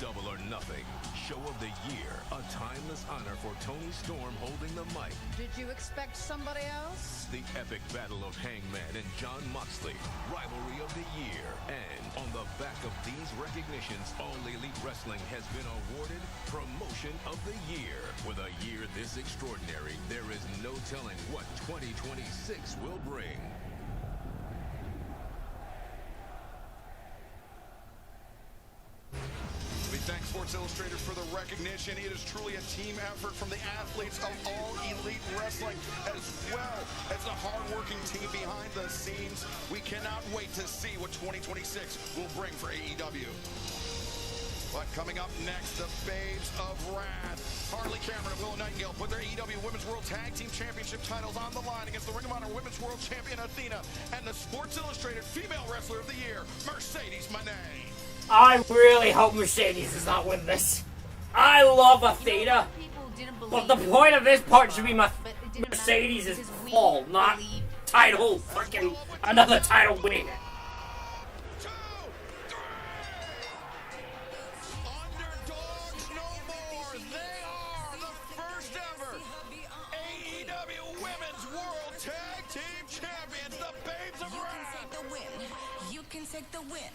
Double or Nothing, Show of the Year, a timeless honor for Tony Storm holding the mic. Did you expect somebody else? The epic battle of Hangman and Jon Moxley, Rivalry of the Year. And on the back of these recognitions, All Elite Wrestling has been awarded Promotion of the Year. With a year this extraordinary, there is no telling what 2026 will bring. We thank Sports Illustrated for the recognition. It is truly a team effort from the athletes of All Elite Wrestling, as well as the hard-working team behind the scenes. We cannot wait to see what 2026 will bring for AEW. But coming up next, the Babes of Wrath. Harley Cameron and Willow Nightingale put their AEW Women's World Tag Team Championship titles on the line against the Ring of Honor Women's World Champion Athena and the Sports Illustrated Female Wrestler of the Year, Mercedes Moné. I really hope Mercedes does not win this. I love Athena, but the point of this part should be Mercedes' fall, not title, freaking another title winning it. Underdogs no more. They are the first ever AEW Women's World Tag Team Champions, the Babes of Wrath. You can take the win.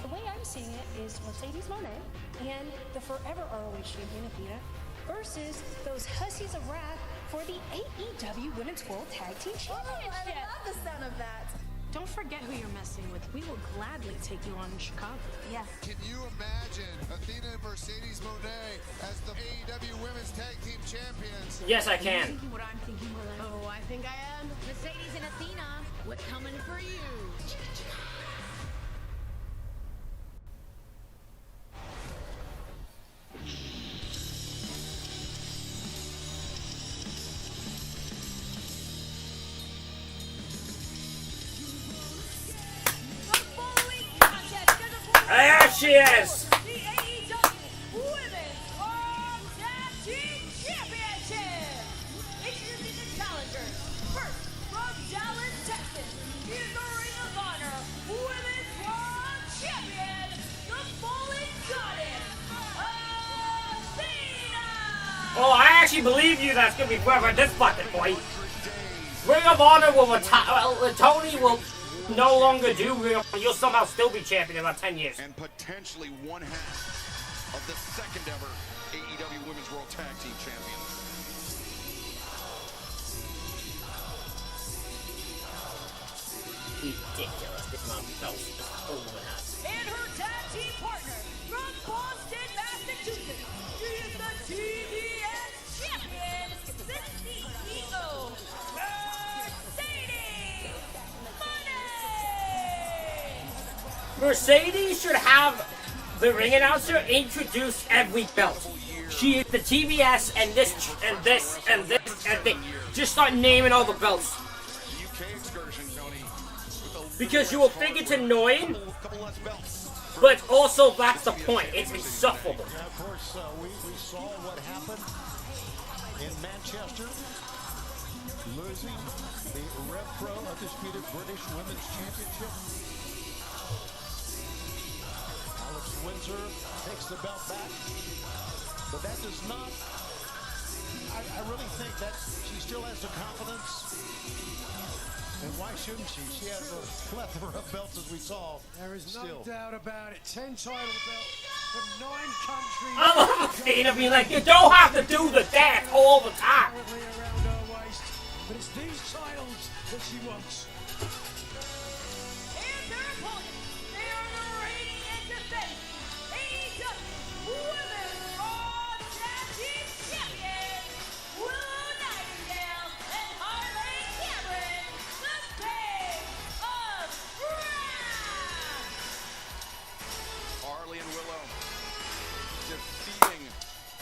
The way I'm seeing it is Mercedes Moné and the forever ROH champion Athena versus those hussies of wrath for the AEW Women's World Tag Team Championship. I love the sound of that. Don't forget who you're messing with. We will gladly take you on in Chicago. Yes. Can you imagine Athena and Mercedes Moné as the AEW Women's Tag Team Champions? Yes, I can. Are you thinking what I'm thinking, Willow? Oh, I think I am. Mercedes and Athena, what's coming for you? There she is! The AEW Women's World Tag Team Champions! actually believe you that's gonna be forever at this fucking point. Ring of Honor will retire. Tony will no longer do Ring of Honor. You'll somehow still be champion in about 10 years. And potentially one half of the second ever AEW Women's World Tag Team Champions. Ridiculous. This amount of belts this whole woman has. And her tag team partner from Boston, Massachusetts. She is the TBS champion, the CEO, Mercedes Moné. Mercedes should have the ring announcer introduce every belt. She is the TBS and this and this and this and this. Just start naming all the belts. Because you will think it's annoying, but also that's the point. It's insufferable. Now, of course, we saw what happened in Manchester, losing the Rev Pro Undisputed British Women's Championship. Alex Windsor takes the belt back, but that does not. I really think that she still has the confidence. And why shouldn't she? She has a plethora of belts as we saw. There is no doubt about it. 10 title belts from 9 countries. I love Athena being like, you don't have to do the dance all the time. Around her waist, but it's these titles that she wants. And their opponents, they are the reigning and defending AEW Women's Raw Tag Team Champions, Willow Nightingale and Harley Cameron. Harley and Willow defeating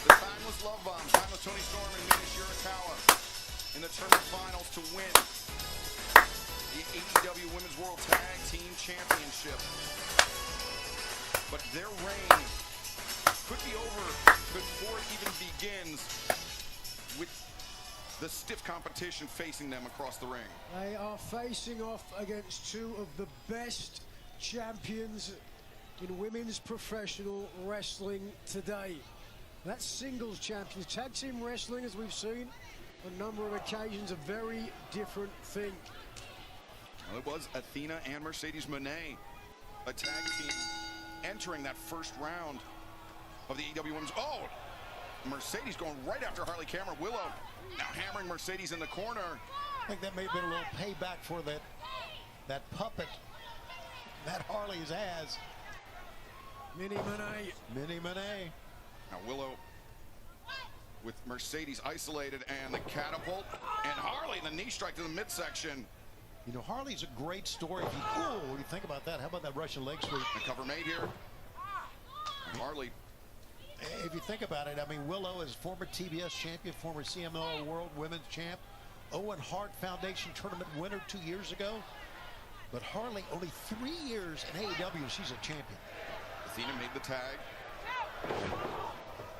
the Timeless Love Bomb, Timeless Tony Storm and Mina Shirakawa in the tournament finals to win the AEW Women's World Tag Team Championship. But their reign could be over before it even begins with the stiff competition facing them across the ring. They are facing off against 2 of the best champions in women's professional wrestling today. That's singles champions. Tag team wrestling, as we've seen on a number of occasions, a very different thing. Well, it was Athena and Mercedes Moné, a tag team entering that first round of the AEW Women's. Oh! Mercedes going right after Harley Cameron. Willow now hammering Mercedes in the corner. I think that may have been a little payback for that puppet that Harley's has. Minnie Moné. Minnie Moné. Now Willow with Mercedes isolated and the catapult. And Harley the knee strike to the midsection. You know, Harley's a great story. When you think about that, how about that Russian leg sweep? The cover made here. And Harley. If you think about it, I mean, Willow is former TBS champion, former CMLL World Women's Champ, Owen Hart Foundation tournament winner 2 years ago. But Harley, only 3 years in AEW, she's a champion. Athena made the tag.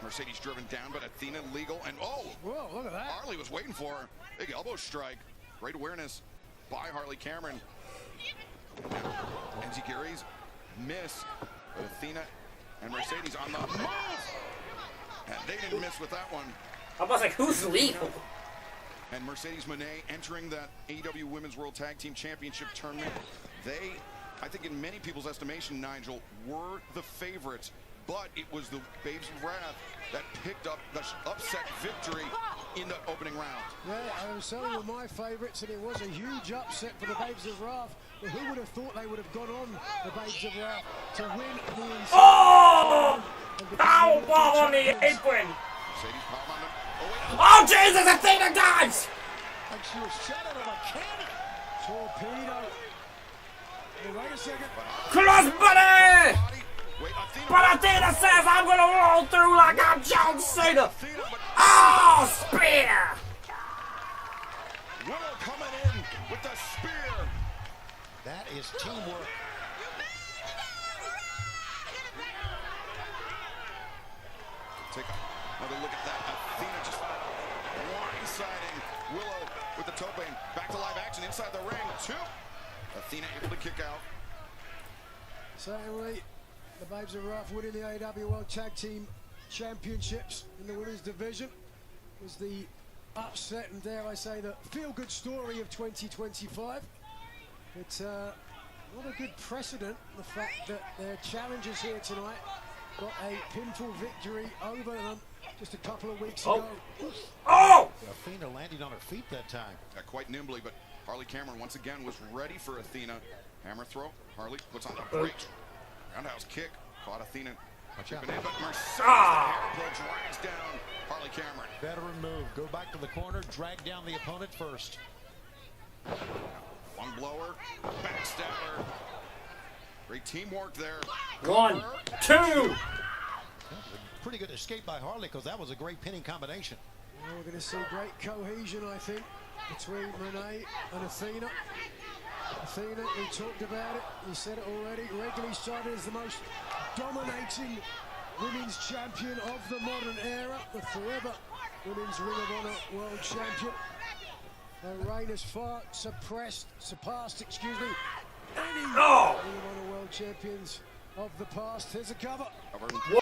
Mercedes driven down, but Athena legal. And oh, whoa, look at that. Harley was waiting for her. Big elbow strike. Great awareness by Harley Cameron. Now, Enziguri's miss. But Athena and Mercedes on the move. And they didn't miss with that one. I was like, who's legal? And Mercedes Moné entering that AEW Women's World Tag Team Championship tournament. They, I think in many people's estimation, Nigel, were the favorites. But it was the Babes of Wrath that picked up the upset victory in the opening round. Yeah, I was certainly one of my favorites, and it was a huge upset for the Babes of Wrath. But who would have thought they would have gone on the Babes of Wrath to win the Oh! Powerbomb on the apron! Oh, Jesus, Athena dodge! Like she was shot out of a cannon. Torpedo. Hey, wait a second. Crossbody! But Athena says I'm gonna roll through like I'm John Cena. Oh, spear! Willow coming in with the spear. That is teamwork. Take another look at that. Athena just blindsiding Willow with the tope. Back to live action inside the ring. 2. Athena able to kick out. Certainly, the Babes of Wrath winning the AEW World Tag Team Championships in the women's division. was the upset and, dare I say, the feel-good story of 2025. But not a good precedent, the fact that their challengers here tonight got a pinfall victory over them just a couple of weeks ago. Oh! Athena landing on her feet that time. Quite nimbly, but Harley Cameron once again was ready for Athena. Hammer throw. Harley puts on the break. Roundhouse kick. Caught Athena chipping in, but Mercedes drags down Harley Cameron. Veteran move. Go back to the corner. Drag down the opponent first. One blower. Backstabber. Great teamwork there. 1, 2. Pretty good escape by Harley because that was a great pinning combination. Well, we're going to see great cohesion, I think, between Monet and Athena. Athena, we talked about it, you said it already, regularly cited as the most dominating women's champion of the modern era, the forever Women's Ring of Honor World Champion. Her reign has far surpassed, any Ring of Honor World Champions of the past. Here's a cover.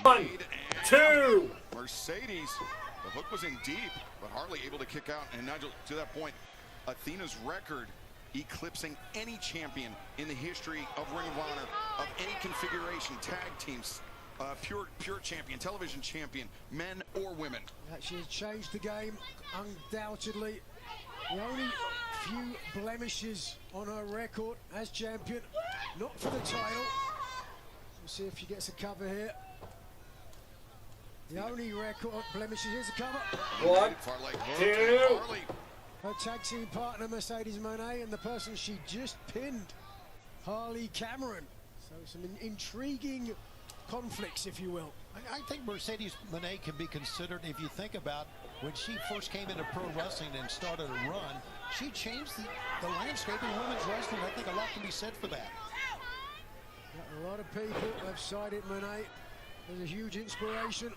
1, 2. Mercedes, the hook was in deep, but Harley able to kick out. And Nigel, to that point, Athena's record eclipsing any champion in the history of Ring of Honor, of any configuration, tag teams, pure champion, television champion, men or women. She has changed the game, undoubtedly. The only few blemishes on her record as champion, not for the title. We'll see if she gets a cover here. The only record blemishes, here's a cover. 1, 2. Her tag team partner, Mercedes Moné, and the person she just pinned, Harley Cameron. So some intriguing conflicts, if you will. I think Mercedes Moné can be considered, if you think about when she first came into pro wrestling and started a run, she changed the landscape in women's wrestling. I think a lot can be said for that. A lot of people have cited Moné as a huge inspiration.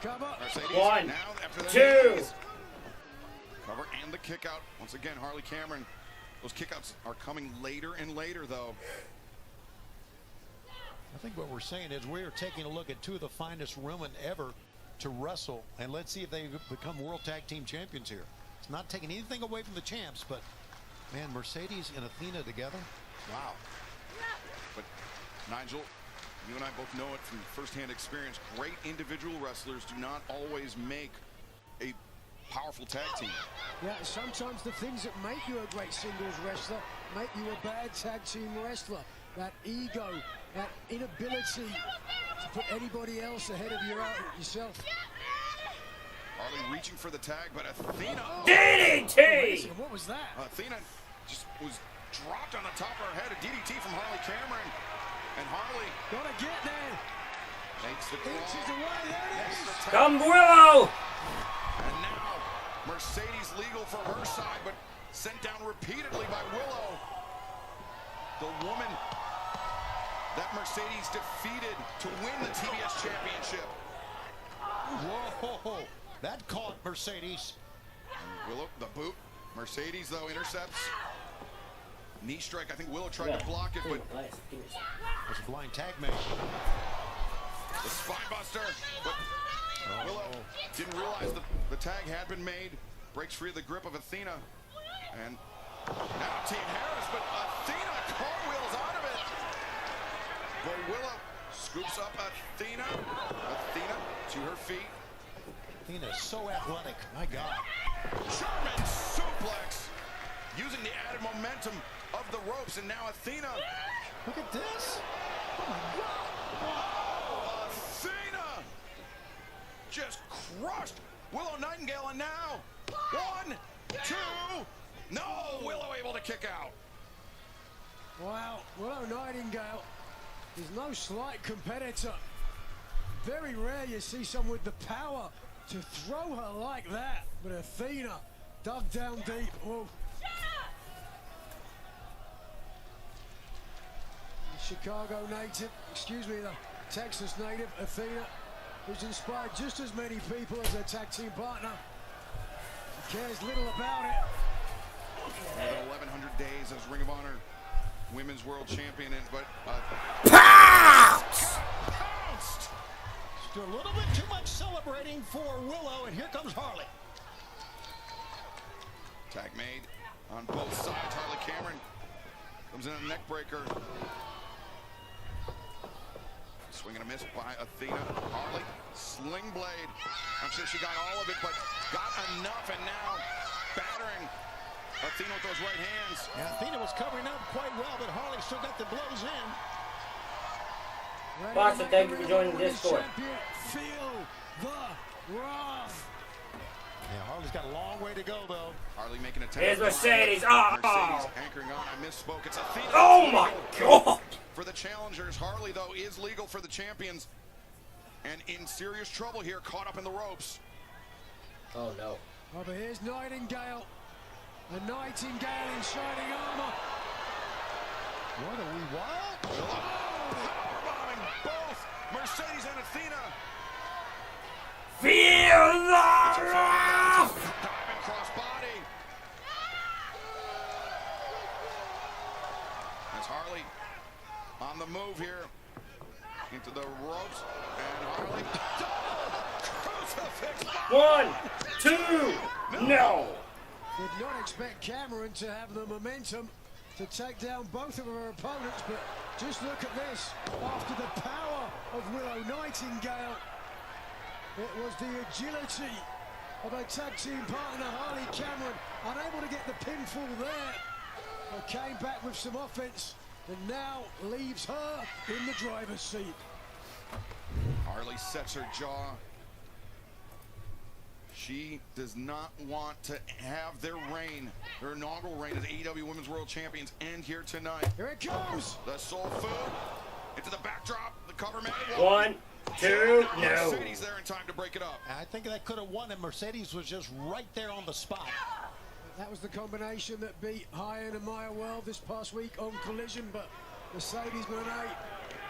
Cover. Mercedes 1, now after that 2. Cover and the kick out. Once again, Harley Cameron. Those kickouts are coming later and later, though. I think what we're saying is we're taking a look at two of the finest women ever to wrestle, and let's see if they become World Tag Team Champions here. It's not taking anything away from the champs, but, man, Mercedes and Athena together, wow. But, Nigel, you and I both know it from firsthand experience. Great individual wrestlers do not always make a powerful tag team. Yeah, sometimes the things that make you a great singles wrestler make you a bad tag team wrestler. That ego, that inability to put anybody else ahead of yourself. Harley reaching for the tag, but Athena... DDT! What was that? Athena just was dropped on the top of her head. A DDT from Harley Cameron. And Harley... Gotta get there. Makes the draw. Inches away, there it is. Come Willow! And now, Mercedes legal for her side, but sent down repeatedly by Willow. The woman that Mercedes defeated to win the TBS Championship. Whoa, that caught Mercedes. Willow, the boot. Mercedes, though, intercepts. Knee strike. I think Willow tried to block it, but... It's a blind tag match. The spine buster, but Willow didn't realize the tag had been made. Breaks free of the grip of Athena. And now Team Harris, but Athena cartwheels out of it. But Willow scoops up Athena. Athena to her feet. Athena is so athletic. My God. German suplex. Using the added momentum of the ropes. And now Athena. Look at this. Oh my God. Athena just crushed Willow Nightingale. And now 1, 2. No, Willow able to kick out. Wow, Willow Nightingale is no slight competitor. Very rare you see someone with the power to throw her like that. But Athena dug down deep. Whoa. Chicago native, the Texas native, Athena, who's inspired just as many people as her tag team partner. She cares little about it. 1,100 days as Ring of Honor Women's World Champion, but pounced! A little bit too much celebrating for Willow, and here comes Harley. Tag made on both sides. Harley Cameron comes in a neck breaker. Swing and a miss by Athena. Harley, sling blade. I'm sure she got all of it, but got enough, and now battering Athena with those right hands. Yeah, Athena was covering up quite well, but Harley still got the blows in. Boxer, thank you for joining the Discord. Feel the wrath. Yeah, Harley's got a long way to go, though. Harley making a tag. Here's Mercedes. Oh! Mercedes anchoring on. I misspoke. It's Athena. Oh my God! For the challengers, Harley, though, is legal for the champions. And in serious trouble here, caught up in the ropes. Oh, no. Oh, but here's Nightingale. A Nightingale in shining armor. What are we, what? Powerbombing both Mercedes and Athena. Feel the wrath! Diving crossbody. As Harley on the move here into the ropes, and Harley crucifix. 1, 2, no. Did not expect Cameron to have the momentum to take down both of her opponents, but just look at this. After the power of Willow Nightingale, it was the agility of a tag team partner, Harley Cameron, unable to get the pinfall there, but came back with some offense and now leaves her in the driver's seat. Harley sets her jaw. She does not want to have their reign, their inaugural reign as AEW Women's World Champions, end here tonight. Here it comes. The soul food into the backdrop, the cover man. 1, 2, no. Mercedes there in time to break it up. I think that could have won, and Mercedes was just right there on the spot. That was the combination that beat High and Maya World this past week on Collision, but Mercedes Moné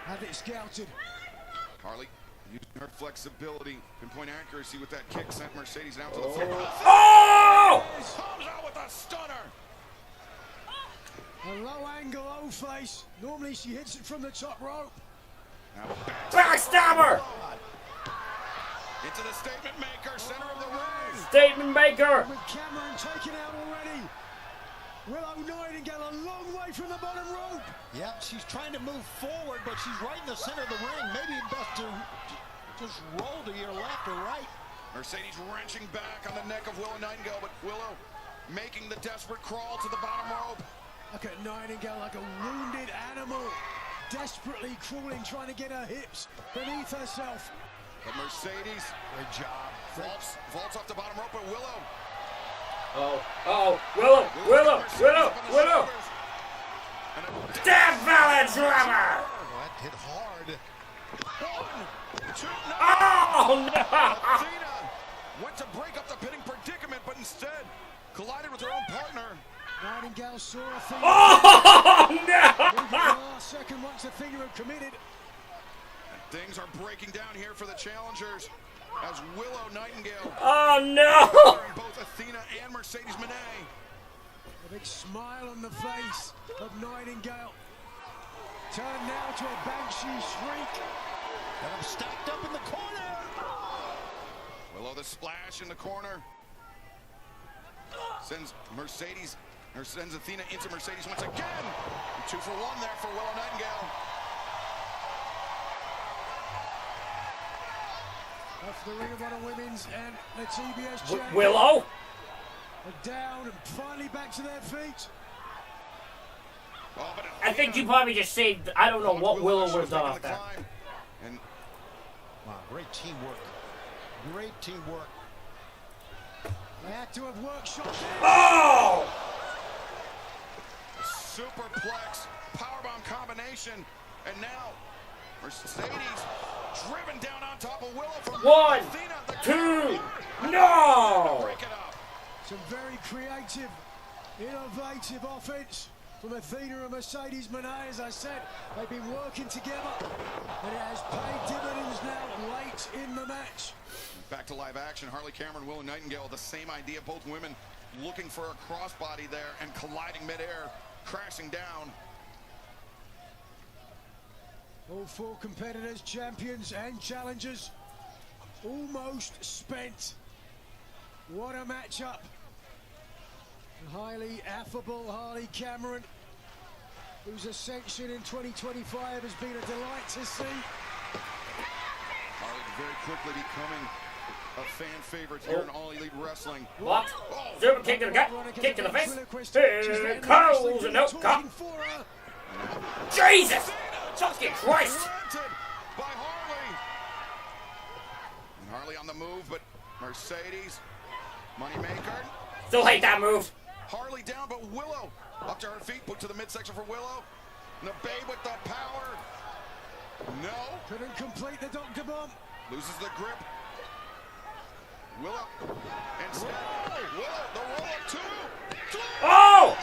had it scouted. Harley using her flexibility, pinpoint accuracy with that kick, sent Mercedes down to the floor. Oh! Comes out with a stunner. A low angle O-face. Normally she hits it from the top rope. Now Backstabber! Into the statement maker, center of the ring. Statement maker! With Cameron taken out already. Willow Nightingale a long way from the bottom rope. Yep, she's trying to move forward, but she's right in the center of the ring. Maybe best to just roll to your left or right. Mercedes wrenching back on the neck of Willow Nightingale, but Willow making the desperate crawl to the bottom rope. Look at Nightingale like a wounded animal, desperately crawling, trying to get her hips beneath herself. But Mercedes, great job. Vaults off the bottom rope, but Willow. Willow! Death Valley Driver! That hit hard. 1, 2, no! Oh, no! Athena went to break up the pinning predicament, but instead collided with her own partner. Nightingale saw Athena. Oh, no! The last second once Athena had committed. And things are breaking down here for the challengers as Willow Nightingale. Oh, no! Both Athena and Mercedes Moné. A big smile on the face of Nightingale. Turned now to a Banshee shriek. Got him stacked up in the corner. Willow the splash in the corner. Sends Mercedes, or sends Athena into Mercedes once again. 2 for 1 there for Willow Nightingale. Off the Ring of Honor Women's and the TBS champion. Willow? Down and finally back to their feet. Oh, but I think you probably just saved. I don't know what Willow would have done off that. And wow, great teamwork. Great teamwork. They had to have workshopped it. Oh! Superplex, powerbomb combination, and now Mercedes driven down on top of Willow from 1, Athena. 2, no! Break it up. Some very creative, innovative offense from Athena and Mercedes Moné. As I said, they've been working together, and it has paid dividends now late in the match. Back to live action. Harley Cameron, Willow Nightingale, the same idea. Both women looking for a crossbody there and colliding midair, crashing down. All 4 competitors, champions and challengers, almost spent. What a matchup. The highly affable Harley Cameron, whose ascension in 2025 has been a delight to see. Harley very quickly becoming a fan favorite here in All Elite Wrestling. What? Super kick to the gut, kick to the face. Here goes a note cop. Jesus! Fucking Christ! By Harley. And Harley on the move, but Mercedes, Moneymaker. Still hate that move. Harley down, but Willow up to her feet, put to the midsection for Willow. Nabe with the power. No. Couldn't complete the Dr. Bomb. Loses the grip. Willow. Instead, Willow, the roll up two. Oh!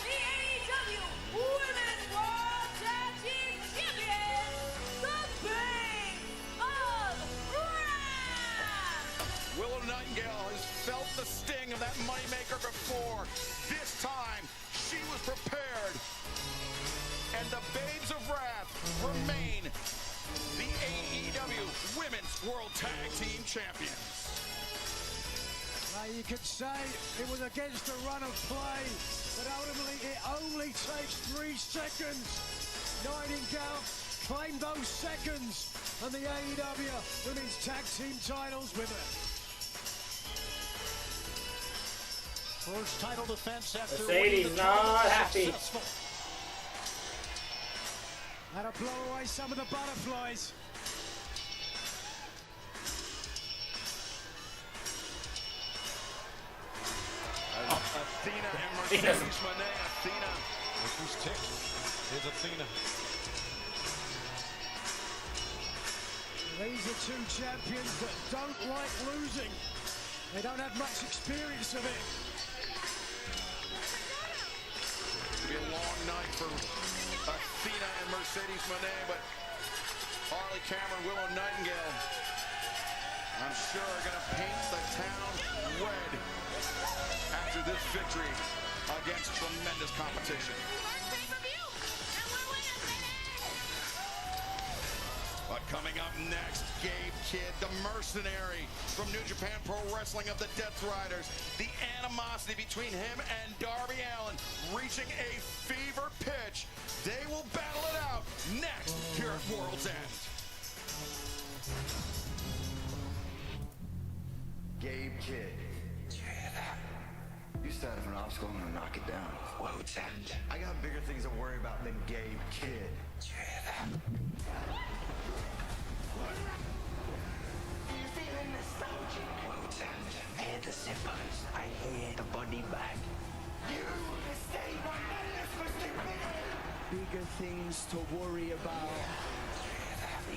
The AEW Women's World Tag Team Champions, the Bane of Wrath! Willow Nightingale has felt the sting of that Moneymaker before. This time, she was prepared. And the Babes of Wrath remain the AEW Women's World Tag Team Champions. Now you could say it was against a run of play, but ultimately it only takes 3 seconds. Nightingale claimed those seconds, and the AEW Women's Tag Team titles with her. First title defense after Mercedes not happy. That'll blow away some of the butterflies. Athena and Mercedes Moné. Athena. Who's ticked is Athena. These are 2 champions that don't like losing. They don't have much experience of it. It's going to be a long night for Athena and Mercedes Moné, but Harley Cameron, Willow Nightingale, I'm sure are going to paint the town red after this victory against tremendous competition. But coming up next, Gabe Kidd, the mercenary from New Japan Pro Wrestling of the Death Riders. The animosity between him and Darby Allin reaching a fever pitch. They will battle it out next here at World's End. Gabe Kidd. You started an obstacle, I'm gonna knock it down. World's End. I got bigger things to worry about than Gabe Kidd. You feeling nostalgic? World's End. I hear the zippers. I hear the body bag. You mistake my madness for stupidity. Bigger things to worry about.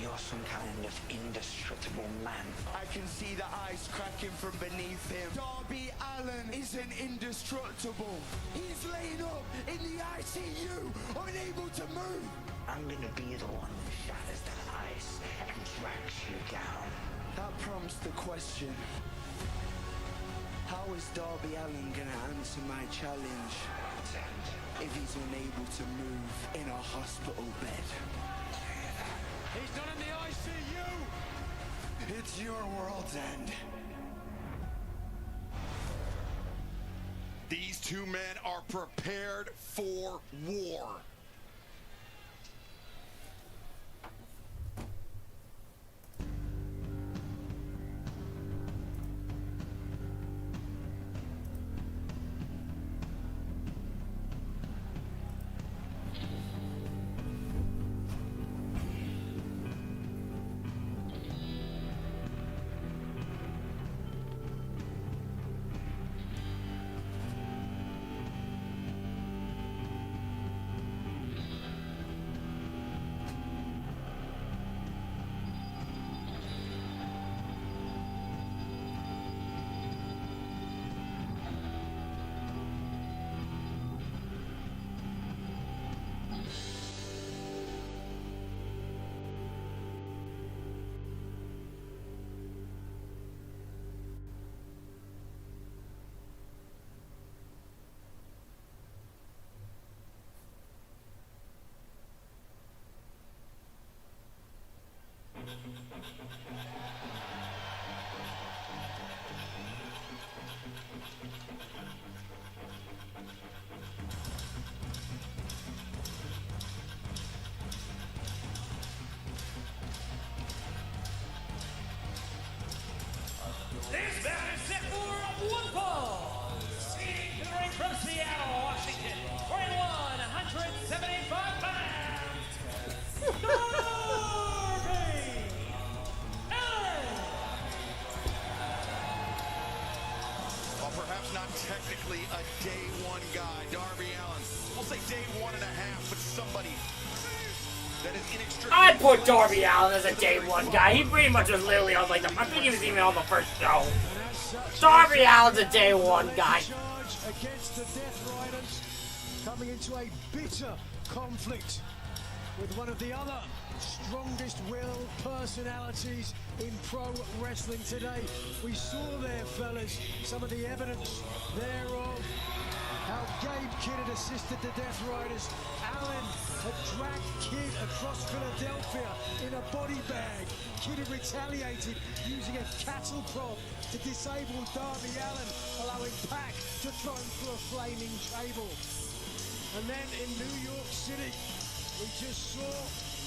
You're some kind of indestructible man. I can see the ice cracking from beneath him. Darby Allin isn't indestructible. He's laying up in the ICU, unable to move. I'm gonna be the one that shatters that ice and drags you down. That prompts the question. How is Darby Allin gonna answer my challenge if he's unable to move in a hospital bed? He's not in the ICU! It's your world's end. These 2 men are prepared for war. This bout is set for one fall. Seating to the ring from Seattle, Washington, weighing 175 pounds. Well, perhaps not technically a day one guy, Darby Allin. We'll say day 1.5, but somebody that is inextricably... I'd put Darby Allin as a day one guy. He pretty much was literally on like I think he was even on the first show. Darby Allin's a day one guy. Against the Death Riders, coming into a bitter conflict with one of the other strongest willed personalities in pro wrestling today. We saw there, fellas, some of the evidence thereof. How Gabe Kidd had assisted the Death Riders. Allen had dragged Kidd across Philadelphia in a body bag. Kidd had retaliated using a cattle prod to disable Darby Allin, allowing Pac to throw him through a flaming table. And then in New York City, we just saw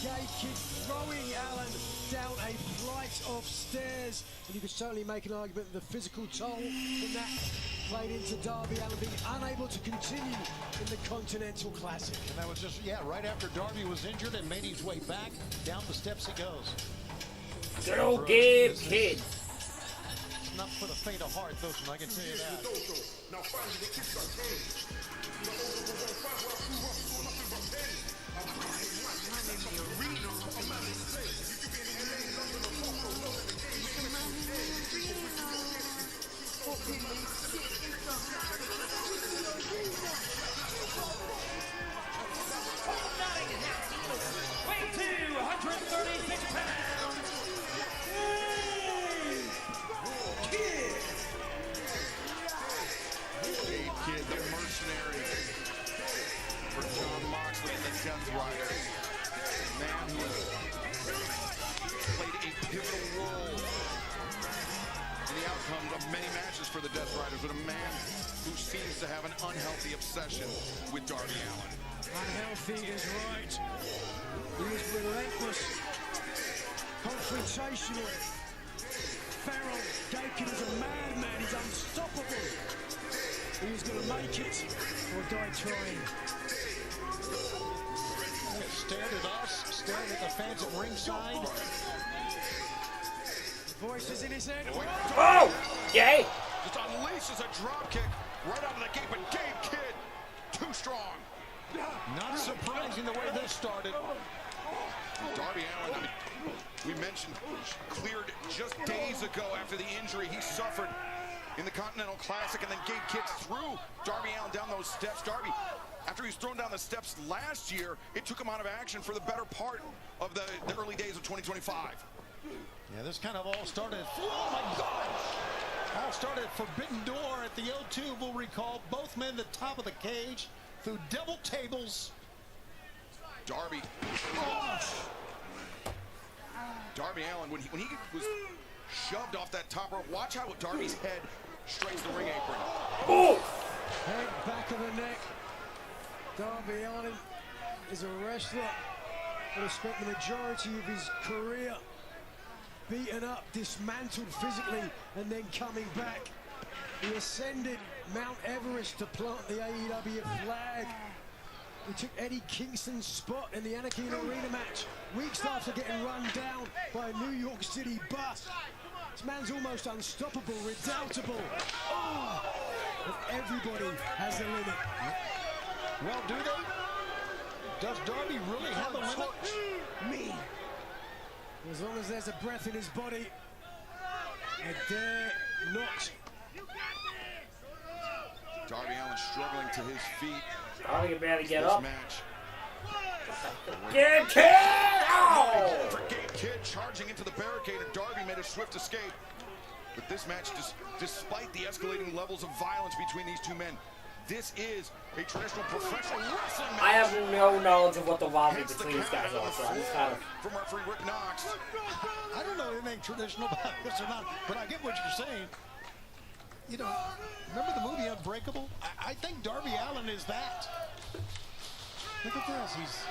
Gabe Kidd throwing Allen down a flight of stairs. And you could certainly make an argument that the physical toll from that played into Darby Allin being unable to continue in the Continental Classic. And that was just, yeah, right after Darby was injured and made his way back, down the steps he goes. Good old Gabe Kidd. Not for the faint of heart, though, I can tell you that. Weighing 236 pounds. Gabe Kidd, the mercenary for John Moxley and the Death Riders. Man who has played a pivotal role in the outcomes of many matches for the Death Riders, but a man who seems to have an unhealthy obsession with Darby Allin. Unhealthy is right. He was relentless, confrontational, feral. Gabe Kidd is a madman. He's unstoppable. He was going to make it or die trying. Stared at us, stared at the fans at ringside. Voices in his head. Oh! Yay! Just unleashes a drop kick right out of the gate, but Gabe Kidd, too strong. Not surprising the way this started. Darby Allin, I mean, we mentioned, cleared just days ago after the injury he suffered in the Continental Classic, and then Gabe Kidd threw Darby Allin down those steps. Darby, after he was thrown down the steps last year, it took him out of action for the better part of the early days of 2025. Yeah, this kind of all started, oh my God! All started at Forbidden Door at the O2, we'll recall. Both men at the top of the cage through double tables. Darby. Darby Allin, when he was shoved off that top rope, watch how Darby's head strikes the ring apron. Oh! Head, back of the neck. Darby Allin is a wrestler that has spent the majority of his career beaten up, dismantled physically, and then coming back. He ascended Mount Everest to plant the AEW flag. He took Eddie Kingston's spot in the Anakin Arena match weeks after getting run down by a New York City bus. This man's almost unstoppable, redoubtable. Oh, but everybody has a limit. Well, do they? Does Darby really have a limit? Me. As long as there's a breath in his body, I dare not. Darby Allin struggling to his feet. Darby can barely get this up. Match. Gabe Kidd! Oh! For Gabe Kidd charging into the barricade, and Darby made a swift escape. But this match, despite the escalating levels of violence between these two men, this is a traditional professional wrestling match. I have no knowledge of what the rivalry between these guys are, so I'm just kind of... From referee Rick Knox. I don't know anything traditional about this or not, but I get what you're saying. You know, remember the movie Unbreakable? I think Darby Allin is that. Look at this. He's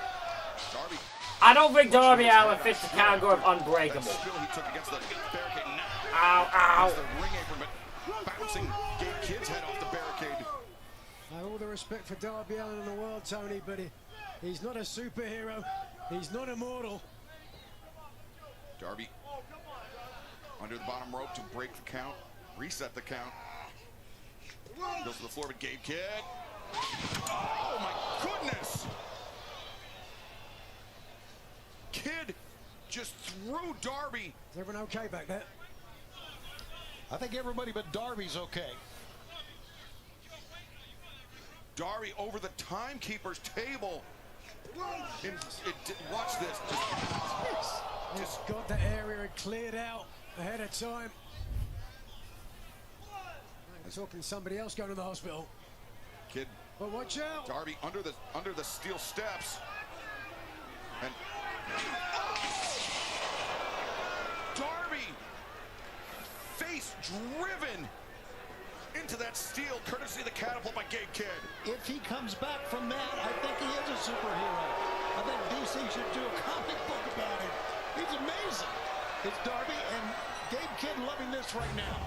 Darby. I don't think Darby Allin fits the category of unbreakable. He took against the barricade. Ow, ow. The ring apron, but bouncing Gabe Kidd's head off the barricade. All the respect for Darby Allin in the world, Tony, but he's not a superhero. He's not immortal. Darby under the bottom rope to break the count, reset the count. Goes to the floor with Gabe Kidd. Oh my goodness! Kidd just threw Darby. Is everyone okay back there? I think everybody but Darby's okay. Darby over the timekeeper's table. Watch this. Just got the area cleared out ahead of time. I'm talking somebody else going to the hospital. Kidd. But watch out. Darby under the steel steps. And Darby face driven into that steel, courtesy of the catapult by Gabe Kidd. If he comes back from that, I think he is a superhero. I think DC should do a comic book about it. He's amazing. It's Darby and Gabe Kidd loving this right now.